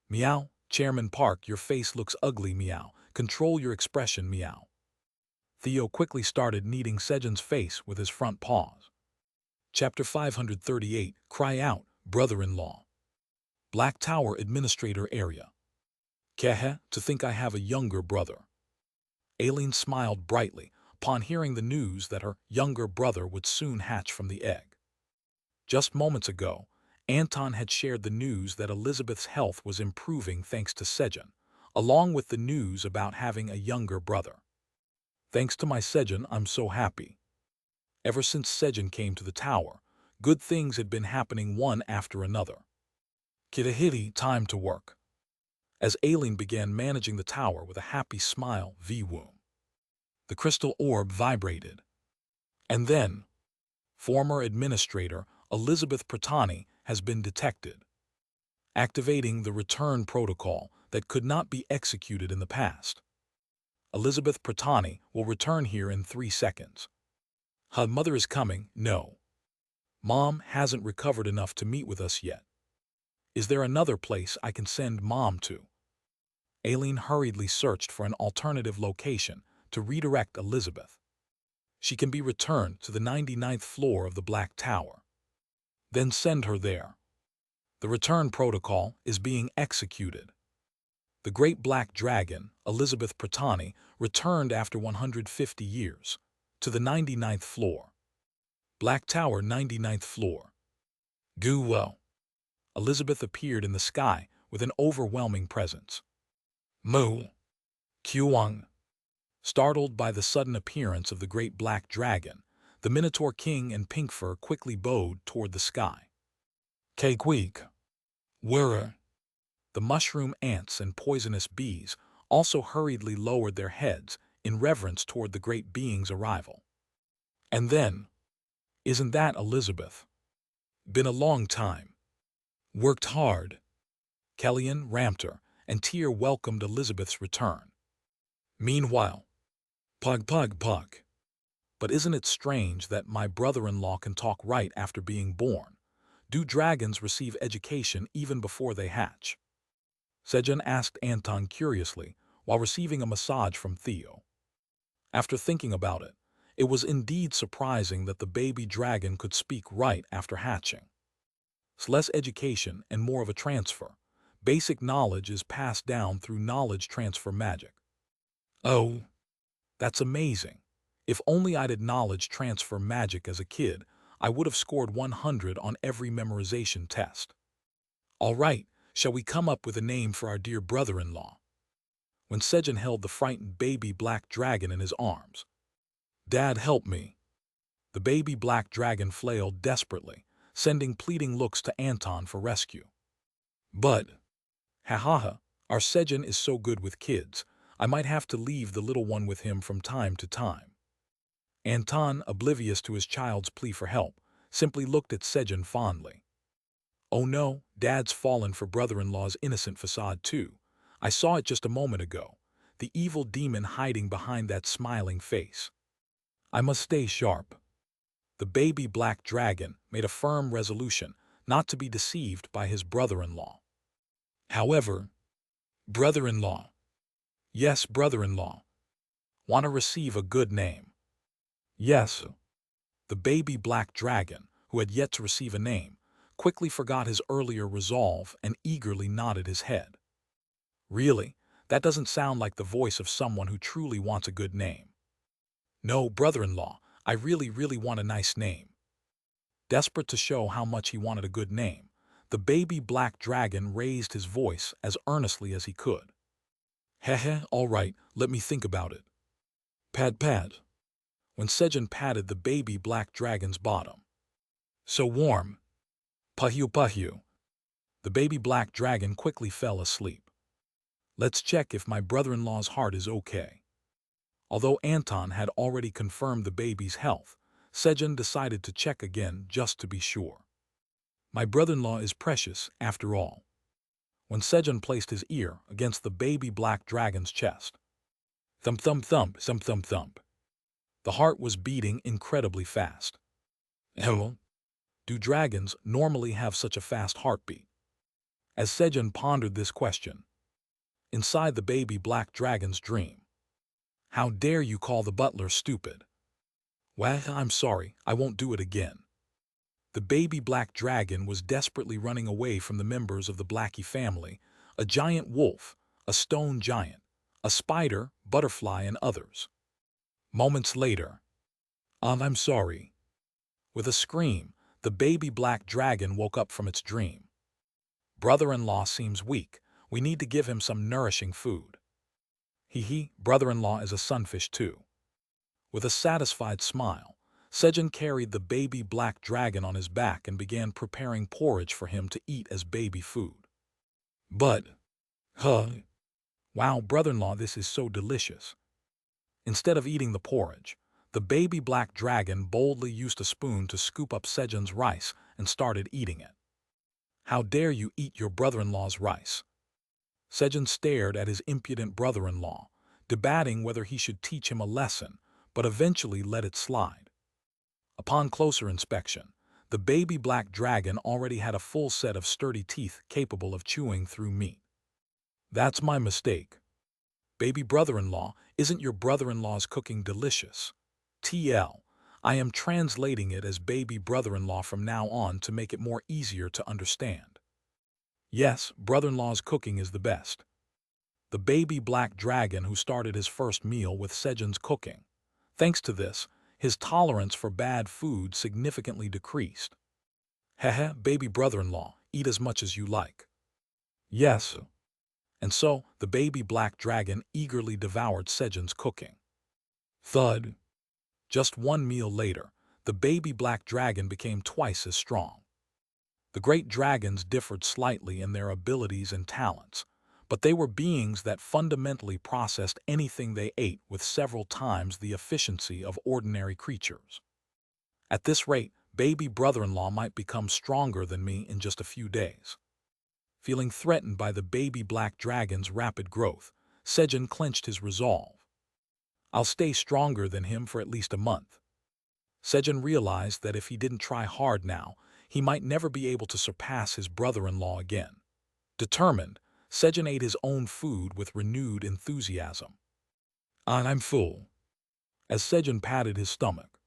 meow. Chairman Park, your face looks ugly, meow. Control your expression, meow. Theo quickly started kneading Sejun's face with his front paws. Chapter 538, Cry Out, Brother-in-Law. Black Tower Administrator Area. Kehe, to think I have a younger brother. Aileen smiled brightly upon hearing the news that her younger brother would soon hatch from the egg. Just moments ago, Anton had shared the news that Elizabeth's health was improving thanks to Sejun, along with the news about having a younger brother. Thanks to my Sejun, I'm so happy. Ever since Sejun came to the tower, good things had been happening one after another. Kitahiti, time to work. As Aileen began managing the tower with a happy smile, V-Woom. The crystal orb vibrated. And then, former administrator Elizabeth Pratani has been detected, activating the return protocol that could not be executed in the past. Elizabeth Pratani will return here in 3 seconds. Her mother is coming, no. Mom hasn't recovered enough to meet with us yet. Is there another place I can send Mom to? Aileen hurriedly searched for an alternative location to redirect Elizabeth. She can be returned to the 99th floor of the Black Tower. Then send her there. The return protocol is being executed. The great black dragon, Elizabeth Pratani, returned after 150 years to the 99th floor. Black Tower, 99th floor. Guo. Elizabeth appeared in the sky with an overwhelming presence. Mu. Kyuang. Startled by the sudden appearance of the great black dragon, the Minotaur King and Pinkfur quickly bowed toward the sky. Kequeak. Were. The mushroom ants and poisonous bees also hurriedly lowered their heads in reverence toward the great being's arrival. And then, isn't that Elizabeth? Been a long time. Worked hard. Kellyanne, Ramter, and Tyr welcomed Elizabeth's return. Meanwhile, Pug. But isn't it strange that my brother-in-law can talk right after being born? Do dragons receive education even before they hatch? Sejun asked Anton curiously while receiving a massage from Theo. After thinking about it, it was indeed surprising that the baby dragon could speak right after hatching. It's less education and more of a transfer. Basic knowledge is passed down through knowledge transfer magic. Oh, that's amazing. If only I did knowledge transfer magic as a kid, I would have scored 100 on every memorization test. All right, shall we come up with a name for our dear brother-in-law? When Sejun held the frightened baby black dragon in his arms. Dad, help me. The baby black dragon flailed desperately, sending pleading looks to Anton for rescue. But, our Sejun is so good with kids, I might have to leave the little one with him from time to time. Anton, oblivious to his child's plea for help, simply looked at Sejun fondly. Oh no, Dad's fallen for brother-in-law's innocent facade too. I saw it just a moment ago, the evil demon hiding behind that smiling face. I must stay sharp. The baby black dragon made a firm resolution not to be deceived by his brother-in-law. However, brother-in-law, yes, brother-in-law, want to receive a good name. Yes, the baby black dragon, who had yet to receive a name, quickly forgot his earlier resolve and eagerly nodded his head. Really, that doesn't sound like the voice of someone who truly wants a good name. No, brother-in-law, I really want a nice name. Desperate to show how much he wanted a good name, the baby black dragon raised his voice as earnestly as he could. Heh, all right, let me think about it. Pad pad. When Sejun patted the baby black dragon's bottom. So warm. Pahyu pahyu. The baby black dragon quickly fell asleep. Let's check if my brother-in-law's heart is okay. Although Anton had already confirmed the baby's health, Sejun decided to check again just to be sure. My brother-in-law is precious, after all. When Sejun placed his ear against the baby black dragon's chest. Thump thump thump, thump thump thump. The heart was beating incredibly fast. Hello? Do dragons normally have such a fast heartbeat? As Sejun pondered this question, inside the baby black dragon's dream. How dare you call the butler stupid? Well, I'm sorry, I won't do it again. The baby black dragon was desperately running away from the members of the Blackie family, a giant wolf, a stone giant, a spider, butterfly, and others. Moments later, I'm sorry. With a scream, the baby black dragon woke up from its dream. Brother-in-law seems weak. We need to give him some nourishing food. Brother-in-law is a sunfish too. With a satisfied smile, Sejun carried the baby black dragon on his back and began preparing porridge for him to eat as baby food. But, wow, brother-in-law, this is so delicious. Instead of eating the porridge, the baby black dragon boldly used a spoon to scoop up Sejun's rice and started eating it. How dare you eat your brother-in-law's rice? Sejun stared at his impudent brother-in-law, debating whether he should teach him a lesson, but eventually let it slide. Upon closer inspection, the baby black dragon already had a full set of sturdy teeth capable of chewing through meat. That's my mistake. Baby brother-in-law, isn't your brother-in-law's cooking delicious? TL, I am translating it as baby brother-in-law from now on to make it more easier to understand. Yes, brother-in-law's cooking is the best. The baby black dragon who started his first meal with Sejun's cooking. Thanks to this, his tolerance for bad food significantly decreased. Baby brother-in-law, eat as much as you like. Yes. And so, the baby black dragon eagerly devoured Sejun's cooking. Thud. Just one meal later, the baby black dragon became twice as strong. The great dragons differed slightly in their abilities and talents, but they were beings that fundamentally processed anything they ate with several times the efficiency of ordinary creatures. At this rate, baby brother-in-law might become stronger than me in just a few days. Feeling threatened by the baby black dragon's rapid growth, Sejun clenched his resolve. I'll stay stronger than him for at least a month. Sejun realized that if he didn't try hard now, he might never be able to surpass his brother-in-law again. Determined, Sejun ate his own food with renewed enthusiasm. I'm full. As Sejun patted his stomach.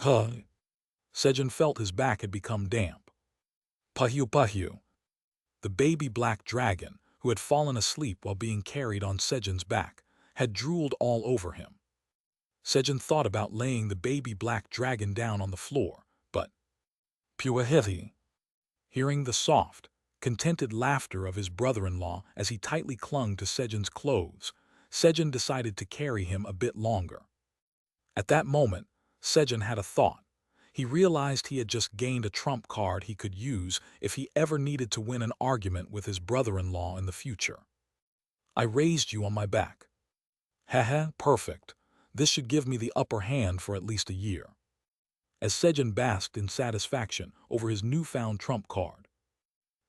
Sejun felt his back had become damp. Pahyu pahyu. The baby black dragon, who had fallen asleep while being carried on Sejun's back, had drooled all over him. Sejun thought about laying the baby black dragon down on the floor, but Puahiti. Hearing the soft, contented laughter of his brother-in-law as he tightly clung to Sejun's clothes, Sejun decided to carry him a bit longer. At that moment, Sejun had a thought. He realized he had just gained a trump card he could use if he ever needed to win an argument with his brother-in-law in the future. I raised you on my back. Perfect. This should give me the upper hand for at least a year. As Sejun basked in satisfaction over his newfound trump card.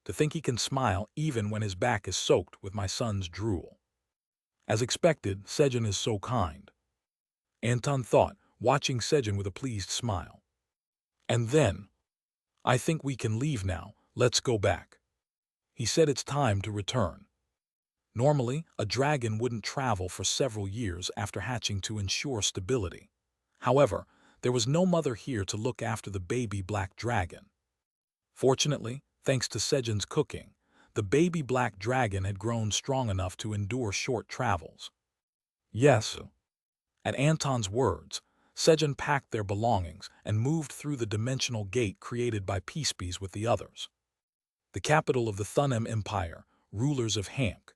To think he can smile even when his back is soaked with my son's drool. As expected, Sejun is so kind. Anton thought, watching Sejun with a pleased smile. And then, I think we can leave now, let's go back. He said it's time to return. Normally, a dragon wouldn't travel for several years after hatching to ensure stability. However, there was no mother here to look after the baby black dragon. Fortunately, thanks to Sejun's cooking, the baby black dragon had grown strong enough to endure short travels. Yes. At Anton's words, Sejun packed their belongings and moved through the dimensional gate created by Peacebees with the others. The capital of the Thunem Empire, rulers of Hamk.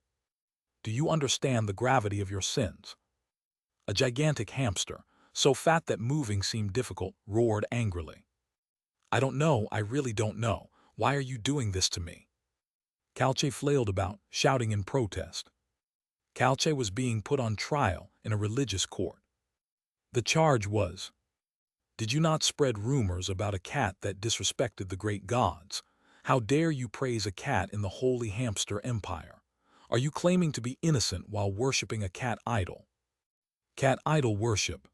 Do you understand the gravity of your sins? A gigantic hamster, so fat that moving seemed difficult, roared angrily. I really don't know. Why are you doing this to me? Calche flailed about, shouting in protest. Calche was being put on trial in a religious court. The charge was, did you not spread rumors about a cat that disrespected the great gods? How dare you praise a cat in the holy hamster empire? Are you claiming to be innocent while worshipping a cat idol? Cat idol worship.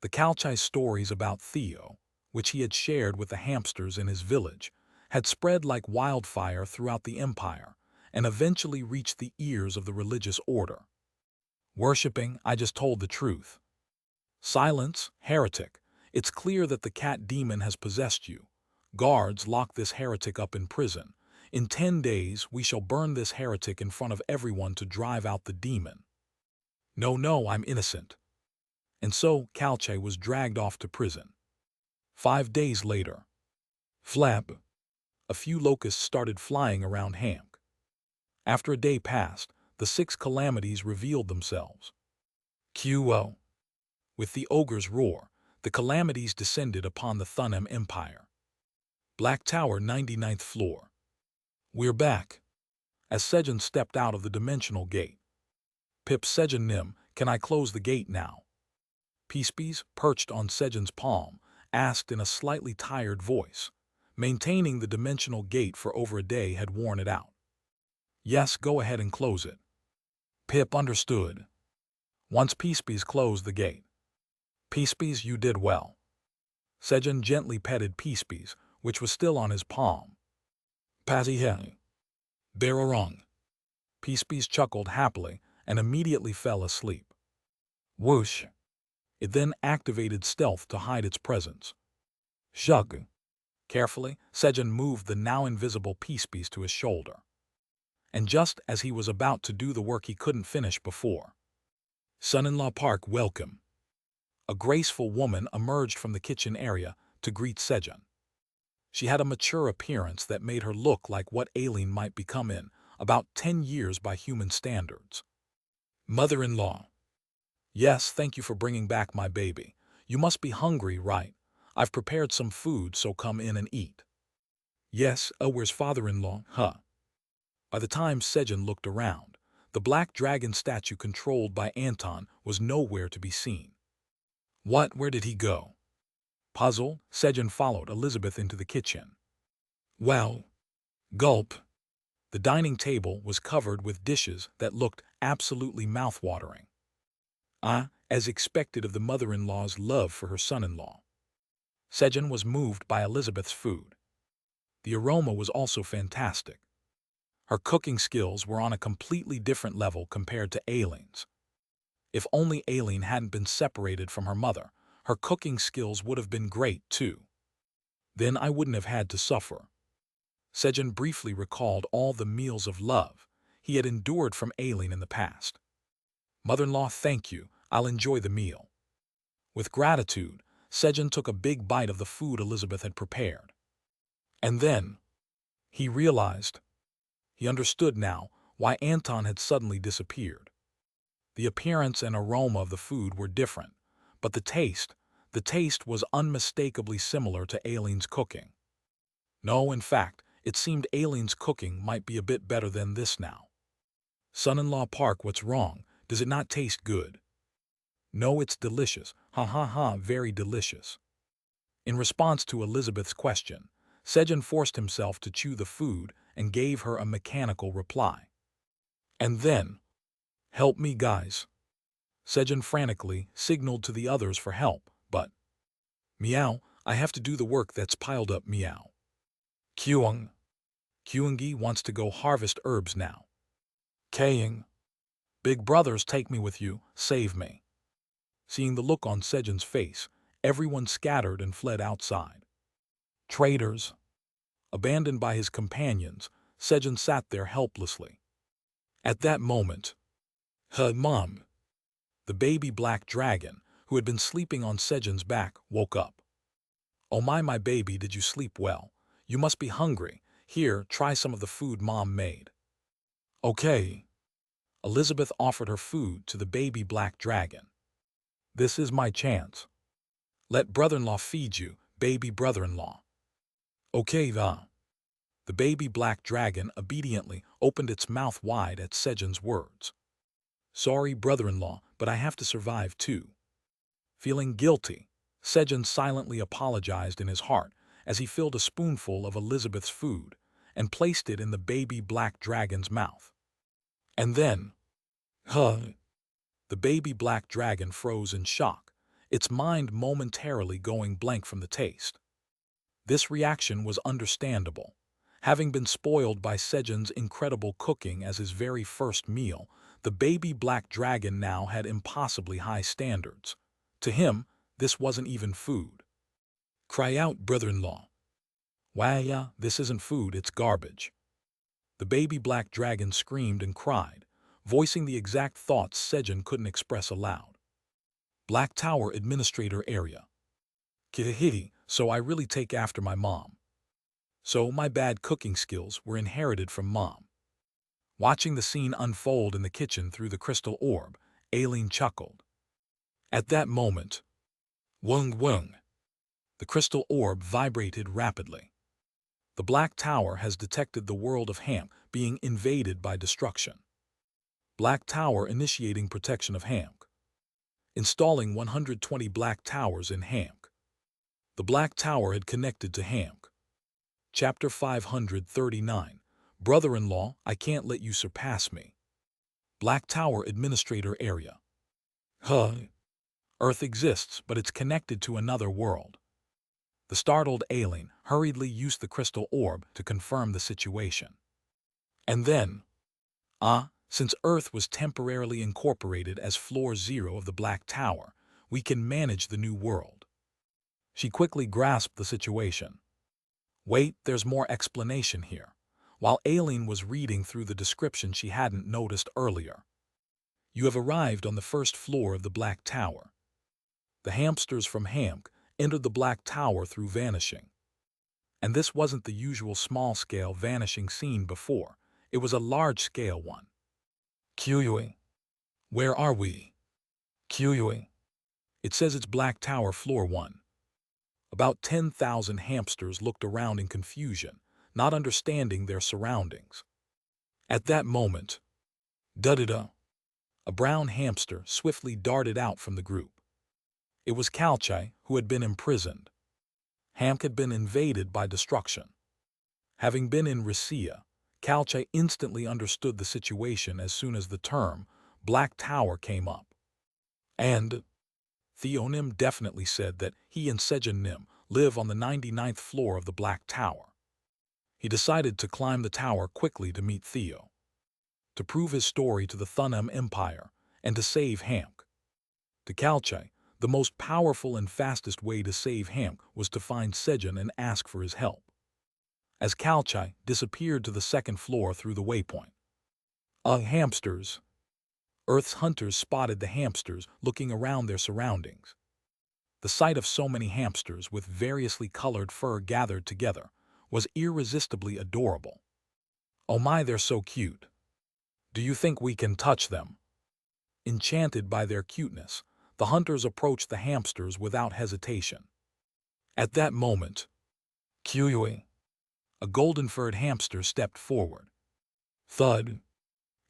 The Calchai's stories about Theo, which he had shared with the hamsters in his village, had spread like wildfire throughout the empire and eventually reached the ears of the religious order. Worshipping, I just told the truth. Silence, heretic. It's clear that the cat demon has possessed you. Guards, lock this heretic up in prison. In 10 days, we shall burn this heretic in front of everyone to drive out the demon. No, I'm innocent. And so Calche was dragged off to prison. 5 days later. Flap. A few locusts started flying around Hamk. After a day passed, the 6 calamities revealed themselves. QO. With the ogre's roar, the calamities descended upon the Thunem Empire. Black Tower, 99th floor. We're back. As Sejun stepped out of the dimensional gate. Pip Sejun Nim, can I close the gate now? Peacebees, perched on Sejun's palm, asked in a slightly tired voice. Maintaining the dimensional gate for over a day had worn it out. Yes, go ahead and close it. Pip understood. Once Peacebees closed the gate. Peacebees, you did well. Sejun gently petted Peacebees, which was still on his palm. Pazzy hey. Bararong. Peacebees chuckled happily and immediately fell asleep. Whoosh. It then activated stealth to hide its presence. Shug. Carefully, Sejun moved the now invisible Peacebees to his shoulder. And just as he was about to do the work he couldn't finish before. Son-in-law Park, welcome. A graceful woman emerged from the kitchen area to greet Sejun. She had a mature appearance that made her look like what Aileen might become in about 10 years by human standards. Mother-in-law. Yes, thank you for bringing back my baby. You must be hungry, right? I've prepared some food, so come in and eat. Yes, where's father-in-law, huh? By the time Sejun looked around, the black dragon statue controlled by Anton was nowhere to be seen. What? Where did he go? Puzzled, Sejun followed Elizabeth into the kitchen. Well, gulp. The dining table was covered with dishes that looked absolutely mouth-watering. As expected of the mother-in-law's love for her son-in-law. Sejun was moved by Elizabeth's food. The aroma was also fantastic. Her cooking skills were on a completely different level compared to Aileen's. If only Aileen hadn't been separated from her mother, her cooking skills would have been great too. Then I wouldn't have had to suffer. Sejun briefly recalled all the meals of love he had endured from Aileen in the past. Mother-in-law, thank you, I'll enjoy the meal. With gratitude, Sejun took a big bite of the food Elizabeth had prepared. And then, he realized. He understood now why Anton had suddenly disappeared. The appearance and aroma of the food were different, but the taste was unmistakably similar to Aileen's cooking. No, in fact, it seemed Aileen's cooking might be a bit better than this now. Son-in-law Park, what's wrong? Does it not taste good? No, it's delicious. Very delicious. In response to Elizabeth's question, Sejun forced himself to chew the food and gave her a mechanical reply. And then, help me, guys. Sejun frantically signaled to the others for help, but, meow, I have to do the work that's piled up, meow. Kyung. Kyungi wants to go harvest herbs now. Kaying. Big brothers, take me with you, save me. Seeing the look on Sejun's face, everyone scattered and fled outside. Traitors. Abandoned by his companions, Sejun sat there helplessly. At that moment, her mom, the baby black dragon, who had been sleeping on Sejun's back, woke up. Oh my baby, did you sleep well? You must be hungry. Here, try some of the food Mom made. Okay. Elizabeth offered her food to the baby black dragon. This is my chance. Let brother-in-law feed you, baby brother-in-law. Okay, the baby black dragon obediently opened its mouth wide at Sejun's words. Sorry, brother-in-law, but I have to survive too. Feeling guilty, Sejun silently apologized in his heart as he filled a spoonful of Elizabeth's food and placed it in the baby black dragon's mouth. And then, the baby black dragon froze in shock, its mind momentarily going blank from the taste. This reaction was understandable. Having been spoiled by Sejun's incredible cooking as his very first meal, the baby black dragon now had impossibly high standards. To him, this wasn't even food. Cry out, brother-in-law. Wah, this isn't food, it's garbage. The baby black dragon screamed and cried, voicing the exact thoughts Sejun couldn't express aloud. Black Tower Administrator Area. Kitahiti, so I really take after my mom. So my bad cooking skills were inherited from Mom. Watching the scene unfold in the kitchen through the crystal orb, Aileen chuckled. At that moment, wung, the crystal orb vibrated rapidly. The Black Tower has detected the world of Hamk being invaded by destruction. Black Tower initiating protection of Hamk. Installing 120 Black Towers in Hamk. The Black Tower had connected to Hamk. Chapter 539. Brother-in-law, I can't let you surpass me. Black Tower Administrator Area. Earth exists, but it's connected to another world. The startled alien hurriedly used the crystal orb to confirm the situation. And then, since Earth was temporarily incorporated as Floor 0 of the Black Tower, we can manage the new world. She quickly grasped the situation. Wait, there's more explanation here. While Aileen was reading through the description she hadn't noticed earlier. You have arrived on the first floor of the Black Tower. The hamsters from Hamk entered the Black Tower through vanishing. And this wasn't the usual small-scale vanishing seen before. It was a large-scale one. Kyuyui. Where are we? Kyuyui. It says it's Black Tower Floor 1. About 10,000 hamsters looked around in confusion, not understanding their surroundings. At that moment, da-da-da, a brown hamster swiftly darted out from the group. It was Kalchai, who had been imprisoned. Hamk had been invaded by destruction. Having been in Risia, Kalchai instantly understood the situation as soon as the term Black Tower came up. And Theonim definitely said that he and Sejun Nim live on the 99th floor of the Black Tower. He decided to climb the tower quickly to meet Theo, to prove his story to the Thunem Empire, and to save Hamk. To Kalchai, the most powerful and fastest way to save Hamk was to find Sejun and ask for his help. As Kalchai disappeared to the second floor through the waypoint. Hamsters. Earth's hunters spotted the hamsters looking around their surroundings. The sight of so many hamsters with variously colored fur gathered together was irresistibly adorable. Oh my, they're so cute. Do you think we can touch them? Enchanted by their cuteness, the hunters approached the hamsters without hesitation. At that moment, Kyuyui, a golden-furred hamster stepped forward. Thud.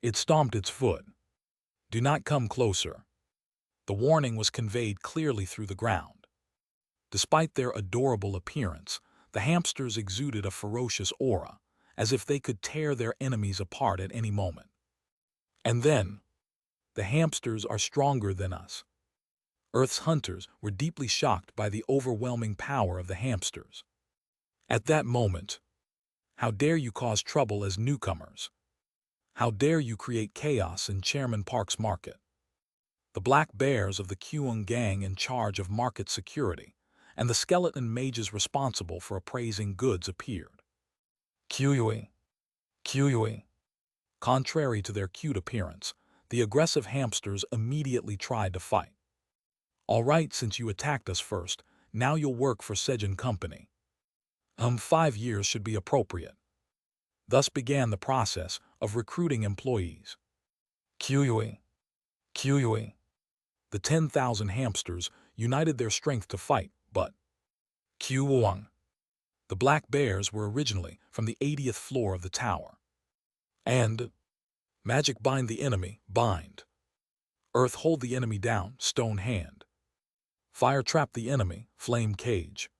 It stomped its foot. Do not come closer. The warning was conveyed clearly through the ground. Despite their adorable appearance, the hamsters exuded a ferocious aura, as if they could tear their enemies apart at any moment. And then, the hamsters are stronger than us. Earth's hunters were deeply shocked by the overwhelming power of the hamsters. At that moment, How dare you cause trouble as newcomers? How dare you create chaos in Chairman Park's market? The Black Bears of the Kyung gang in charge of market security, and the skeleton mages responsible for appraising goods appeared. Kyui, Kyui. Contrary to their cute appearance, the aggressive hamsters immediately tried to fight. All right, since you attacked us first, now you'll work for Sejun Company. 5 years should be appropriate. Thus began the process of recruiting employees. Kyui, Kyui. The 10,000 hamsters united their strength to fight, but Kyuwang. The Black Bears were originally from the 80th floor of the tower. And magic bind the enemy, bind. Earth hold the enemy down, stone hand. Fire trap the enemy, flame cage.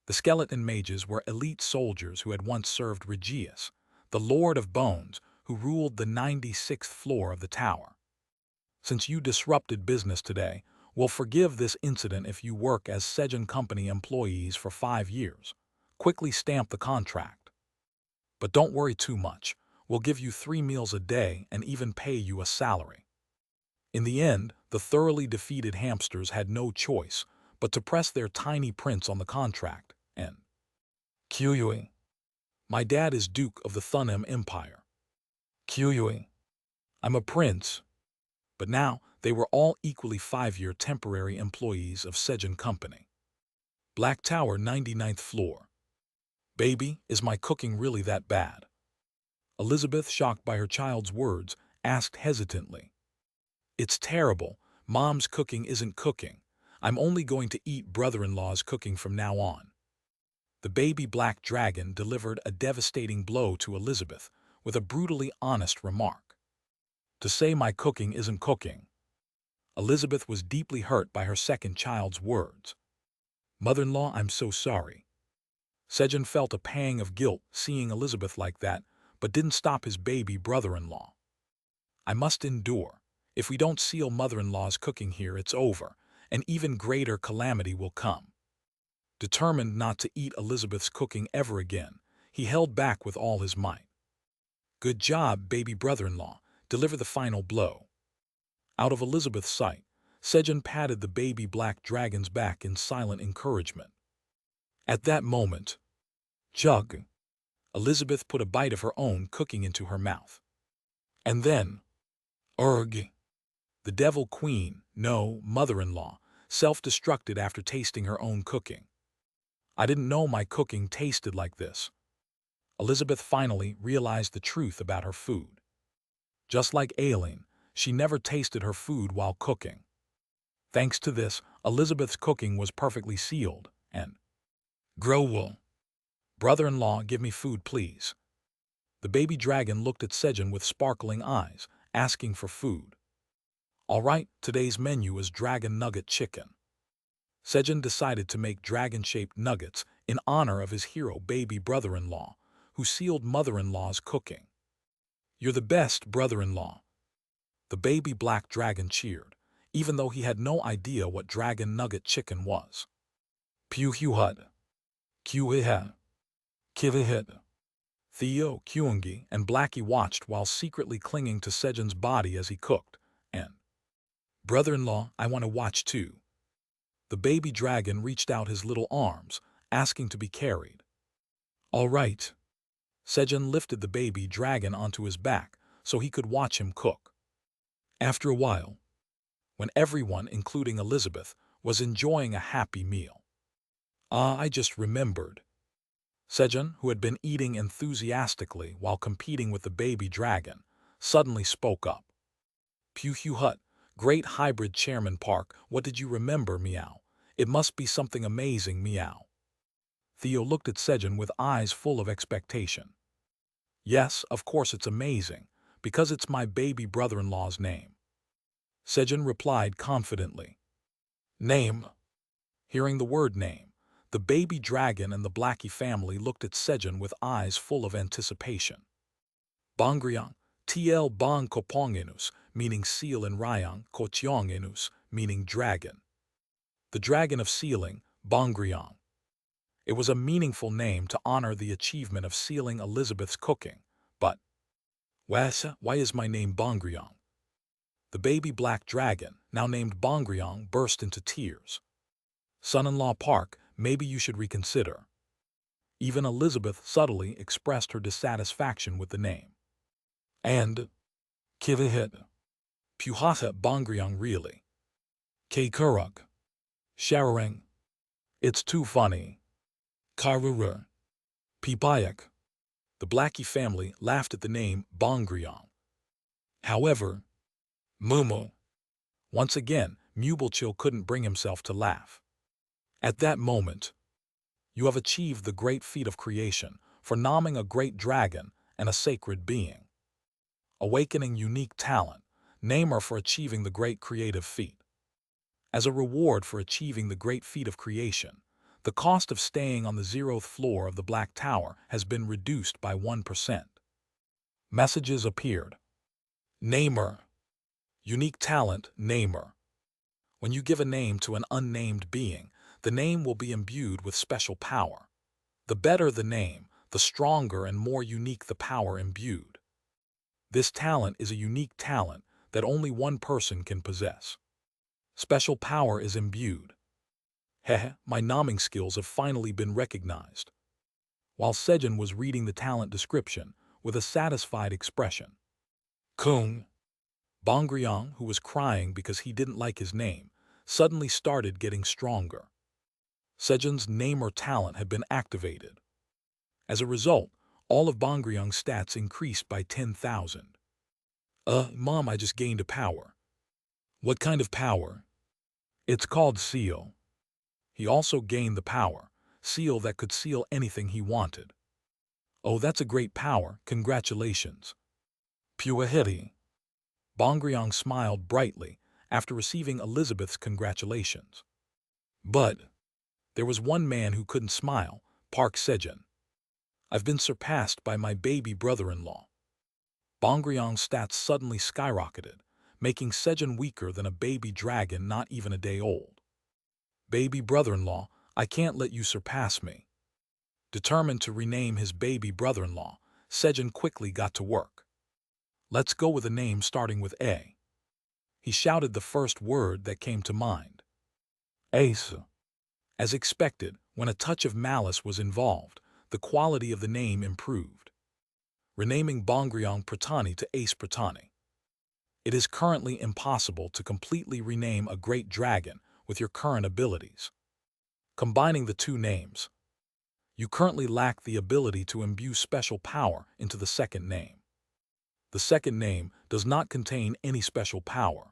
The skeleton mages were elite soldiers who had once served Regius, the Lord of Bones, who ruled the 96th floor of the tower. Since you disrupted business today, we'll forgive this incident if you work as Sejun Company employees for 5 years. Quickly stamp the contract. But don't worry too much. We'll give you 3 meals a day and even pay you a salary. In the end, the thoroughly defeated hamsters had no choice but to press their tiny prints on the contract, and Kyui. My dad is Duke of the Thunem Empire. Kyui. I'm a prince. But now they were all equally 5-year temporary employees of Sejun Company. Black Tower, 99th floor. Baby, is my cooking really that bad? Elizabeth, shocked by her child's words, asked hesitantly. It's terrible. Mom's cooking isn't cooking. I'm only going to eat brother-in-law's cooking from now on. The baby black dragon delivered a devastating blow to Elizabeth with a brutally honest remark. To say my cooking isn't cooking. Elizabeth was deeply hurt by her second child's words. Mother-in-law, I'm so sorry. Sejun felt a pang of guilt seeing Elizabeth like that, but didn't stop his baby brother-in-law. I must endure. If we don't seal mother-in-law's cooking here, it's over. An even greater calamity will come. Determined not to eat Elizabeth's cooking ever again, he held back with all his might. Good job, baby brother-in-law. Deliver the final blow. Out of Elizabeth's sight, Sejun patted the baby black dragon's back in silent encouragement. At that moment, Jug. Elizabeth put a bite of her own cooking into her mouth. And then, Urg. The devil queen, no, mother-in-law, self-destructed after tasting her own cooking. I didn't know my cooking tasted like this. Elizabeth finally realized the truth about her food. Just like Aileen, she never tasted her food while cooking. Thanks to this, Elizabeth's cooking was perfectly sealed, and Growwool. Brother-in-law, give me food, please. The baby dragon looked at Sejun with sparkling eyes, asking for food. All right, today's menu is dragon nugget chicken. Sejun decided to make dragon-shaped nuggets in honor of his hero baby brother-in-law, who sealed mother-in-law's cooking. You're the best brother-in-law. The baby black dragon cheered, even though he had no idea what dragon nugget chicken was. Puhuhud. Kuiha. Kivihid. Theo, Kyungi, and Blackie watched while secretly clinging to Sejun's body as he cooked, and brother-in-law, I want to watch too. The baby dragon reached out his little arms, asking to be carried. All right. Sejun lifted the baby dragon onto his back so he could watch him cook. After a while, when everyone, including Elizabeth, was enjoying a happy meal. I just remembered. Sejun, who had been eating enthusiastically while competing with the baby dragon, suddenly spoke up. Puhuhut, great hybrid Chairman Park, what did you remember, meow? It must be something amazing, meow. Theo looked at Sejun with eyes full of expectation. Yes, of course it's amazing, because it's my baby brother-in-law's name. Sejun replied confidently. Name. Hearing the word name, the baby dragon and the Blackie family looked at Sejun with eyes full of anticipation. Bongryang, TL Bong Koponginus, meaning seal in Ryang, Kochionginus, meaning dragon. The dragon of sealing, Bongryang. It was a meaningful name to honor the achievement of sealing Elizabeth's cooking. But, why is my name Bongryong? The baby black dragon, now named Bongryong, burst into tears. Son-in-law Park, maybe you should reconsider. Even Elizabeth subtly expressed her dissatisfaction with the name. And, Kivihit, Puhata Bongryong really. Kurug, Shararang. It's too funny. Karurur. Pipayak. The Blackie family laughed at the name Bongryong. However, Mumu. Once again, Mubelchil couldn't bring himself to laugh. At that moment, you have achieved the great feat of creation for naming a great dragon and a sacred being. Awakening unique talent, namer for achieving the great creative feat. As a reward for achieving the great feat of creation, the cost of staying on the 0th floor of the Black Tower has been reduced by 1%. Messages appeared. Namer. Unique talent, namer. When you give a name to an unnamed being, the name will be imbued with special power. The better the name, the stronger and more unique the power imbued. This talent is a unique talent that only one person can possess. Special power is imbued. Heh, my naming skills have finally been recognized. While Sejun was reading the talent description with a satisfied expression. Kung. Bongryong, who was crying because he didn't like his name, suddenly started getting stronger. Sejun's namer talent had been activated. As a result, all of Bongryong's stats increased by 10,000. Mom, I just gained a power. What kind of power? It's called seal. He also gained the power, seal that could seal anything he wanted. Oh, that's a great power, congratulations. Puahiti. Bongryong smiled brightly after receiving Elizabeth's congratulations. But there was one man who couldn't smile, Park Sejun. I've been surpassed by my baby brother-in-law. Bongryong's stats suddenly skyrocketed, making Sejun weaker than a baby dragon not even a day old. Baby brother-in-law, I can't let you surpass me. Determined to rename his baby brother-in-law, Sejun quickly got to work. Let's go with a name starting with A. He shouted the first word that came to mind. Ace. As expected, when a touch of malice was involved, the quality of the name improved. Renaming Bongryong Pratani to Ace Pratani. It is currently impossible to completely rename a great dragon with your current abilities. Combining the two names, you currently lack the ability to imbue special power into the second name. The second name does not contain any special power.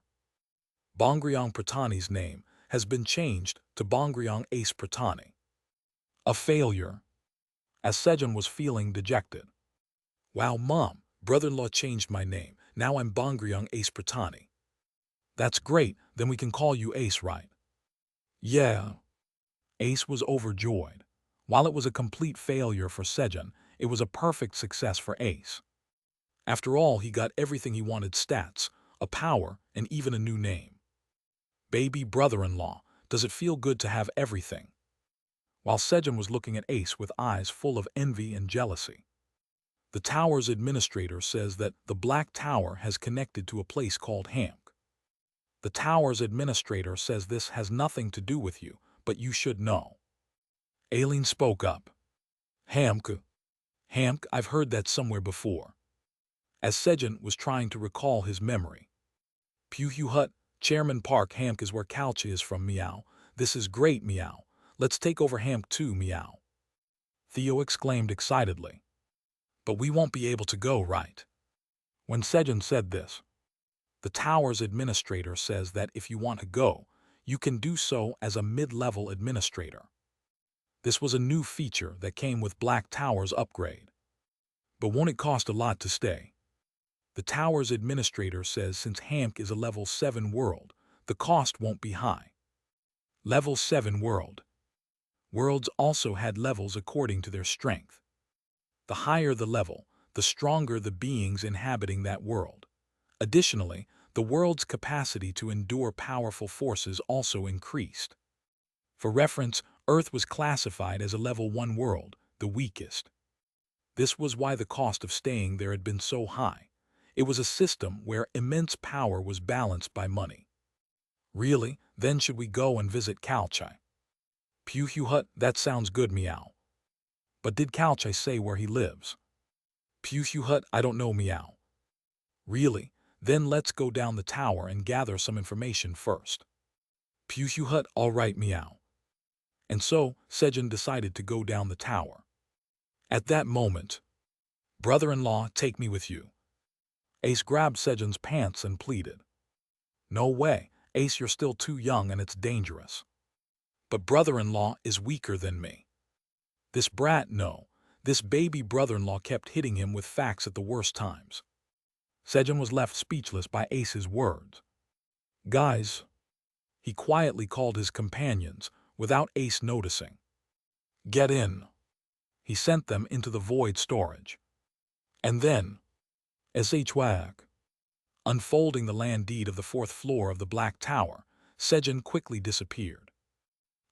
Bongryong Pratani's name has been changed to Bongryong Ace Pratani. A failure. As Sejun was feeling dejected. Wow, Mom, brother-in-law changed my name. Now I'm Bongryong Ace Pratani. That's great, then we can call you Ace, right? Yeah. Ace was overjoyed. While it was a complete failure for Sejun, it was a perfect success for Ace. After all, he got everything he wanted: stats, a power, and even a new name. Baby brother-in-law, does it feel good to have everything? While Sejun was looking at Ace with eyes full of envy and jealousy. The tower's administrator says that the Black Tower has connected to a place called Hamk. The tower's administrator says this has nothing to do with you, but you should know. Aileen spoke up. Hamk. Hamk, I've heard that somewhere before. As Sejun was trying to recall his memory. Puhu Hut, Chairman Park Hamk is where Kalcha is from, meow. This is great, meow. Let's take over Hamk too, meow. Theo exclaimed excitedly. But we won't be able to go, right? When Sejun said this, the tower's administrator says that if you want to go, you can do so as a mid-level administrator. This was a new feature that came with Black Tower's upgrade. But won't it cost a lot to stay? The tower's administrator says since Hamk is a level 7 world, the cost won't be high. Level 7 world. Worlds also had levels according to their strength. The higher the level, the stronger the beings inhabiting that world. Additionally, the world's capacity to endure powerful forces also increased. For reference, Earth was classified as a level 1 world, the weakest. This was why the cost of staying there had been so high. It was a system where immense power was balanced by money. Really? Then should we go and visit Kalchai? Pew Hut, that sounds good, meow. But did Kalchai say where he lives? Pew Hut, I don't know, meow. Really? Then let's go down the tower and gather some information first. Pew Hut, all right, meow. And so, Sejun decided to go down the tower. At that moment, brother-in-law, take me with you. Ace grabbed Sejun's pants and pleaded. No way, Ace, you're still too young and it's dangerous. But brother-in-law is weaker than me. This brat, no. This baby brother-in-law kept hitting him with facts at the worst times. Sejun was left speechless by Ace's words. Guys, he quietly called his companions, without Ace noticing. Get in. He sent them into the void storage. And then, SHWAG. Unfolding the land deed of the 4th floor of the Black Tower, Sejun quickly disappeared.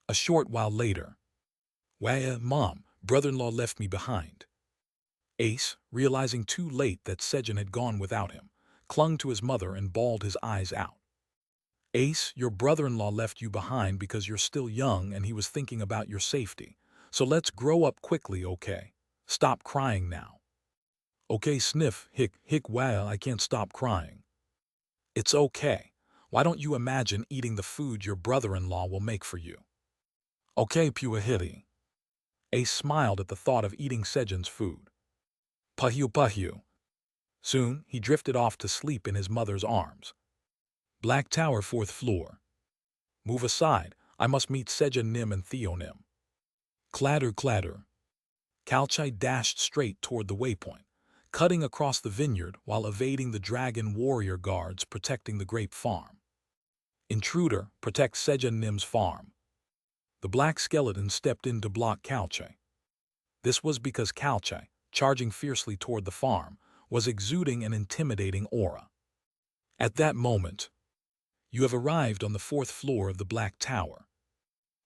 A short while later, Mom, brother-in-law left me behind. Ace, realizing too late that Sejun had gone without him, clung to his mother and bawled his eyes out. Ace, your brother-in-law left you behind because you're still young and he was thinking about your safety. So let's grow up quickly, okay? Stop crying now. Okay, sniff, hick, wow, I can't stop crying. It's okay. Why don't you imagine eating the food your brother-in-law will make for you? Okay, Puahiti. Ace smiled at the thought of eating Sejun's food. Pahyu. Soon, he drifted off to sleep in his mother's arms. Black Tower, 4th floor. Move aside, I must meet Sejun Nim and Theo Nim. Clatter. Kalchai dashed straight toward the waypoint, cutting across the vineyard while evading the dragon warrior guards protecting the grape farm. Intruder, protect Sejun Nim's farm. The black skeleton stepped in to block Kalchai. This was because Kalchai, charging fiercely toward the farm, was exuding an intimidating aura. At that moment, you have arrived on the 4th floor of the Black Tower.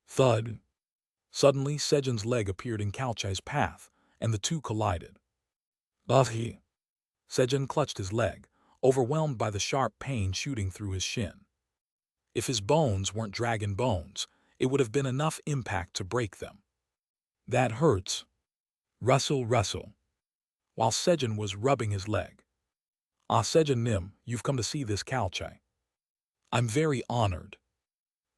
Thud. Suddenly, Sejun's leg appeared in Kalchai's path, and the two collided. He. Sejun clutched his leg, overwhelmed by the sharp pain shooting through his shin. If his bones weren't dragon bones, it would have been enough impact to break them. That hurts. Rustle. While Sejun was rubbing his leg. Sejun Nim, you've come to see this Kalchai. I'm very honored.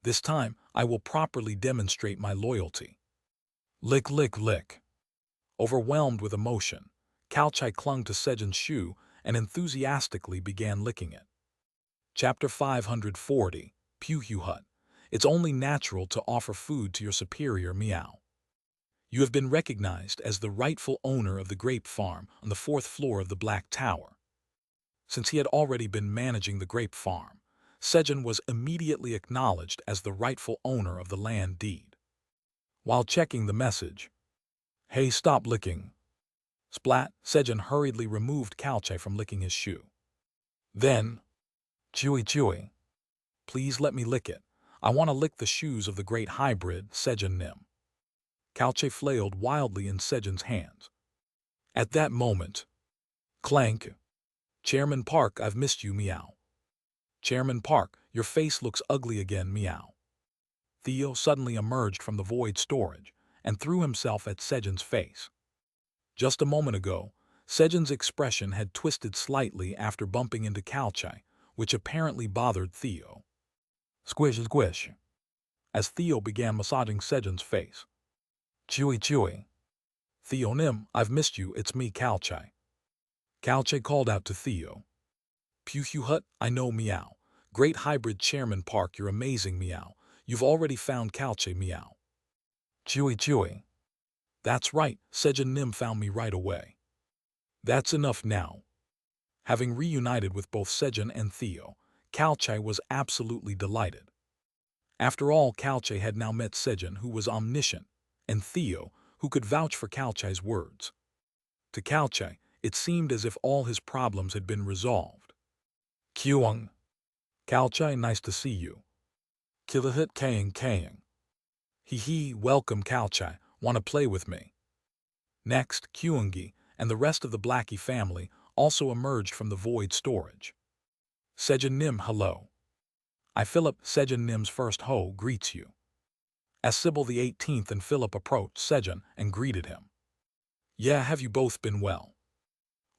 This time, I will properly demonstrate my loyalty. Lick. Overwhelmed with emotion, Kalchai clung to Sejun's shoe and enthusiastically began licking it. Chapter 540, Pew Hut. It's only natural to offer food to your superior, meow. You have been recognized as the rightful owner of the grape farm on the 4th floor of the Black Tower. Since he had already been managing the grape farm, Sejun was immediately acknowledged as the rightful owner of the land deed. While checking the message, hey, stop licking. Splat, Sejun hurriedly removed Kalchai from licking his shoe. Then, Chewy. Please let me lick it. I want to lick the shoes of the great hybrid, Sejun Nim. Kalchai flailed wildly in Sejun's hands. At that moment, clank. Chairman Park, I've missed you, meow. Chairman Park, your face looks ugly again, meow. Theo suddenly emerged from the void storage and threw himself at Sejun's face. Just a moment ago, Sejun's expression had twisted slightly after bumping into Kalchai, which apparently bothered Theo. Squish. As Theo began massaging Sejun's face. Chewy. Theo Nim, I've missed you, it's me, Kalchai. Kalchai called out to Theo. Pew Hut, I know, meow. Great hybrid Chairman Park, you're amazing, meow. You've already found Kalchai, meow. Chewy. That's right, Sejun Nim found me right away. That's enough now. Having reunited with both Sejun and Theo, Kalchai was absolutely delighted. After all, Kalchai had now met Sejun, who was omniscient, and Theo, who could vouch for Kalchai's words. To Kalchai, it seemed as if all his problems had been resolved. Kyung. Kalchai, nice to see you. Kilahit Kaying. Hee, welcome Kalchai, wanna play with me? Next, Kyungi and the rest of the Blackie family also emerged from the void storage. Sejun Nim, hello. Philip, Sejun Nim's first ho, greets you. As Sybil the 18th and Philip approached Sejun and greeted him. Yeah, have you both been well?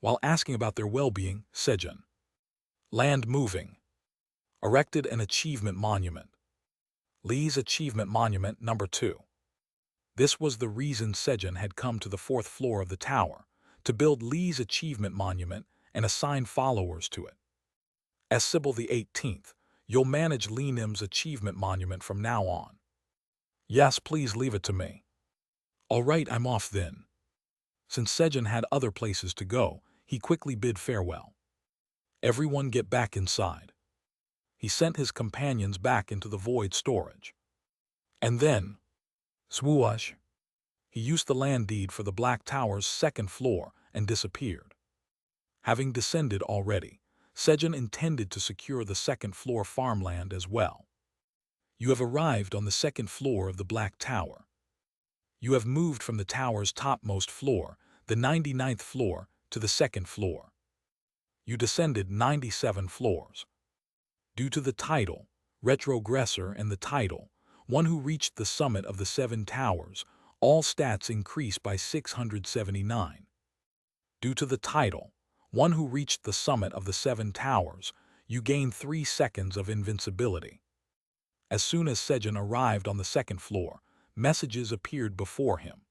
While asking about their well-being, Sejun. Land moving. Erected an achievement monument. Lee's Achievement Monument number 2. This was the reason Sejun had come to the 4th floor of the tower, to build Lee's Achievement Monument and assign followers to it. As Sybil the 18th, you'll manage Lee Nim's Achievement Monument from now on. Yes, please leave it to me. All right, I'm off then. Since Sejun had other places to go, he quickly bid farewell. Everyone get back inside. He sent his companions back into the void storage. And then, swoosh, he used the land deed for the Black Tower's 2nd floor and disappeared. Having descended already, Sejun intended to secure the 2nd floor farmland as well. You have arrived on the 2nd floor of the Black Tower. You have moved from the tower's topmost floor, the 99th floor, to the 2nd floor. You descended 97 floors. Due to the title, Retrogressor, and the title, one who reached the summit of the 7 towers, all stats increase by 679. Due to the title, one who reached the summit of the 7 towers, you gain 3 seconds of invincibility. As soon as Sejun arrived on the 2nd floor, messages appeared before him.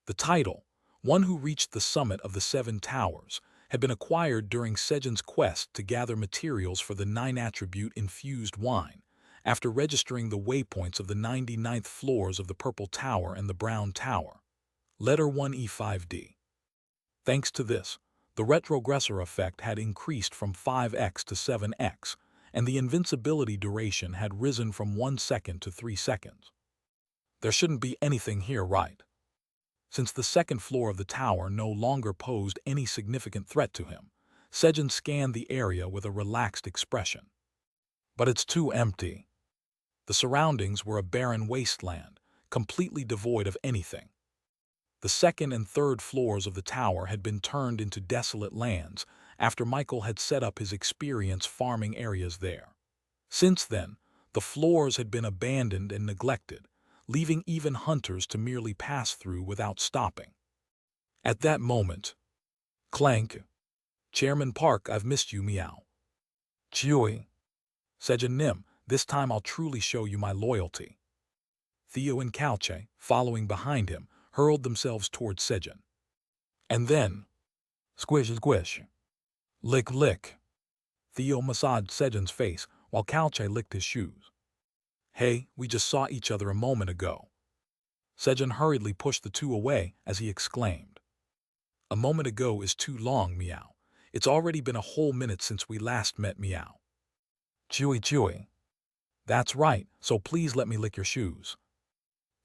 The title, one who reached the summit of the 7 towers, had been acquired during Sejun's quest to gather materials for the 9-attribute infused wine, after registering the waypoints of the 99th floors of the Purple Tower and the Brown Tower. Letter 1E5D. Thanks to this, the retrogressor effect had increased from 5x to 7x, and the invincibility duration had risen from 1 second to 3 seconds. There shouldn't be anything here, right? Since the 2nd floor of the tower no longer posed any significant threat to him, Sejun scanned the area with a relaxed expression. But it's too empty. The surroundings were a barren wasteland, completely devoid of anything. The 2nd and 3rd floors of the tower had been turned into desolate lands after Michael had set up his experience farming areas there. Since then, the floors had been abandoned and neglected, leaving even hunters to merely pass through without stopping. At that moment, clank. Chairman Park, I've missed you, meow. Chewy. Sejun Nim, this time I'll truly show you my loyalty. Theo and Kalche, following behind him, hurled themselves towards Sejun. And then, squish, squish. Lick, lick. Theo massaged Sejun's face while Kalche licked his shoes. Hey, we just saw each other a moment ago. Sejun hurriedly pushed the two away as he exclaimed. A moment ago is too long, meow. It's already been a whole minute since we last met, meow. Chewy, chewy. That's right, so please let me lick your shoes.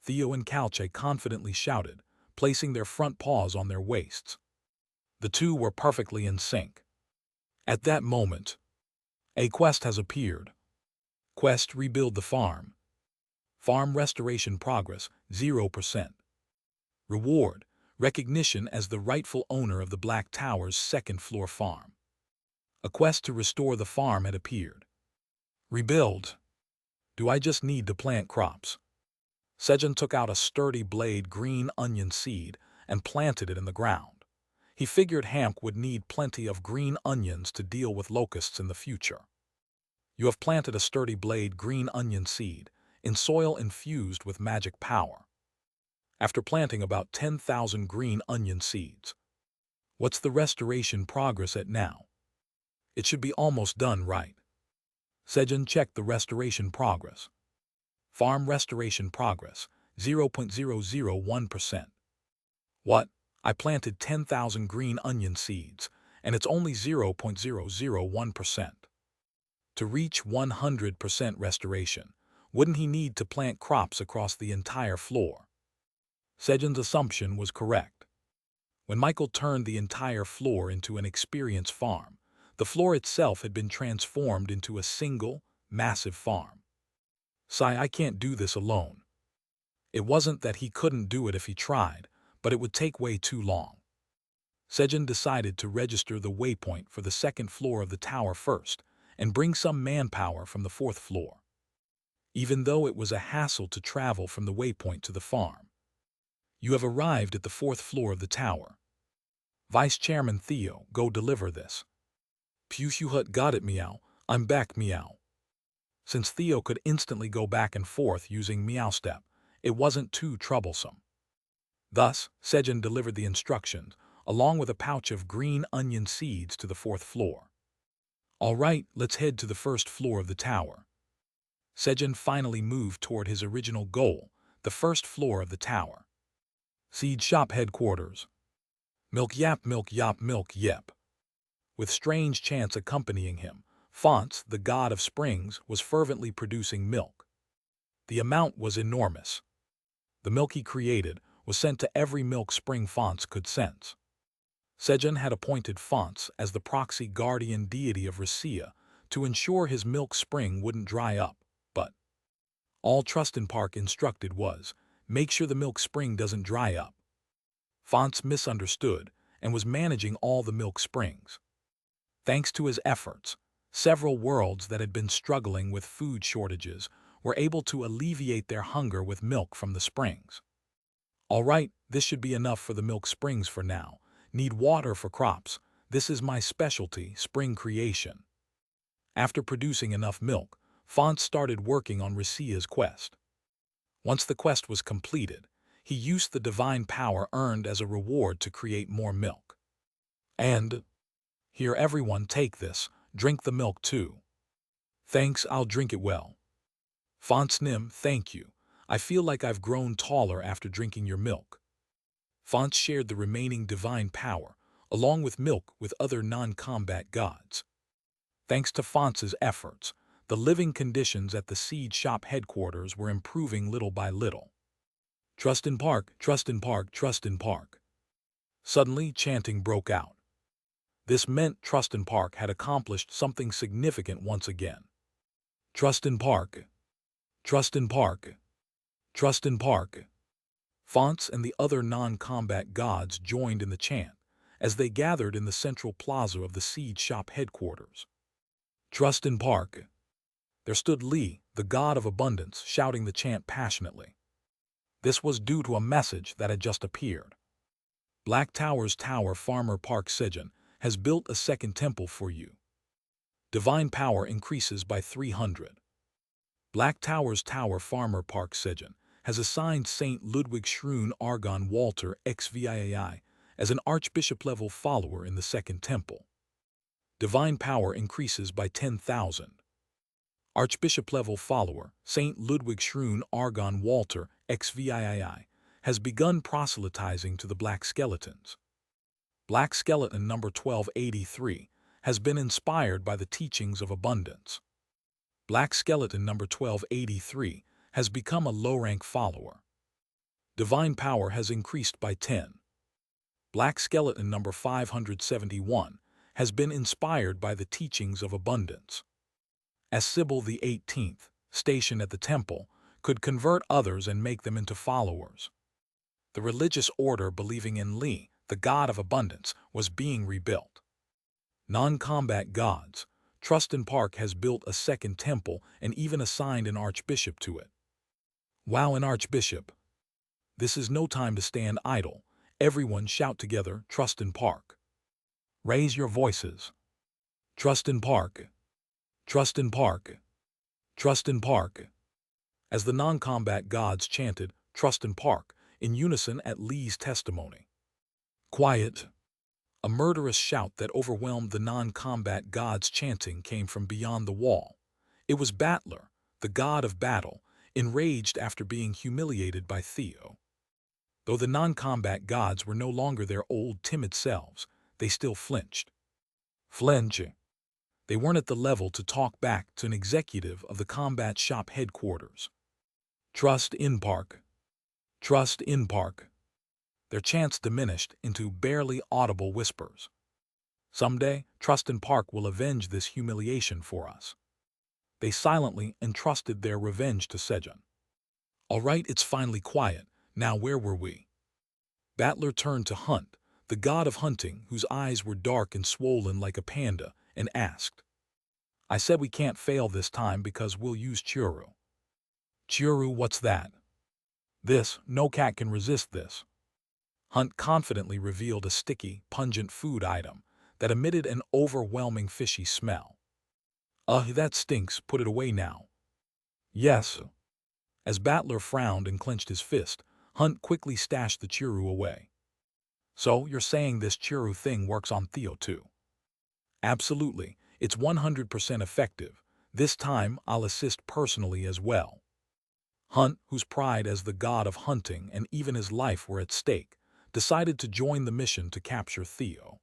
Theo and Kalche confidently shouted, placing their front paws on their waists. The two were perfectly in sync. At that moment, a quest has appeared. Quest, rebuild the farm. Farm restoration progress, 0%. Reward, recognition as the rightful owner of the Black Tower's 2nd floor farm. A quest to restore the farm had appeared. Rebuild. Do I just need to plant crops? Sejun took out a sturdy blade green onion seed and planted it in the ground. He figured Hamp would need plenty of green onions to deal with locusts in the future. You have planted a sturdy blade green onion seed in soil infused with magic power. After planting about 10,000 green onion seeds. What's the restoration progress at now? It should be almost done, right? Sejun checked the restoration progress. Farm restoration progress, 0.001%. What? I planted 10,000 green onion seeds, and it's only 0.001%. To reach 100% restoration, wouldn't he need to plant crops across the entire floor? Sejun's assumption was correct. When Michael turned the entire floor into an experience farm, the floor itself had been transformed into a single, massive farm. Sai, I can't do this alone. It wasn't that he couldn't do it if he tried, but it would take way too long. Sejun decided to register the waypoint for the second floor of the tower first and bring some manpower from the fourth floor, even though it was a hassle to travel from the waypoint to the farm. You have arrived at the fourth floor of the tower. Vice Chairman Theo, go deliver this. Hut got it, meow. I'm back, meow. Since Theo could instantly go back and forth using meow step, it wasn't too troublesome. Thus, Sejun delivered the instructions, along with a pouch of green onion seeds to the fourth floor. All right, let's head to the first floor of the tower. Sejun finally moved toward his original goal, the first floor of the tower. Seed shop headquarters. Milk yap, milk yop, milk yep. With strange chants accompanying him, Fonts, the god of springs, was fervently producing milk. The amount was enormous. The milk he created was sent to every milk spring Fonts could sense. Sejun had appointed Fonts as the proxy guardian deity of Rasia to ensure his milk spring wouldn't dry up, but all Trustin Park instructed was, make sure the milk spring doesn't dry up. Fonts misunderstood and was managing all the milk springs. Thanks to his efforts, several worlds that had been struggling with food shortages were able to alleviate their hunger with milk from the springs. All right, this should be enough for the milk springs for now. Need water for crops. This is my specialty, spring creation. After producing enough milk, Fonts started working on Rasia's quest. Once the quest was completed, he used the divine power earned as a reward to create more milk. And, here everyone take this, drink the milk too. Thanks, I'll drink it well. Fonts Nim, thank you. I feel like I've grown taller after drinking your milk. Fonts shared the remaining divine power, along with milk with other non-combat gods. Thanks to Fonts' efforts, the living conditions at the seed shop headquarters were improving little by little. Trustin Park, Trustin Park, Trustin Park. Suddenly, chanting broke out. This meant Trustin Park had accomplished something significant once again. Trustin Park, Trustin Park, Trustin Park. Fonts and the other non-combat gods joined in the chant as they gathered in the central plaza of the seed shop headquarters. Trustin Park. There stood Lee, the god of abundance, shouting the chant passionately. This was due to a message that had just appeared. Black Tower's Tower Farmer Park Sejun has built a second temple for you. Divine power increases by 300. Black Tower's Tower Farmer Park Sejun has assigned Saint Ludwig Schrun Argon Walter XVIAI as an archbishop-level follower in the second temple. Divine power increases by 10,000. Archbishop-level follower Saint Ludwig Schrun Argon Walter XVIAI has begun proselytizing to the Black Skeletons. Black Skeleton number 1283 has been inspired by the teachings of abundance. Black Skeleton number 1283 has become a low-rank follower. Divine power has increased by 10. Black Skeleton number 571 has been inspired by the teachings of abundance. As Sybil the 18th, stationed at the temple, could convert others and make them into followers. The religious order believing in Li, the god of abundance, was being rebuilt. Non-combat gods, Trustin Park has built a second temple and even assigned an archbishop to it. Wow, an archbishop! This is no time to stand idle. Everyone shout together, Trustin Park. Raise your voices. Trustin Park. Trustin Park. Trustin Park. As the non-combat gods chanted, Trustin Park, in unison at Lee's testimony. Quiet. A murderous shout that overwhelmed the non-combat gods chanting came from beyond the wall. It was Battler, the god of battle, enraged after being humiliated by Theo. Though the non-combat gods were no longer their old timid selves, they still flinched. Flinching. They weren't at the level to talk back to an executive of the combat shop headquarters. Trust in Park. Trust in Park. Their chants diminished into barely audible whispers. Someday, Trustin Park will avenge this humiliation for us. They silently entrusted their revenge to Sejun. All right, it's finally quiet. Now where were we? Battler turned to Hunt, the god of hunting, whose eyes were dark and swollen like a panda, and asked, I said we can't fail this time because we'll use Churu. Churu, what's that? This, no cat can resist this. Hunt confidently revealed a sticky, pungent food item that emitted an overwhelming fishy smell. That stinks, put it away now. Yes. As Battler frowned and clenched his fist, Hunt quickly stashed the Churu away. So, you're saying this Churu thing works on Theo too? Absolutely, it's 100% effective. This time, I'll assist personally as well. Hunt, whose pride as the god of hunting and even his life were at stake, decided to join the mission to capture Theo.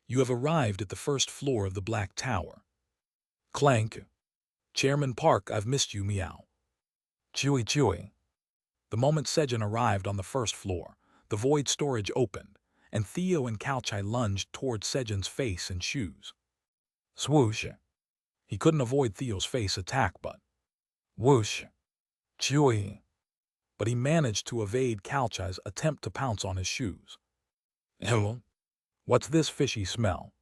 You have arrived at the first floor of the Black Tower. Clank. Chairman Park, I've missed you, meow. Chewy chewy. The moment Sejun arrived on the first floor, the void storage opened, and Theo and Kalchai lunged toward Sejun's face and shoes. Swoosh. He couldn't avoid Theo's face attack, but whoosh. Chewy. But he managed to evade Kalchai's attempt to pounce on his shoes. Hello? What's this fishy smell?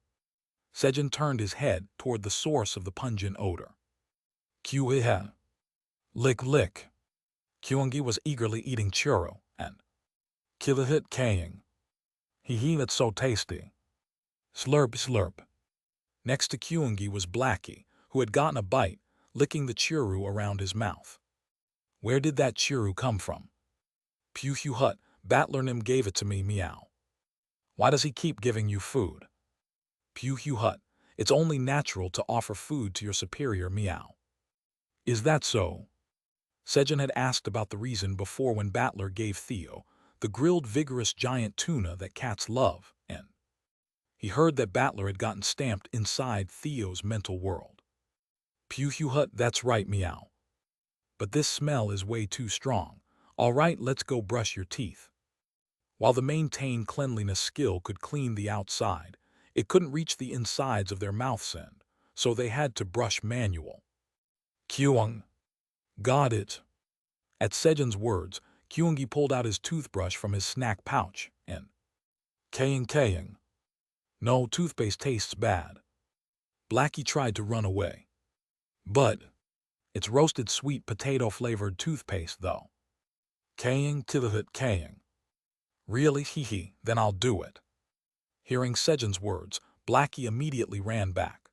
Sejun turned his head toward the source of the pungent odor. Kyuiha. Lick lick. Kyungi was eagerly eating churro, and Kilahit kaying. Hee, that's so tasty. Slurp slurp. Next to Kyungi was Blackie, who had gotten a bite, licking the churro around his mouth. Where did that churro come from? Pew Hugh Hut, Battlernim gave it to me, meow. Why does he keep giving you food? Pew Hugh Hut, it's only natural to offer food to your superior, meow. Is that so? Sejun had asked about the reason before when Battler gave Theo the grilled vigorous giant tuna that cats love, and he heard that Battler had gotten stamped inside Theo's mental world. Pew Hugh Hut, that's right, meow. But this smell is way too strong. All right, let's go brush your teeth. While the maintain cleanliness skill could clean the outside, it couldn't reach the insides of their mouths end, so they had to brush manual. Kyung. Got it. At Sejun's words, Kyungi pulled out his toothbrush from his snack pouch and kaying. No, toothpaste tastes bad. Blackie tried to run away. But it's roasted sweet potato-flavored toothpaste, though. Kaying tilahit kaying. Really, hee, then I'll do it. Hearing Sejun's words, Blackie immediately ran back.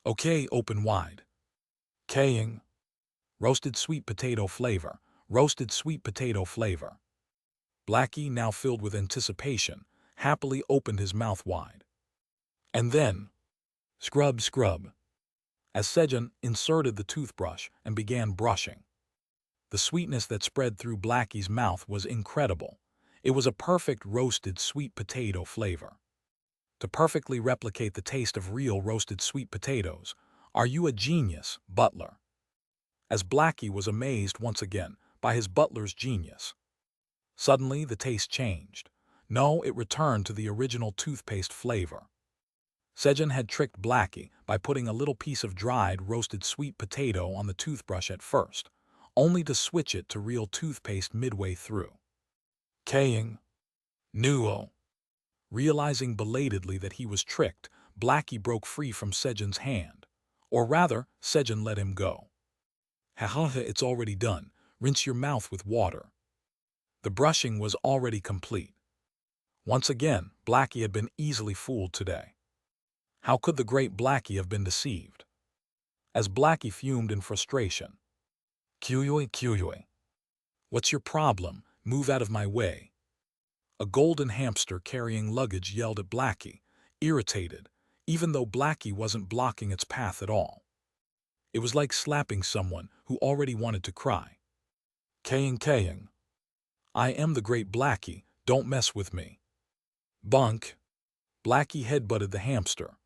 Okay, open wide. Kaying. Roasted sweet potato flavor. Roasted sweet potato flavor. Blackie, now filled with anticipation, happily opened his mouth wide. And then, scrub scrub, as Sejun inserted the toothbrush and began brushing. The sweetness that spread through Blackie's mouth was incredible. It was a perfect roasted sweet potato flavor. To perfectly replicate the taste of real roasted sweet potatoes, are you a genius, Butler? As Blackie was amazed once again by his butler's genius. Suddenly, the taste changed. No, it returned to the original toothpaste flavor. Sejun had tricked Blackie by putting a little piece of dried roasted sweet potato on the toothbrush at first, only to switch it to real toothpaste midway through. Kaying. Nuo. Realizing belatedly that he was tricked, Blackie broke free from Sejun's hand. Or rather, Sejun let him go. Ha, it's already done. Rinse your mouth with water. The brushing was already complete. Once again, Blackie had been easily fooled today. How could the great Blackie have been deceived? As Blackie fumed in frustration. Kyuyoi. What's your problem? Move out of my way. A golden hamster carrying luggage yelled at Blackie, irritated, even though Blackie wasn't blocking its path at all. It was like slapping someone who already wanted to cry. Kaying. I am the great Blackie, don't mess with me. Bunk. Blackie headbutted the hamster,